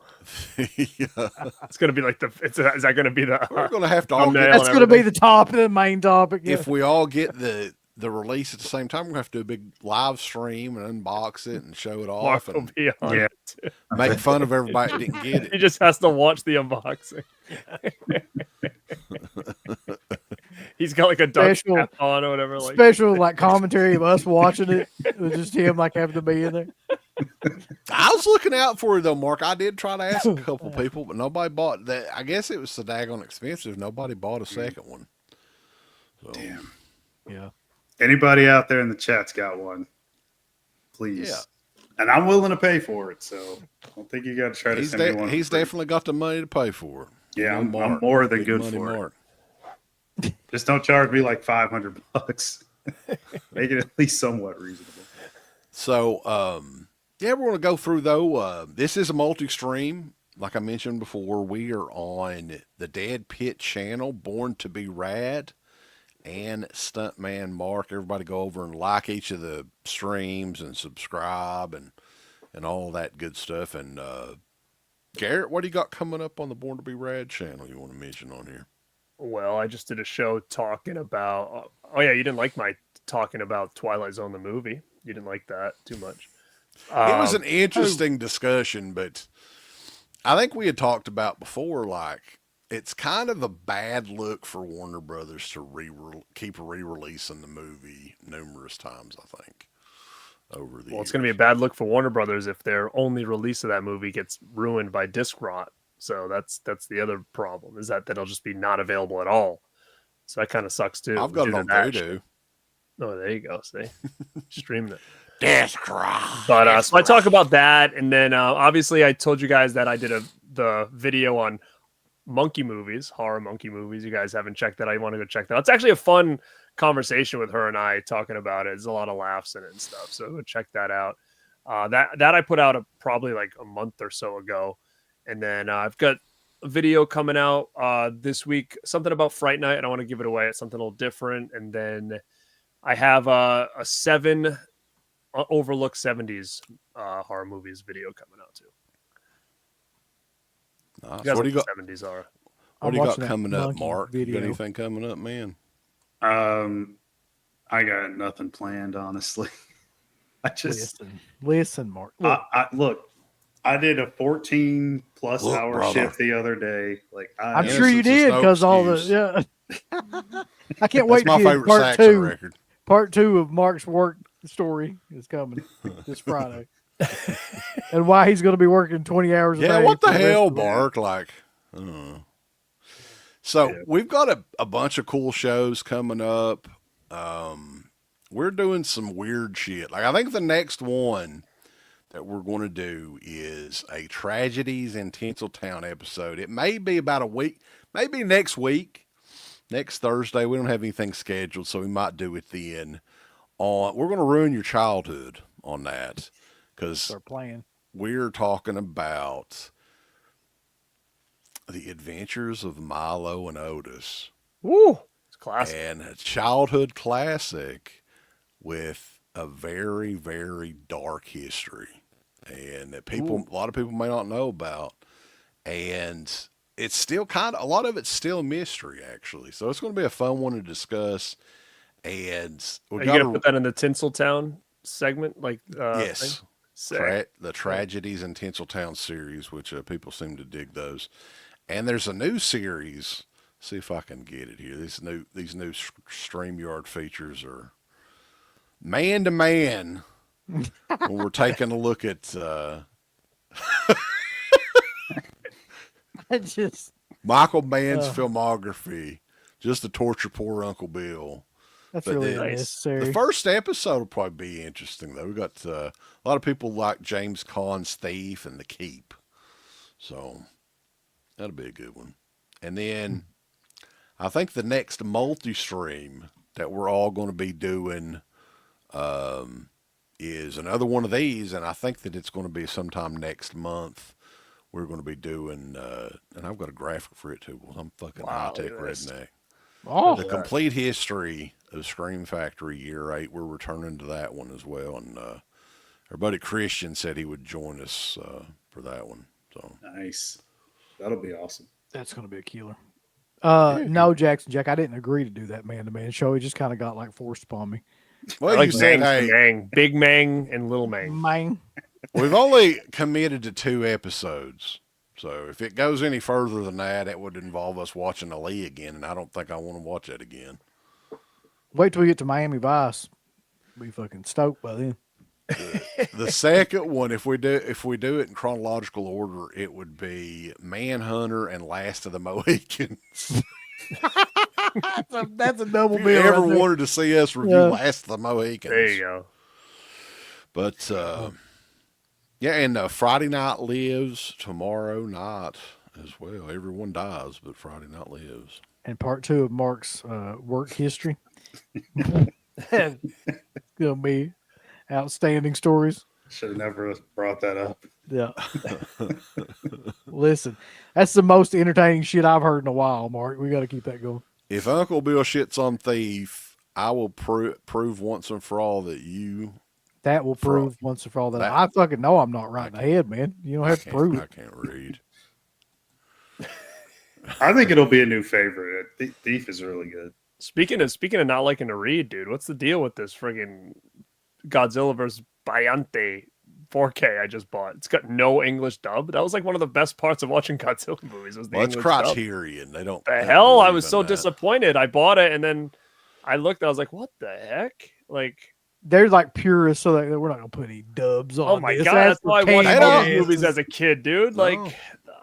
Yeah. It's gonna be like is that gonna be the We're going to have to all Thumbnail. get, That's going to be the top, the main topic. Yeah. if we all get the release at the same time, we're going to have to do a big live stream and unbox it and show it off Mark will and be on. Yeah. it. make fun of everybody that didn't get He it. just has to watch the unboxing. He's got like a duck Special- cap on or whatever. Like Special like commentary of us watching it. It was just him like having to be in there. I was looking out for you though, Mark. I did try to ask a couple people, but nobody bought that. I guess it was so daggone expensive. Nobody bought a second one. So, Yeah. Anybody out there in the chat's got one? Please. Yeah. And I'm willing to pay for it. So I don't think you got to try to send me one. He's for free. definitely got the money to pay for it. Yeah, You know, I'm Mark, more than big good money for Mark. it. Just don't charge me like $500. Make it at least somewhat reasonable. So, yeah, we're going to go through though. This is a multi-stream. Like I mentioned before, we are on the Dead Pit channel, Born to Be Rad, and Stuntman Mark. Everybody go over and like each of the streams and subscribe and all that good stuff. And Garrett, what do you got coming up on the Born to Be Rad channel you want to mention on here? Well, I just did a show talking about. Oh yeah, you didn't like my talking about Twilight Zone the movie. You didn't like that too much. It was an interesting discussion, but I think we had talked about before, like, it's kind of a bad look for Warner Brothers to keep re-releasing the movie numerous times, I think, over the Well, it's going to be a bad look for Warner Brothers if their only release of that movie gets ruined by disc rot. So that's the other problem, is that it'll just be not available at all. So that kind of sucks too. I've got it due on to that Voodoo. shit. Oh, there you go. See, streamed it. Disc rot. But so I talk about that, and then obviously I told you guys that I did the video on monkey movies, horror monkey movies. You guys haven't checked that. I want to go check that out. It's actually a fun conversation with her and I talking about it. There's a lot of laughs in it and stuff. So go check that out. That I put out probably like a month or so ago. And then I've got a video coming out this week, something about Fright Night. I don't want to give it away. It's something a little different. And then I have a 7 overlooked 70s horror movies video coming out too. Nice. You guys What do you know got? what 70s are. What do you got watching that coming up, monkey Mark? You got video. anything coming up, man? I got nothing planned, honestly. I just Listen, Mark. Look, look. I did a 14+ Look, hour brother. shift the other day. Like I'm Innocence sure you is did no because all the excuse. yeah. I can't That's wait my to hear favorite part Saxon two. record. Part 2 of Mark's work story is coming this Friday, and why he's going to be working 20 hours a day. Yeah, what the for rest hell, of the year. Mark? Like, I don't know. So we've got a bunch of cool shows coming up. We're doing some weird shit. Like, I think the next one that we're going to do is a Tragedies in Tinseltown episode. It may be about a week, maybe next week, next Thursday. We don't have anything scheduled, so we might do it then. We're going to ruin your childhood on that because Start playing. we're talking about the adventures of Milo and Otis, Woo! It's classic. and a childhood classic with a very, very dark history, and that a lot of people may not know about. And it's still a lot of it's still mystery, actually. So it's going to be a fun one to discuss. And Are we you got gonna put that in the Tinseltown segment? Like yes. thing? Sick. The Tragedies in Tinseltown series, which people seem to dig those. And there's a new series. See if I can get it here. These new StreamYard features are man to man. When we're taking a look at I just Michael Mann's filmography, just to torture poor Uncle Bill. that's But really the- unnecessary. The first episode will probably be interesting, though. We got a lot of people like James Caan's Thief and The Keep, so that'll be a good one. And then I think the next multi-stream that we're all going to be doing is another one of these, and I think that it's going to be sometime next month. We're going to be doing, and I've got a graphic for it too. Well, I'm fucking Wow, high-tech look at this. redneck. Oh, The complete history of Scream Factory Year 8. We're returning to that one as well. And our buddy Christian said he would join us for that one. So nice. That'll be awesome. that's going to be a killer. No, Jack, I didn't agree to do that man-to-man show. He just kind of got like forced upon me. well, I like you said, Mang, hey, Mang, Big Mang, and Little Mang. Man, we've only committed to 2 episodes. So if it goes any further than that, it would involve us watching Ali again, and I don't think I want to watch that again. wait till we get to Miami Vice. Be fucking stoked by then. The second one, if we do it in chronological order, it would be Manhunter and Last of the Mohicans. That's a double If you bill. ever right there. wanted to see us review Yeah. Last of the Mohicans, There you go. But Yeah, and Friday Night Lives tomorrow night as well. Everyone dies, but Friday Night lives. And part 2 of Mark's work history. Gonna be outstanding stories. Should have never brought that up. Yeah. Listen, that's the most entertaining shit I've heard in a while, Mark. We got to keep that going. If Uncle Bill shits on Thief, I will prove once and for all that you. That will prove once and for all that I fucking know I'm not right in the head, man. You don't have to prove I it. can't read. I think it'll be a new favorite. Thief is really good. Speaking of not liking to read, dude, what's the deal with this friggin' Godzilla vs. Beyonce 4K I just bought? It's got no English dub. That was like one of the best parts of watching Godzilla movies. Was the Well, it's English dub. Criterion. They don't. The hell! I was so disappointed. I bought it and then I looked. I was like, "What the heck?" Like, They're like purists, so that we're not gonna put any dubs on. oh my this. god, that's why I watched They all don't- those movies as a kid, dude. No. Like,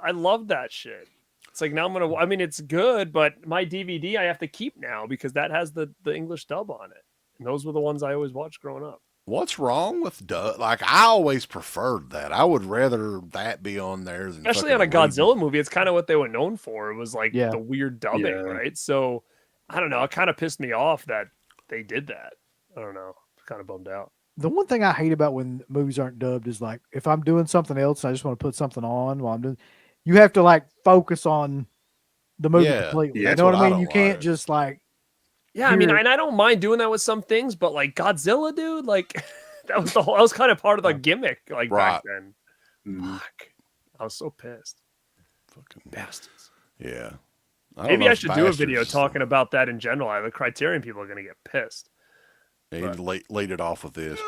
I love that shit. It's like now I'm gonna. I mean, it's good, but my DVD I have to keep now because that has the English dub on it. And those were the ones I always watched growing up. What's wrong with dub? Like, I always preferred that. I would rather that be on there than Especially on a fucking Godzilla movie, it's kind of what they were known for. It was like Yeah. the weird dubbing, Yeah. right? So I don't know. It kind of pissed me off that they did that. I don't know. Kind of bummed out. The one thing I hate about when movies aren't dubbed is like if I'm doing something else, and I just want to put something on while I'm doing. You have to like focus on the movie Yeah. completely. Yeah, You that's know what what I I mean? You don't can't like. just like Yeah, I mean, Here- and I don't mind doing that with some things, but like Godzilla, dude, like that was kind of part of the gimmick, like back then. Mm. Fuck, I was so pissed, fucking bastards. yeah. don't Maybe know I if should do a video bastards- talking about that in general. The Criterion people are gonna get pissed. Yeah, you lead it off with this.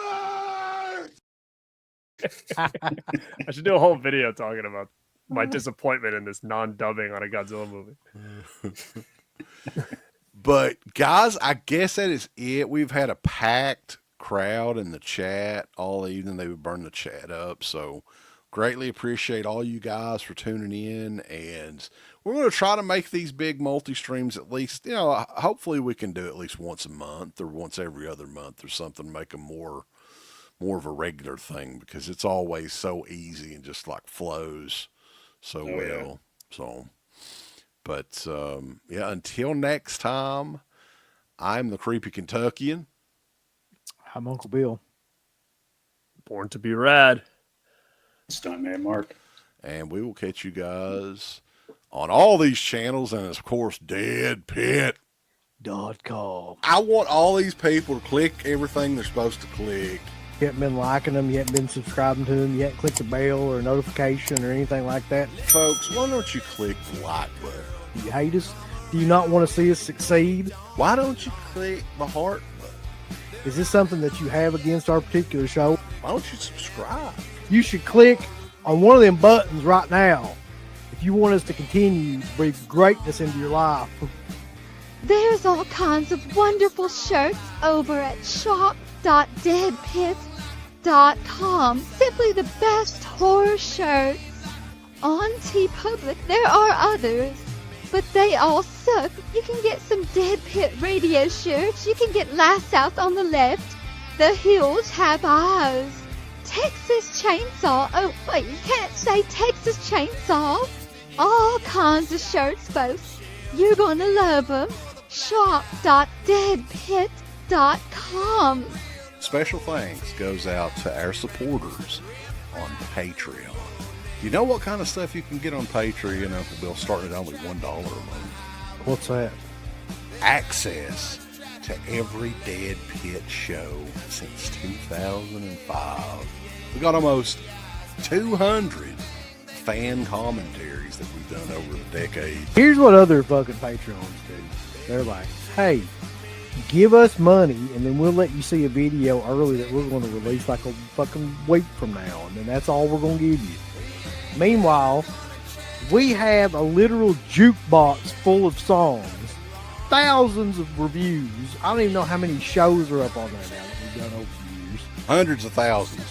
I should do a whole video talking about my disappointment in this non-dubbing on a Godzilla movie. But guys, I guess that is it. We've had a packed crowd in the chat all evening. They would burn the chat up. So greatly appreciate all you guys for tuning in. And we're going to try to make these big multi-streams at least, you know, hopefully we can do at least once a month or once every other month or something to make them more of a regular thing, because it's always so easy and just like flows so Oh, yeah. well. So, but yeah, until next time, I'm the Creepy Kentuckian. I'm Uncle Bill. Born to be rad. Stuntman Mark. And we will catch you guys on all these channels, and of course, Dead Pit. .com. I want all these people to click everything they're supposed to click. You haven't been liking them, you haven't been subscribing to them, you haven't clicked the bell or notification or anything like that. Folks, why don't you click the like button? Do you hate us? Do you not want to see us succeed? Why don't you click the heart button? Is this something that you have against our particular show? Why don't you subscribe? You should click on one of them buttons right now if you want us to continue to breathe greatness into your life. There's all kinds of wonderful shirts over at shop.deadpit.com. Simply the best horror shirts. On TeePublic, there are others, but they all suck. You can get some Dead Pit radio shirts. You can get Last South on the Left. The Hills Have Eyes. Texas Chainsaw. Oh, wait, you can't say Texas Chainsaw. All kinds of shirts, folks. You're gonna love them. Shop.deadpit.com. Special thanks goes out to our supporters on Patreon. You know what kind of stuff you can get on Patreon, Uncle Bill, starting at only $1 a month? What's that? Access to every Dead Pit show since 2005. We got almost 200 fan commentaries that we've done over the decade. Here's what other fucking Patreons do. They're like, hey, give us money and then we'll let you see a video early that we're going to release like a fucking week from now, and then that's all we're going to give you. Meanwhile, we have a literal jukebox full of songs, thousands of reviews. I don't even know how many shows are up on there now that we've done over the years. Hundreds of thousands.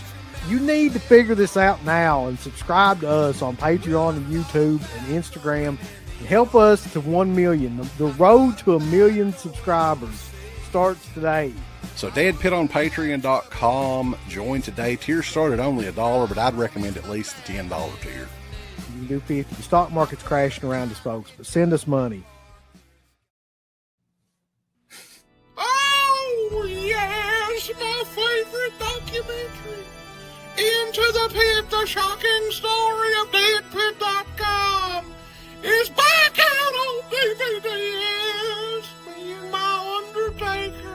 You need to figure this out now and subscribe to us on Patreon and YouTube and Instagram. And help us to 1 million. The road to 1 million subscribers starts today. So Dead Pit on Patreon.com. Join today. Tiers start at only $1, but I'd recommend at least the $10 tier. You can do 50. The stock market's crashing around us, folks, but send us money. Oh, yes, my favorite documentary. Into the Pit, the shocking story of DeadPit.com is back out on DVD. Yes, me and my Undertaker.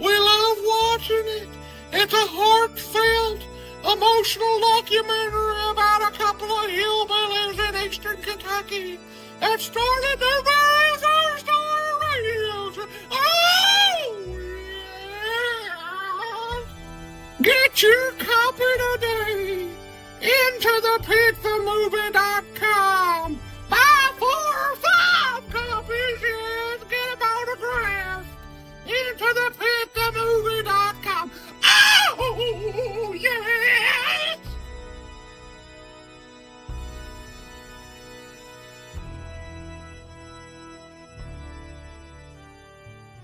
We love watching it. It's a heartfelt, emotional documentary about a couple of hillbillies in eastern Kentucky that started their very first radio show. Oh, yeah. Get your copy today. Into the Pit, the movie.com.